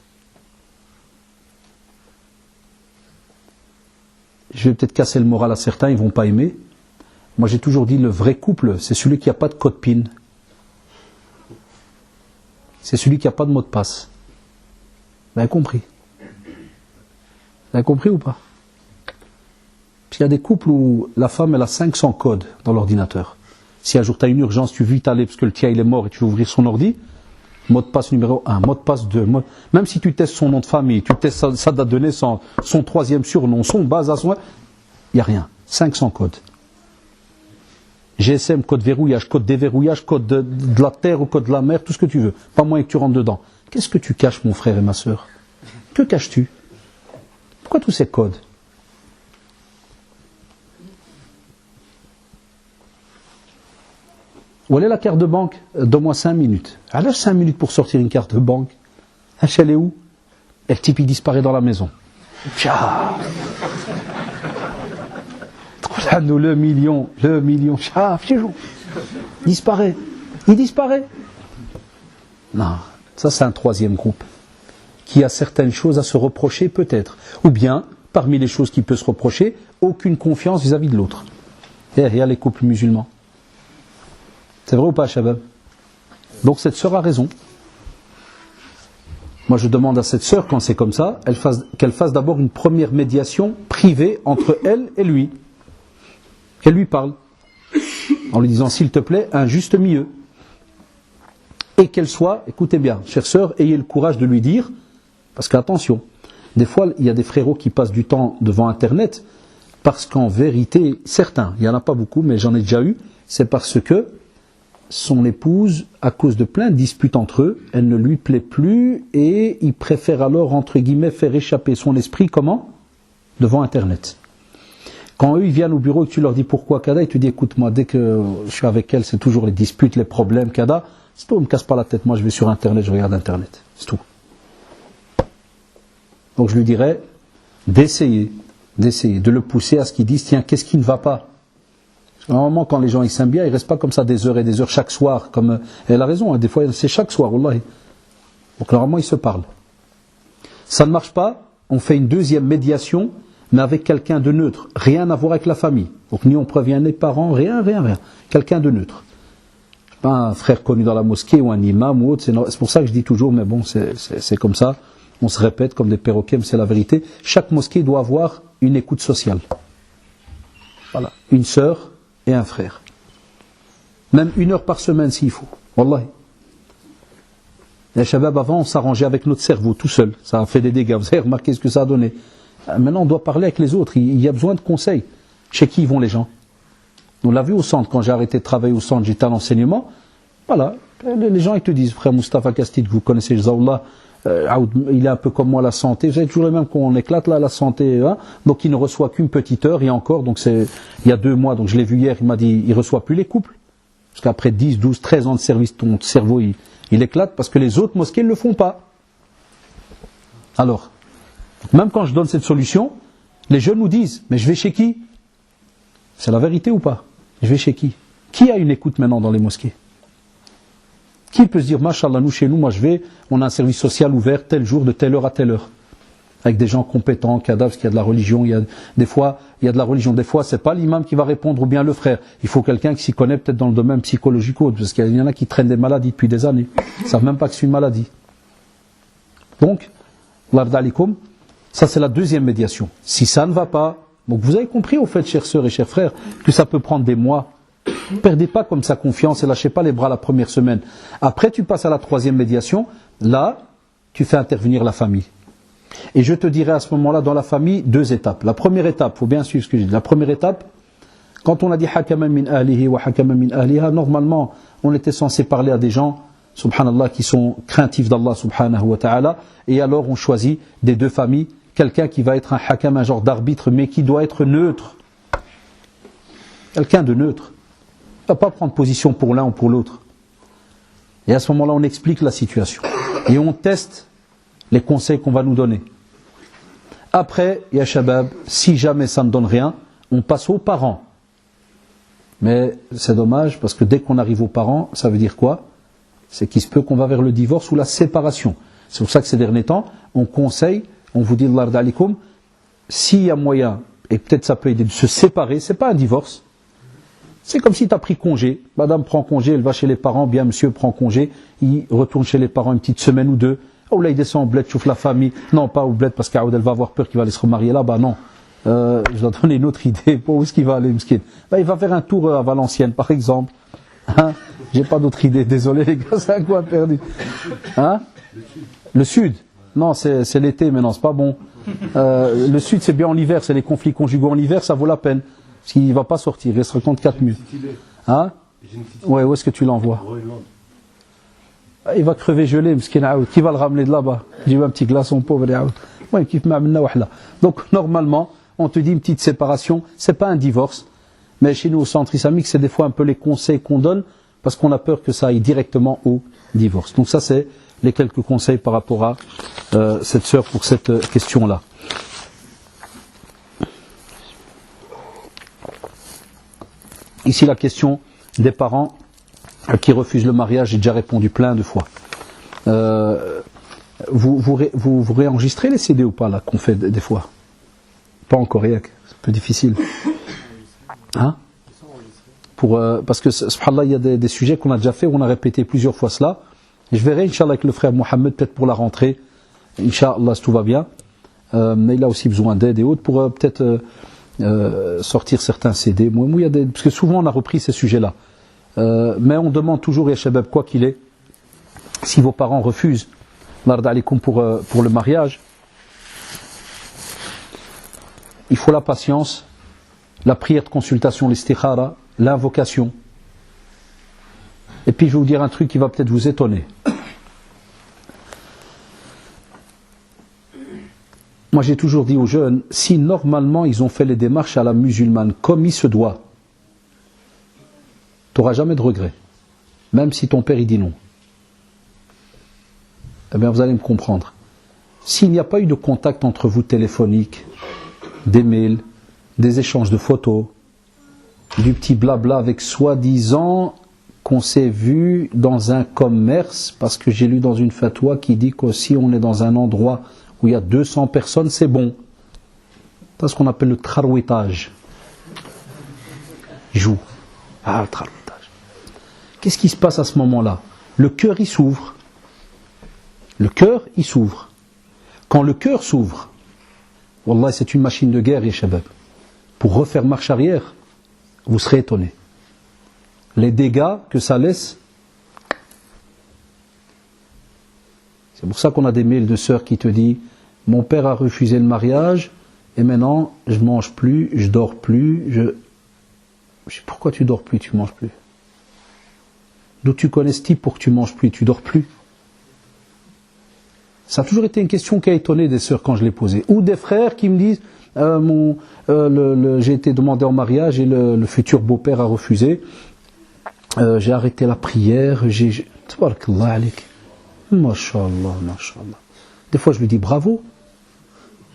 je vais peut-être casser le moral à certains, ils ne vont pas aimer. Moi, j'ai toujours dit, le vrai couple, c'est celui qui n'a pas de code PIN. C'est celui qui n'a pas de mot de passe. Vous avez compris? Vous avez compris ou pas? Parce qu'il y a des couples où la femme, elle a 500 codes dans l'ordinateur. Si un jour tu as une urgence, tu veux vite aller parce que le tien il est mort et tu veux ouvrir son ordi, mot de passe numéro 1, mot de passe 2, même si tu testes son nom de famille, tu testes sa date de naissance, son troisième surnom, son base à son... Il n'y a rien. 500 codes. GSM, code verrouillage, code déverrouillage, code de la terre ou code de la mer, tout ce que tu veux. Pas moyen que tu rentres dedans. Qu'est-ce que tu caches, mon frère et ma sœur? Que caches-tu? Pourquoi tous ces codes? Où est la carte de banque? Donne-moi 5 minutes. Alors 5 minutes pour sortir une carte de banque. Elle est où? Et le type il disparaît dans la maison. Le million. Disparaît. Il disparaît. Non, ça c'est un troisième groupe qui a certaines choses à se reprocher peut-être. Ou bien, parmi les choses qu'il peut se reprocher, aucune confiance vis-à-vis de l'autre. Et il y a les couples musulmans. C'est vrai ou pas, Shabab? Donc cette sœur a raison. Moi je demande à cette sœur, quand c'est comme ça, qu'elle fasse d'abord une première médiation privée entre elle et lui. Qu'elle lui parle. En lui disant, s'il te plaît, un juste milieu. Et qu'elle soit, écoutez bien, chère sœur, ayez le courage de lui dire, parce qu'attention, des fois il y a des frérots qui passent du temps devant Internet, parce qu'en vérité, certains, il n'y en a pas beaucoup, mais j'en ai déjà eu, c'est parce que son épouse, à cause de plein de disputes entre eux, elle ne lui plaît plus et il préfère alors, entre guillemets, faire échapper son esprit, comment? Devant Internet. Quand eux, ils viennent au bureau et que tu leur dis pourquoi, Kada, ils te disent, écoute, moi, dès que je suis avec elle, c'est toujours les disputes, les problèmes, Kada, c'est tout, ne me casse pas la tête, moi je vais sur Internet, je regarde Internet, c'est tout. Donc je lui dirais d'essayer, de le pousser à ce qu'il dise, tiens, qu'est-ce qui ne va pas? Normalement, quand les gens ils s'aiment bien, ils restent pas comme ça des heures et des heures chaque soir. Comme elle a raison, hein, des fois c'est chaque soir, wallahi. Donc normalement ils se parlent. Ça ne marche pas, on fait une deuxième médiation, mais avec quelqu'un de neutre, rien à voir avec la famille. Donc ni on prévient les parents, rien. Quelqu'un de neutre. Pas un frère connu dans la mosquée ou un imam ou autre. C'est pour ça que je dis toujours, mais bon, c'est comme ça. On se répète comme des perroquets, mais c'est la vérité. Chaque mosquée doit avoir une écoute sociale. Voilà, une sœur et un frère. Même 1 heure par semaine s'il faut. Wallahi. Les shabab avant, on s'arrangeait avec notre cerveau tout seul. Ça a fait des dégâts. Vous avez remarqué ce que ça a donné. Maintenant, on doit parler avec les autres. Il y a besoin de conseils. Chez qui vont les gens? On l'a vu au centre. Quand j'ai arrêté de travailler au centre, j'étais à l'enseignement. Voilà. Les gens, ils te disent, frère Mustafa Kastid, que vous connaissez, Jazaoullah, il est un peu comme moi, la santé. Vous savez, toujours les mêmes qu'on éclate là, la santé. Hein. Donc il ne reçoit qu'une petite heure, et encore, donc c'est il y a 2 mois, donc je l'ai vu hier, il m'a dit, il ne reçoit plus les couples. Parce qu'après 10, 12, 13 ans de service, ton cerveau, il éclate, parce que les autres mosquées ne le font pas. Alors, même quand je donne cette solution, les jeunes nous disent, mais je vais chez qui? C'est la vérité ou pas? Je vais chez qui? Qui a une écoute maintenant dans les mosquées? Qui peut se dire, Masha'Allah, nous, chez nous, moi je vais, on a un service social ouvert tel jour, de telle heure à telle heure. Avec des gens compétents, cadavres, parce qu'il y a de la religion, il y a de la religion. Des fois, c'est pas l'imam qui va répondre ou bien le frère. Il faut quelqu'un qui s'y connaît peut-être dans le domaine psychologique ou autre, parce qu'il y en a qui traînent des maladies depuis des années. Ils ne savent même pas que c'est une maladie. Donc, l'ardalikum, ça c'est la deuxième médiation. Si ça ne va pas, donc vous avez compris au fait, chères sœurs et chers frères, que ça peut prendre des mois. Ne perdez pas comme ça confiance et lâchez pas les bras la première semaine. Après, tu passes à la troisième médiation. Là, tu fais intervenir la famille. Et je te dirai à ce moment-là, dans la famille, 2 étapes. La première étape, il faut bien suivre ce que je dis. La première étape, Quand on a dit hakaman min ahlihi wa hakaman min ahliha, normalement, on était censé parler à des gens, subhanallah, qui sont craintifs d'Allah subhanahu wa ta'ala, et alors on choisit des deux familles, quelqu'un qui va être un hakam, un genre d'arbitre, mais qui doit être neutre. Quelqu'un de neutre. Il ne va pas prendre position pour l'un ou pour l'autre. Et à ce moment-là, on explique la situation. Et on teste les conseils qu'on va nous donner. Après, ya shabab, si jamais ça ne donne rien, on passe aux parents. Mais c'est dommage, parce que dès qu'on arrive aux parents, ça veut dire quoi? C'est qu'il se peut qu'on va vers le divorce ou la séparation. C'est pour ça que ces derniers temps, on conseille, on vous dit, Allah d'alikum, s'il y a moyen, et peut-être ça peut aider de se séparer, c'est pas un divorce. C'est comme si tu as pris congé. Madame prend congé, elle va chez les parents, bien monsieur prend congé, il retourne chez les parents une petite semaine ou deux. Oh là, il descend au bled, chauffe la famille. Non, pas au bled, parce qu'elle va avoir peur qu'il va aller se remarier là-bas. Non. Je dois donner une autre idée. Pour où est-ce qu'il va aller, Mskin? Il va faire un tour à Valenciennes, par exemple. Hein? J'ai pas d'autre idée. Désolé, les gars, c'est un coin perdu. Hein? Le sud. Non, c'est l'été, mais non, c'est pas bon. Le sud, c'est bien en hiver. C'est les conflits conjugaux en hiver, ça vaut la peine. Parce qu'il ne va pas sortir, il restera contre 4 murs. Hein? Ouais, où est-ce que tu l'envoies? Il va crever gelé, qui va le ramener de là-bas? J'ai eu un petit glaçon pauvre. Ouais, donc normalement, on te dit une petite séparation, c'est pas un divorce. Mais chez nous au centre islamique, c'est des fois un peu les conseils qu'on donne, parce qu'on a peur que ça aille directement au divorce. Donc ça, c'est les quelques conseils par rapport à cette sœur pour cette question-là. Ici, la question des parents qui refusent le mariage, j'ai déjà répondu plein de fois. Vous réenregistrez les CD ou pas, là, qu'on fait des fois? Pas encore, c'est un peu difficile. Hein? Parce que, subhanallah, il y a des sujets qu'on a déjà fait, où on a répété plusieurs fois cela. Et je verrai, Inch'Allah, avec le frère Mohamed, peut-être pour la rentrée. Inch'Allah, si tout va bien. Mais il a aussi besoin d'aide et autres pour peut-être sortir certains CD. Parce que souvent on a repris ces sujets-là. Mais on demande toujours, ya shabab, quoi qu'il est, si vos parents refusent pour le mariage, il faut la patience, la prière de consultation, l'istikhara, l'invocation. Et puis je vais vous dire un truc qui va peut-être vous étonner. Moi j'ai toujours dit aux jeunes, si normalement ils ont fait les démarches à la musulmane comme il se doit, tu n'auras jamais de regrets. Même si ton père il dit non. Eh bien vous allez me comprendre. S'il n'y a pas eu de contact entre vous téléphonique, des mails, des échanges de photos, du petit blabla avec soi-disant qu'on s'est vu dans un commerce, parce que j'ai lu dans une fatwa qui dit que si on est dans un endroit où il y a 200 personnes, c'est bon. C'est ce qu'on appelle le tharwitage. Joue. Ah, le tharwitage. Qu'est-ce qui se passe à ce moment-là? Le cœur, il s'ouvre. Le cœur, il s'ouvre. Quand le cœur s'ouvre, wallah, c'est une machine de guerre, ya shabab. Pour refaire marche arrière, vous serez étonnés. Les dégâts que ça laisse. C'est pour ça qu'on a des mails de sœurs qui te disent mon père a refusé le mariage et maintenant je mange plus, je dors plus, je dis pourquoi tu dors plus, tu manges plus? D'où tu connais ce type pour que tu manges plus, tu dors plus? Ça a toujours été une question qui a étonné des sœurs quand je l'ai posée. Ou des frères qui me disent j'ai été demandé en mariage et le futur beau-père a refusé. J'ai arrêté la prière, tabarakallah alik. Masha'Allah, masha'Allah. Des fois je lui dis bravo.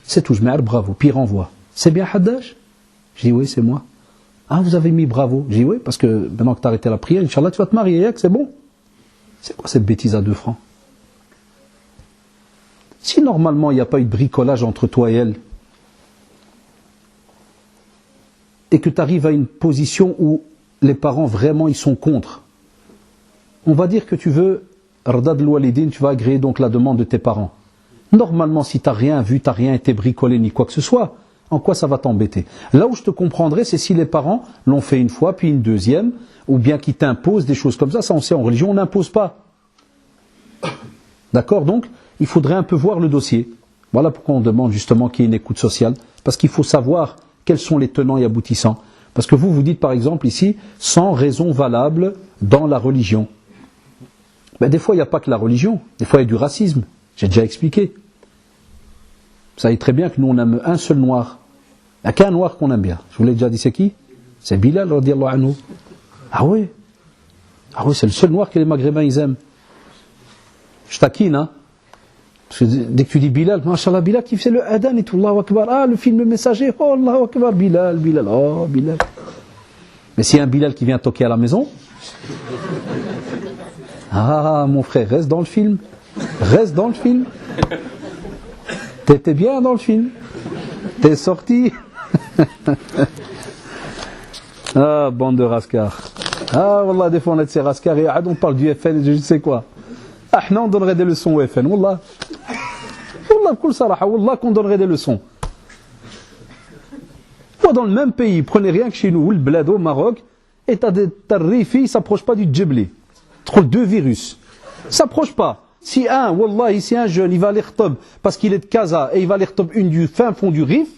C'est tout, je mets bravo, puis il renvoie. C'est bien Haddaj? Je dis oui, c'est moi. Ah, vous avez mis bravo? Je dis oui, parce que maintenant que tu as arrêté la prière, Inch'Allah, tu vas te marier, c'est bon. C'est quoi cette bêtise à 2 francs? Si normalement il n'y a pas eu de bricolage entre toi et elle, et que tu arrives à une position où les parents vraiment ils sont contre, on va dire que tu veux Ardad al-Walidin, tu vas agréer donc la demande de tes parents. Normalement, si tu n'as rien vu, tu n'as rien été bricolé ni quoi que ce soit, en quoi ça va t'embêter? Là où je te comprendrais, c'est si les parents l'ont fait une fois, puis une deuxième, ou bien qu'ils t'imposent des choses comme ça. Ça, on sait, en religion, on n'impose pas. D'accord? Donc, il faudrait un peu voir le dossier. Voilà pourquoi on demande justement qu'il y ait une écoute sociale, parce qu'il faut savoir quels sont les tenants et aboutissants. Parce que vous dites par exemple ici, sans raison valable dans la religion. Ben, des fois, il n'y a pas que la religion. Des fois, il y a du racisme. J'ai déjà expliqué. Vous savez très bien que nous, on aime un seul noir. Il n'y a qu'un noir qu'on aime bien. Je vous l'ai déjà dit, c'est qui? C'est Bilal, radiallahu anhu. Ah oui. Ah oui, c'est le seul noir que les Maghrébins, ils aiment. Je taquine, hein. Parce que dès que tu dis Bilal, Masha'Allah, Bilal qui fait le Adhan et tout, Allahu Akbar. Ah, le film Le Messager, oh, Allahu Akbar, Bilal, oh, Bilal. Mais s'il y a un Bilal qui vient toquer à la maison, ah, mon frère, reste dans le film. Reste dans le film. T'étais bien dans le film. T'es sorti. Ah, bande de rascars. Ah, Wallah, des fois on est de ces rascars et on parle du FN et je ne sais quoi. Ah, on donnerait des leçons au FN, Wallah. Wallah, b'koul saraha, Wallah qu'on donnerait des leçons. Moi, dans le même pays, prenez rien que chez nous, le bled au Maroc, et t'as rifi, ils s'approchent pas du djibli. Trop deux virus. S'approche pas. Si un jeune, il va aller khtob parce qu'il est de Casa et il va aller khtob une du fin fond du Rif,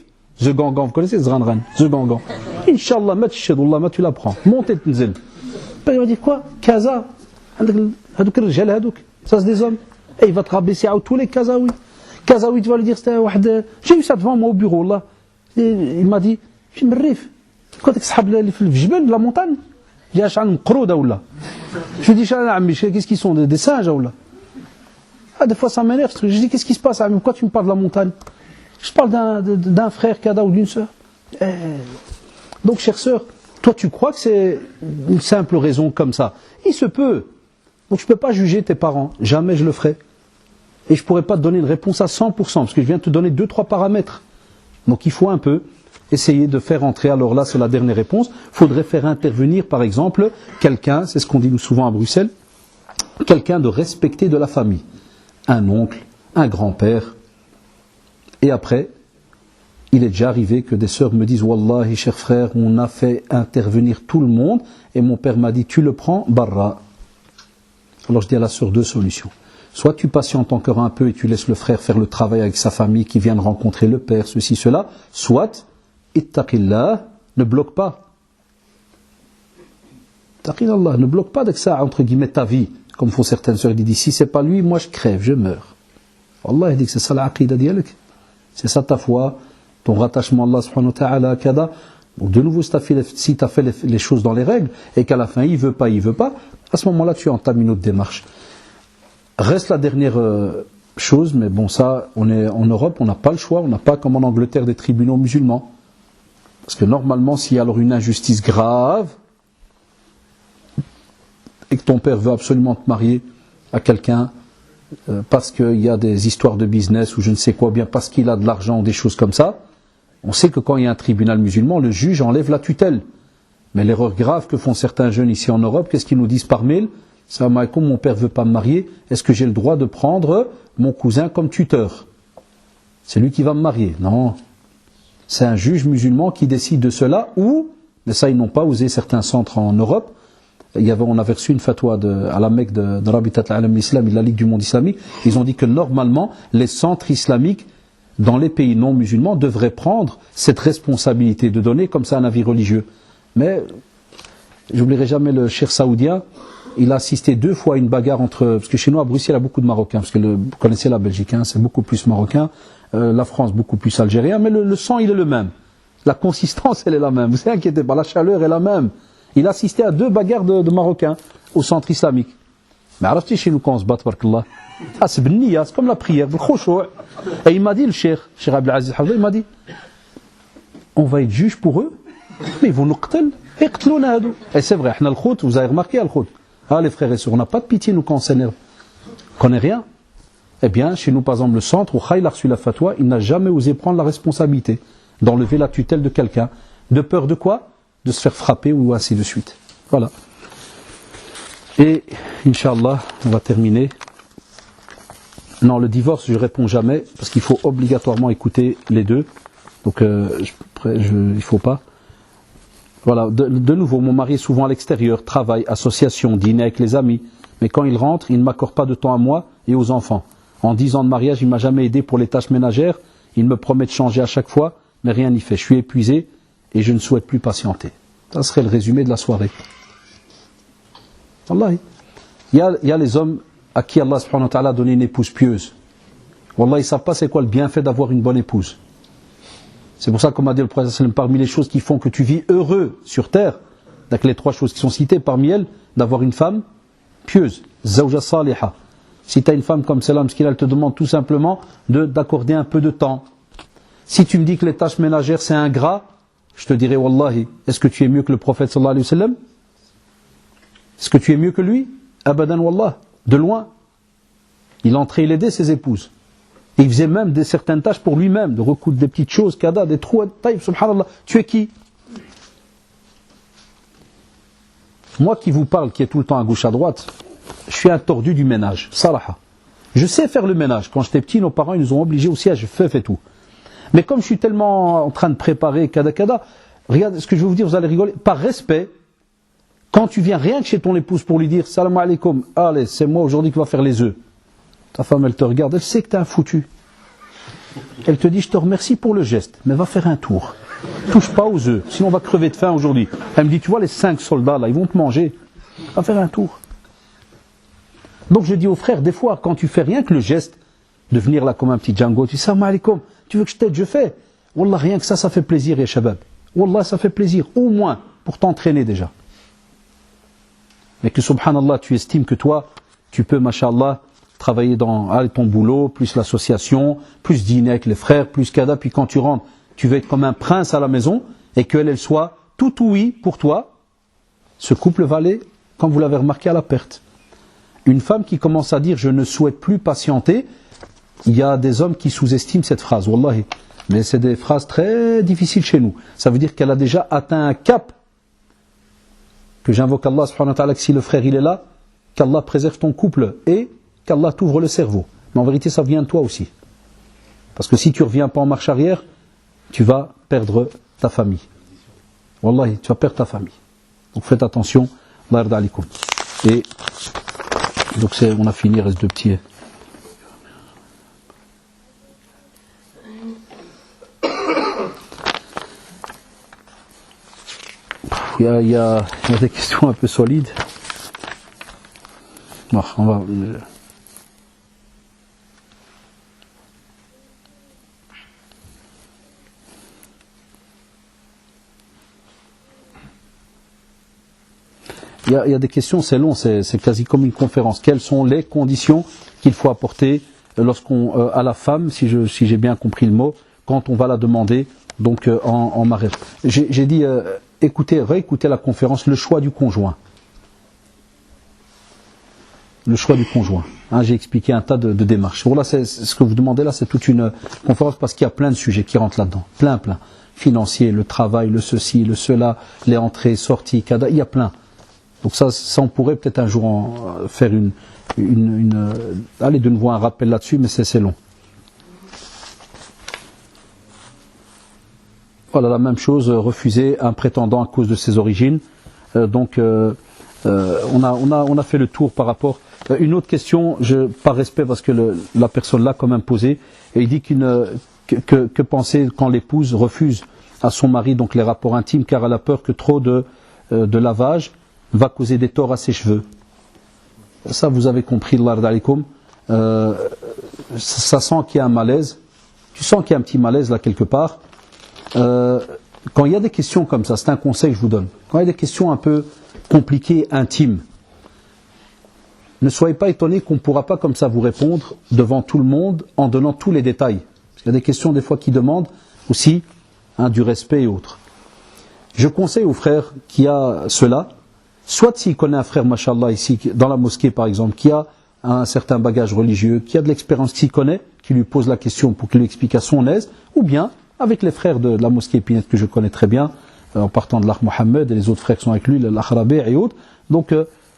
The Gangan, vous connaissez Zranran, The Gangan. Inch'Allah, ma tu la prends. Montez tnzel. Il va dire quoi? Casa. Ça c'est des hommes. Et il va te rabaisser à tous les Kazaouis. Kazaouis, tu vas lui dire, j'ai eu ça devant moi au bureau là. Et il m'a dit, je me rif. Quand tu as la montagne, je lui dis, qu'est-ce qu'ils sont, des singes ou là? Ah, des fois ça m'énerve, je dis, qu'est-ce qui se passe? Pourquoi tu me parles de la montagne? Je parle d'un frère Kada ou d'une sœur. Donc, chère sœur, toi tu crois que c'est une simple raison comme ça? Il se peut. Donc je ne peux pas juger tes parents, jamais je le ferai. Et je ne pourrais pas te donner une réponse à 100%, parce que je viens de te donner 2-3 paramètres. Donc il faut un peu essayer de faire entrer, alors là c'est la dernière réponse, il faudrait faire intervenir par exemple quelqu'un, c'est ce qu'on dit nous souvent à Bruxelles, quelqu'un de respecté de la famille. Un oncle, un grand-père. Et après, il est déjà arrivé que des sœurs me disent « Wallahi, cher frère, on a fait intervenir tout le monde, et mon père m'a dit « Tu le prends, barra ». Alors je dis à la sœur deux solutions. Soit tu patientes encore un peu et tu laisses le frère faire le travail avec sa famille qui vient de rencontrer le père, ceci, cela. Soit, ittaqillah, ne bloque pas. Ittaqillah, ne bloque pas avec ça, entre guillemets, ta vie. Comme font certaines sœurs, ils disent, si c'est pas lui, moi je crève, je meurs. Allah, il dit que c'est ça l'aqida d'yalek. C'est ça ta foi, ton rattachement à Allah subhanahu wa ta'ala, kada. Donc de nouveau, si tu as fait les choses dans les règles, et qu'à la fin, il veut pas, à ce moment-là, tu entames une autre démarche. Reste la dernière chose, mais bon, ça, on est en Europe, on n'a pas le choix, on n'a pas comme en Angleterre des tribunaux musulmans. Parce que normalement, s'il y a alors une injustice grave, et que ton père veut absolument te marier à quelqu'un, parce qu'il y a des histoires de business ou je ne sais quoi, bien parce qu'il a de l'argent ou des choses comme ça, on sait que quand il y a un tribunal musulman, le juge enlève la tutelle. Mais l'erreur grave que font certains jeunes ici en Europe, qu'est-ce qu'ils nous disent par mail? Salam alaikum, mon père ne veut pas me marier, est-ce que j'ai le droit de prendre mon cousin comme tuteur? C'est lui qui va me marier. Non. C'est un juge musulman qui décide de cela, ou, mais ça ils n'ont pas osé certains centres en Europe. On avait reçu une fatwa à la Mecque de Rabitat al-Alam al-Islam, la Ligue du monde islamique. Ils ont dit que normalement, les centres islamiques dans les pays non musulmans devraient prendre cette responsabilité de donner comme ça un avis religieux. Mais, j'oublierai jamais le cheikh saoudien, il a assisté 2 fois à une bagarre entre, parce que chez nous à Bruxelles il y a beaucoup de Marocains, parce que vous connaissez la Belgique, hein, c'est beaucoup plus marocain, la France beaucoup plus algérien, mais le sang il est le même. La consistance elle est la même, vous inquiétez pas, la chaleur est la même. Il a assisté à 2 bagarres de Marocains au centre islamique. Mais arrêtez chez nous quand on se bat, barkallah. Ah, c'est benniya, c'est comme la prière, le khushu'. Et il m'a dit, le cheikh Abdelaziz Hafza, il m'a dit, on va être juge pour eux, mais ils vont nous qtl, et c'est vrai, vous avez remarqué al-khut. Ah, les frères et sœurs, on n'a pas de pitié, nous, quand on s'énerve. On connaît rien. Eh bien, chez nous, par exemple, le centre où Khaïl a reçu la fatwa, il n'a jamais osé prendre la responsabilité d'enlever la tutelle de quelqu'un. De peur de quoi? De se faire frapper ou ainsi de suite. Voilà. Et, Inch'Allah, on va terminer. Non, le divorce, je ne réponds jamais, parce qu'il faut obligatoirement écouter les deux. Donc, il ne faut pas. Voilà, de nouveau, mon mari est souvent à l'extérieur, travail, association, dîner avec les amis. Mais quand il rentre, il ne m'accorde pas de temps à moi et aux enfants. En 10 ans de mariage, il ne m'a jamais aidé pour les tâches ménagères. Il me promet de changer à chaque fois, mais rien n'y fait. Je suis épuisé et je ne souhaite plus patienter. Ça serait le résumé de la soirée. Wallahi. Il y a les hommes à qui Allah subhanahu wa ta'ala a donné une épouse pieuse. Wallah, ils ne savent pas c'est quoi le bienfait d'avoir une bonne épouse. C'est pour ça qu'on m'a dit le prophète sallam, parmi les choses qui font que tu vis heureux sur terre, donc les 3 choses qui sont citées, parmi elles, d'avoir une femme pieuse, zawja saliha. Si tu as une femme comme celle-là, elle te demande tout simplement d'accorder un peu de temps. Si tu me dis que les tâches ménagères c'est ingrat, je te dirai wallahi, est-ce que tu es mieux que le prophète sallallahu alayhi wa sallam? Est-ce que tu es mieux que lui? Abadan wallah, de loin. Il entrait, il aidait ses épouses. Et il faisait même certaines tâches pour lui-même, de recoudre des petites choses, kada, des trous, taïb, subhanallah. Tu es qui? Moi qui vous parle, qui est tout le temps à gauche à droite, je suis un tordu du ménage, salaha. Je sais faire le ménage. Quand j'étais petit, nos parents ils nous ont obligés aussi à faire et tout. Mais comme je suis tellement en train de préparer, kada, regarde ce que je vais vous dire, vous allez rigoler. Par respect, quand tu viens rien que chez ton épouse pour lui dire salam alaikum, allez, c'est moi aujourd'hui qui va faire les œufs. Ta femme, elle te regarde, elle sait que t'es un foutu. Elle te dit, je te remercie pour le geste, mais va faire un tour. Touche pas aux œufs, sinon on va crever de faim aujourd'hui. Elle me dit, tu vois les 5 soldats là, ils vont te manger. Va faire un tour. Donc je dis aux frères, des fois, quand tu fais rien que le geste, de venir là comme un petit Django, tu dis, salam alaikum, tu veux que je t'aide, je fais. Wallah, rien que ça fait plaisir, ya shabab. Wallah, ça fait plaisir, au moins, pour t'entraîner déjà. Mais que subhanallah, tu estimes que toi, tu peux, mashallah, travailler dans ton boulot, plus l'association, plus dîner avec les frères, plus kada, puis quand tu rentres, tu veux être comme un prince à la maison, et qu'elle soit tout oui pour toi, ce couple va aller, comme vous l'avez remarqué, à la perte. Une femme qui commence à dire « je ne souhaite plus patienter », il y a des hommes qui sous-estiment cette phrase, wallahi. Mais c'est des phrases très difficiles chez nous. Ça veut dire qu'elle a déjà atteint un cap, que j'invoque Allah subhanahu wa ta'ala, que si le frère il est là, qu'Allah préserve ton couple, et qu'Allah t'ouvre le cerveau. Mais en vérité, ça vient de toi aussi. Parce que si tu ne reviens pas en marche arrière, tu vas perdre ta famille. Wallahi, tu vas perdre ta famille. Donc faites attention. Allah yarda alikoum. Et donc on a fini, il reste 2 petits. Il y a des questions un peu solides. Bon, on va... Il y a des questions, c'est long, c'est quasi comme une conférence. Quelles sont les conditions qu'il faut apporter à la femme, si j'ai bien compris le mot, quand on va la demander donc en mariage. J'ai dit, réécoutez la conférence, le choix du conjoint. Le choix du conjoint. Hein, j'ai expliqué un tas de démarches. Voilà, ce que vous demandez là, c'est toute une conférence parce qu'il y a plein de sujets qui rentrent là-dedans. Plein. Financier, le travail, le ceci, le cela, les entrées, sorties, il y a plein. Donc ça on pourrait peut-être un jour faire allez, de nouveau un rappel là-dessus, mais c'est long. Voilà, la même chose, refuser un prétendant à cause de ses origines. On a fait le tour par rapport. Une autre question, par respect, parce que la personne l'a quand même posée, et il dit que penser quand l'épouse refuse à son mari donc les rapports intimes, car elle a peur que trop de lavage va causer des torts à ses cheveux. Ça, vous avez compris, Allah alaikum. Ça sent qu'il y a un malaise. Tu sens qu'il y a un petit malaise là quelque part. Quand il y a des questions comme ça, c'est un conseil que je vous donne. Quand il y a des questions un peu compliquées, intimes, ne soyez pas étonnés qu'on ne pourra pas comme ça vous répondre devant tout le monde en donnant tous les détails. Parce qu'il y a des questions des fois qui demandent aussi du respect et autres. Je conseille aux frères qui a cela, soit s'il connaît un frère, mashallah, ici, dans la mosquée par exemple, qui a un certain bagage religieux, qui a de l'expérience, qui connaît, qui lui pose la question pour qu'il lui explique à son aise, ou bien avec les frères de la mosquée Épinette que je connais très bien, en partant de l'Akh Mohammed et les autres frères qui sont avec lui, l'Akh Rabi' et autres. Donc,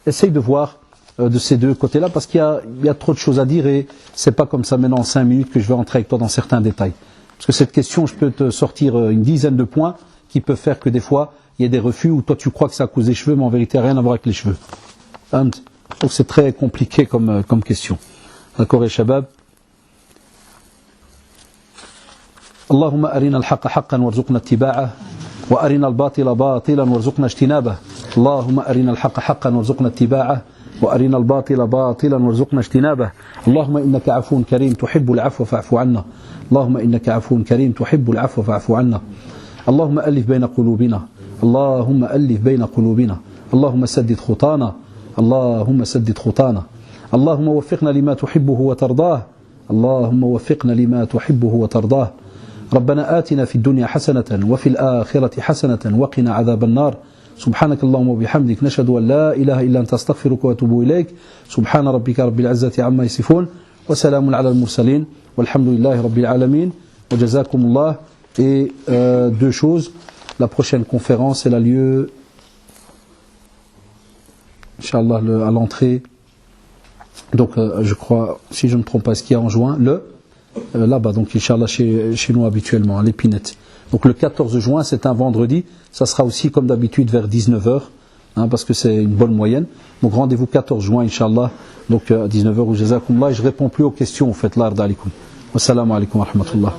essaye de voir de ces deux côtés-là, parce qu'il y a trop de choses à dire et c'est pas comme ça maintenant en 5 minutes que je vais rentrer avec toi dans certains détails. Parce que cette question, je peux te sortir une dizaine de points qui peuvent faire que des fois, il y a des refus où toi tu crois que c'est à cause des cheveux, mais en vérité, rien à voir avec les cheveux. Donc c'est très compliqué comme question. D'accord, et Shabab? اللهم أرنا الحق حقا وارزقنا اتباعه وأرنا الباطل باطلا وارزقنا اجتنابه اللهم أرنا الحق حقا وارزقنا اتباعه وأرنا الباطل باطلا وارزقنا اجتنابه اللهم إنك عفو كريم تحب العفو فاعف عنا اللهم إنك عفو كريم تحب العفو فاعف عنا اللهم ألف بين قلوبنا اللهم ألف بين قلوبنا اللهم سدد خطانا اللهم سدد خطانا اللهم وفقنا لما تحبه وترضاه اللهم وفقنا لما تحبه وترضاه ربنا آتنا في الدنيا حسنة وفي الآخرة حسنة وقنا عذاب النار سبحانك اللهم وبحمدك نشهد أن لا إله إلا أنت أستغفرك وأتوب إليك سبحان ربك رب العزة عما يصفون وسلام على المرسلين والحمد لله رب العالمين وجزاكم الله. Et deux choses, la prochaine conférence elle a lieu Inch'Allah à l'entrée, donc je crois, si je ne me trompe pas, ce qu'il y a en juin, là-bas, donc Inch'Allah chez nous habituellement, à l'Épinette. Donc le 14 juin, c'est un vendredi, ça sera aussi comme d'habitude vers 19h, parce que c'est une bonne moyenne. Donc rendez-vous 14 juin, Inch'Allah, donc à 19h, ou Jazakumullah, et je réponds plus aux questions, vous faites l'art d'alikum. Wassalamu alaikum wa rahmatullah.